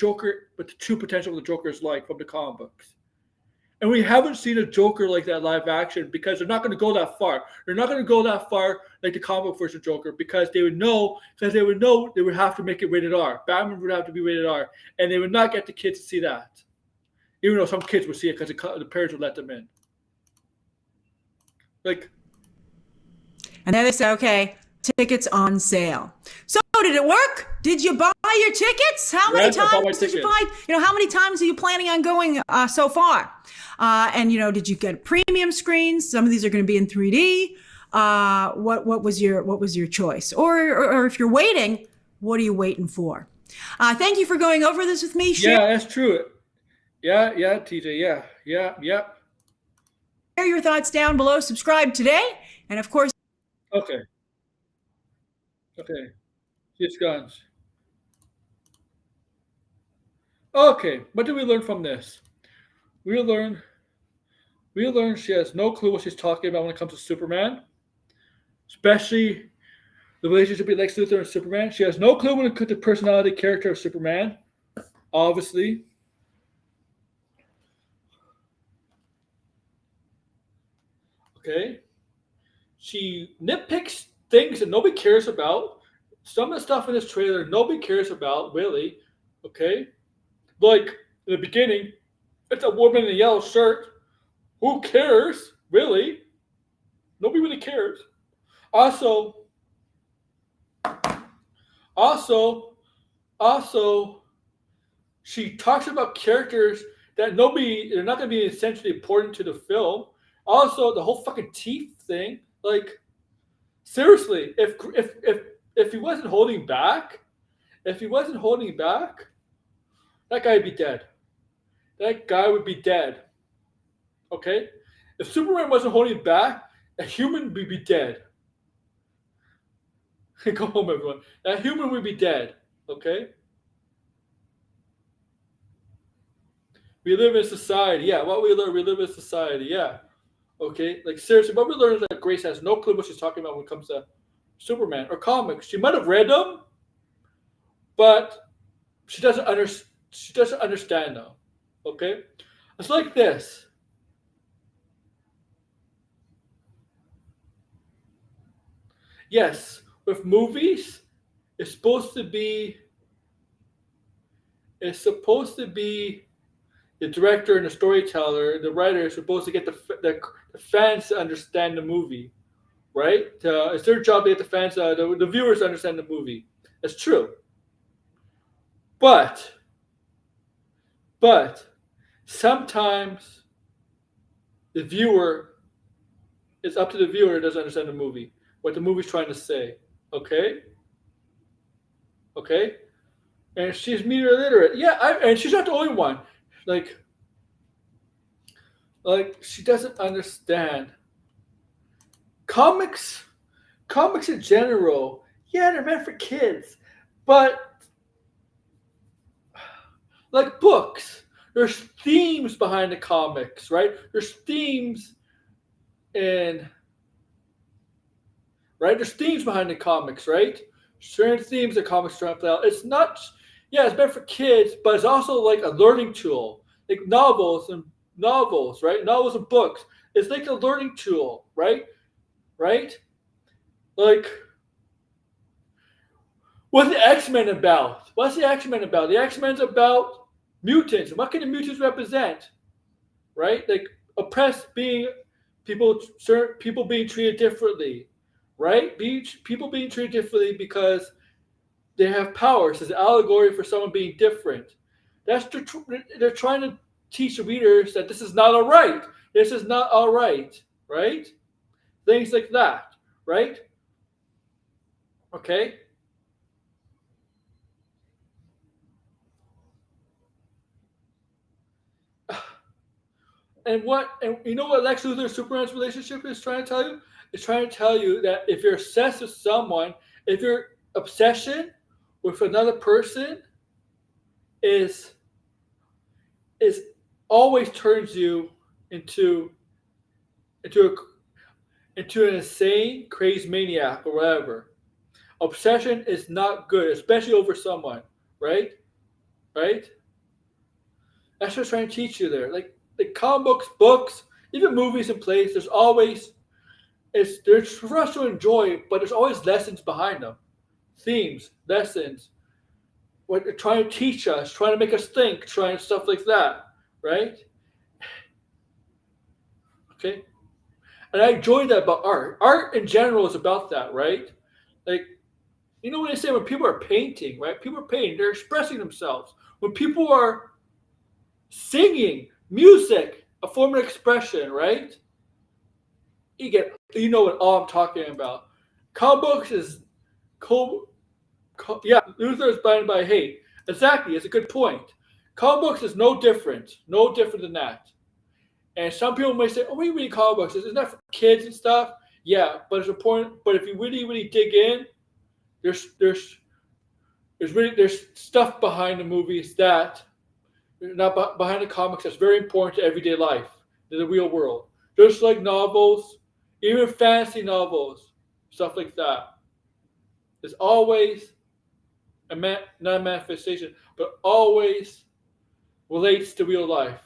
true potential of the Joker is like from the comic books, and we haven't seen a Joker like that live action because they're not going to go that far. They're not going to go that far like the comic book version of Joker because they would know they would have to make it rated R. Batman would have to be rated R, and they would not get the kids to see that. Even though some kids would see it because the parents would let them in. Like, and then they say, okay, tickets on sale. So did it work? Did you buy your tickets? How many times did you buy? How many times are you planning on going so far? And did you get premium screens? Some of these are going to be in 3D. What was your choice? Or if you're waiting, what are you waiting for? Thank you for going over this with me. Yeah, that's true. Yeah, TJ. Yeah. Share your thoughts down below. Subscribe today. And of course. Okay. Just guns. Okay. What did we learn from this? We learned she has no clue what she's talking about when it comes to Superman. Especially the relationship between Lex Luthor and Superman. She has no clue when it comes to the personality character of Superman. Obviously. Okay. She nitpicks things that nobody cares about. some of the stuff in this trailer nobody cares about, really. Okay? Like, in the beginning, it's a woman in a yellow shirt. Who cares? Really? Nobody really cares. Also, she talks about characters that they're not going to be essentially important to the film. Also, the whole fucking teeth thing. Like, seriously, if he wasn't holding back, that guy would be dead. That guy would be dead. Okay? If Superman wasn't holding back, a human would be dead. Go home, everyone. That human would be dead. Okay? We live in society. Yeah, what we learn, we live in society. Yeah. Okay? Like, seriously, what we learn is that Grace has no clue what she's talking about when it comes to Superman or comics. She might have read them, but she doesn't understand them. Okay? It's like this. Yes, with movies, it's supposed to be the director and the storyteller, the writer is supposed to get the fans to understand the movie, right? It's their job to get the fans, the viewers to understand the movie. It's true. But sometimes it's up to the viewer who doesn't understand the movie, what the movie's trying to say. Okay? Okay? And she's media illiterate. Yeah, and she's not the only one. Like she doesn't understand. Comics in general, yeah, they're meant for kids. But like books, there's themes behind the comics, right? There's themes behind the comics, right? Certain themes that comics trying to play out. It's not, it's meant for kids, but it's also like a learning tool. Like novels, right? Novels and books. It's like a learning tool, right? Right? Like, what's the X-Men about? What's the X-Men about? The X-Men's about mutants. What can the mutants represent? Right? Like oppressed people being treated differently. Right? People being treated differently because they have powers. It's an allegory for someone being different. They're trying to teach the readers that this is not all right. This is not all right. Right? Things like that. Right? Okay? And you know what Lex Luthor and Superman's relationship is trying to tell you? It's trying to tell you that if you're obsessed with someone, if your obsession with another person is always turns you into an insane, crazy maniac or whatever. Obsession is not good, especially over someone, right? Right? That's what I'm trying to teach you there. Like comic books, even movies and plays, there's for us to enjoy, but there's always lessons behind them. Themes, lessons, what they're trying to teach us, trying to make us think, trying stuff like that, right? Okay? And I enjoy that about art. Art in general is about that, right? Like, you know what they say when people are painting, right? People are painting, they're expressing themselves. When people are singing, music, a form of expression, right? You know what all I'm talking about. Comic books is Luther is blinded by hate. Exactly, it's a good point. Comic books is no different than that. And some people may say, "Oh, we read comic books. Isn't that for kids and stuff?" Yeah, but it's important. But if you really, really dig in, there's stuff behind the movies that not behind the comics that's very important to everyday life, to the real world. Just like novels, even fantasy novels, stuff like that. There's always not a manifestation, but always relates to real life.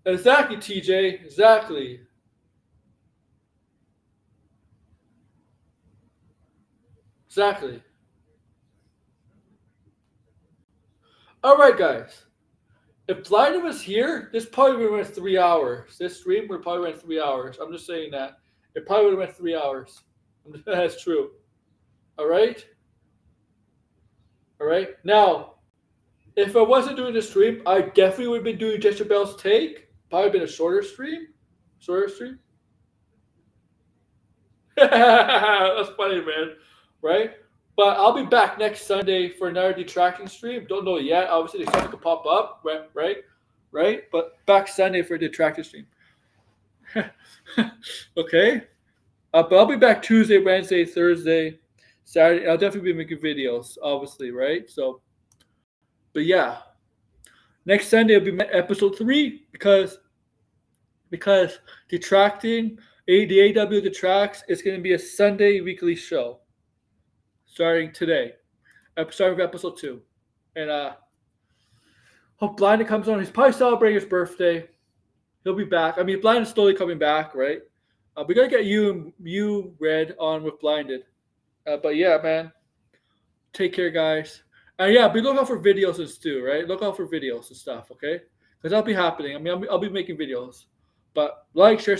Exactly, TJ. Exactly. Exactly. All right, guys. If Blinded was here, this probably would have went 3 hours. This stream would probably went 3 hours. I'm just saying that. It probably would have went 3 hours. That's true. All right? All right? Now, if I wasn't doing the stream, I definitely would have been doing Jezebel's Take. Probably been a shorter stream. That's funny, man. Right? But I'll be back next Sunday for another detracting stream. Don't know yet. Obviously, something could pop up. Right? But back Sunday for a detracting stream. Okay? But I'll be back Tuesday, Wednesday, Thursday, Saturday. I'll definitely be making videos, obviously, right? So, but yeah. Next Sunday will be episode 3 because detracting, the AWO Detracts is going to be a Sunday weekly show starting today, starting with episode 2. And hope Blinded comes on. He's probably celebrating his birthday. He'll be back. I mean, Blinded's slowly coming back, right? We got to get you, Red, on with Blinded. But yeah, man. Take care, guys. And yeah, be looking out for videos and Stu, right? Look out for videos and stuff, okay? Because that'll be happening. I mean, I'll be making videos. But like, share,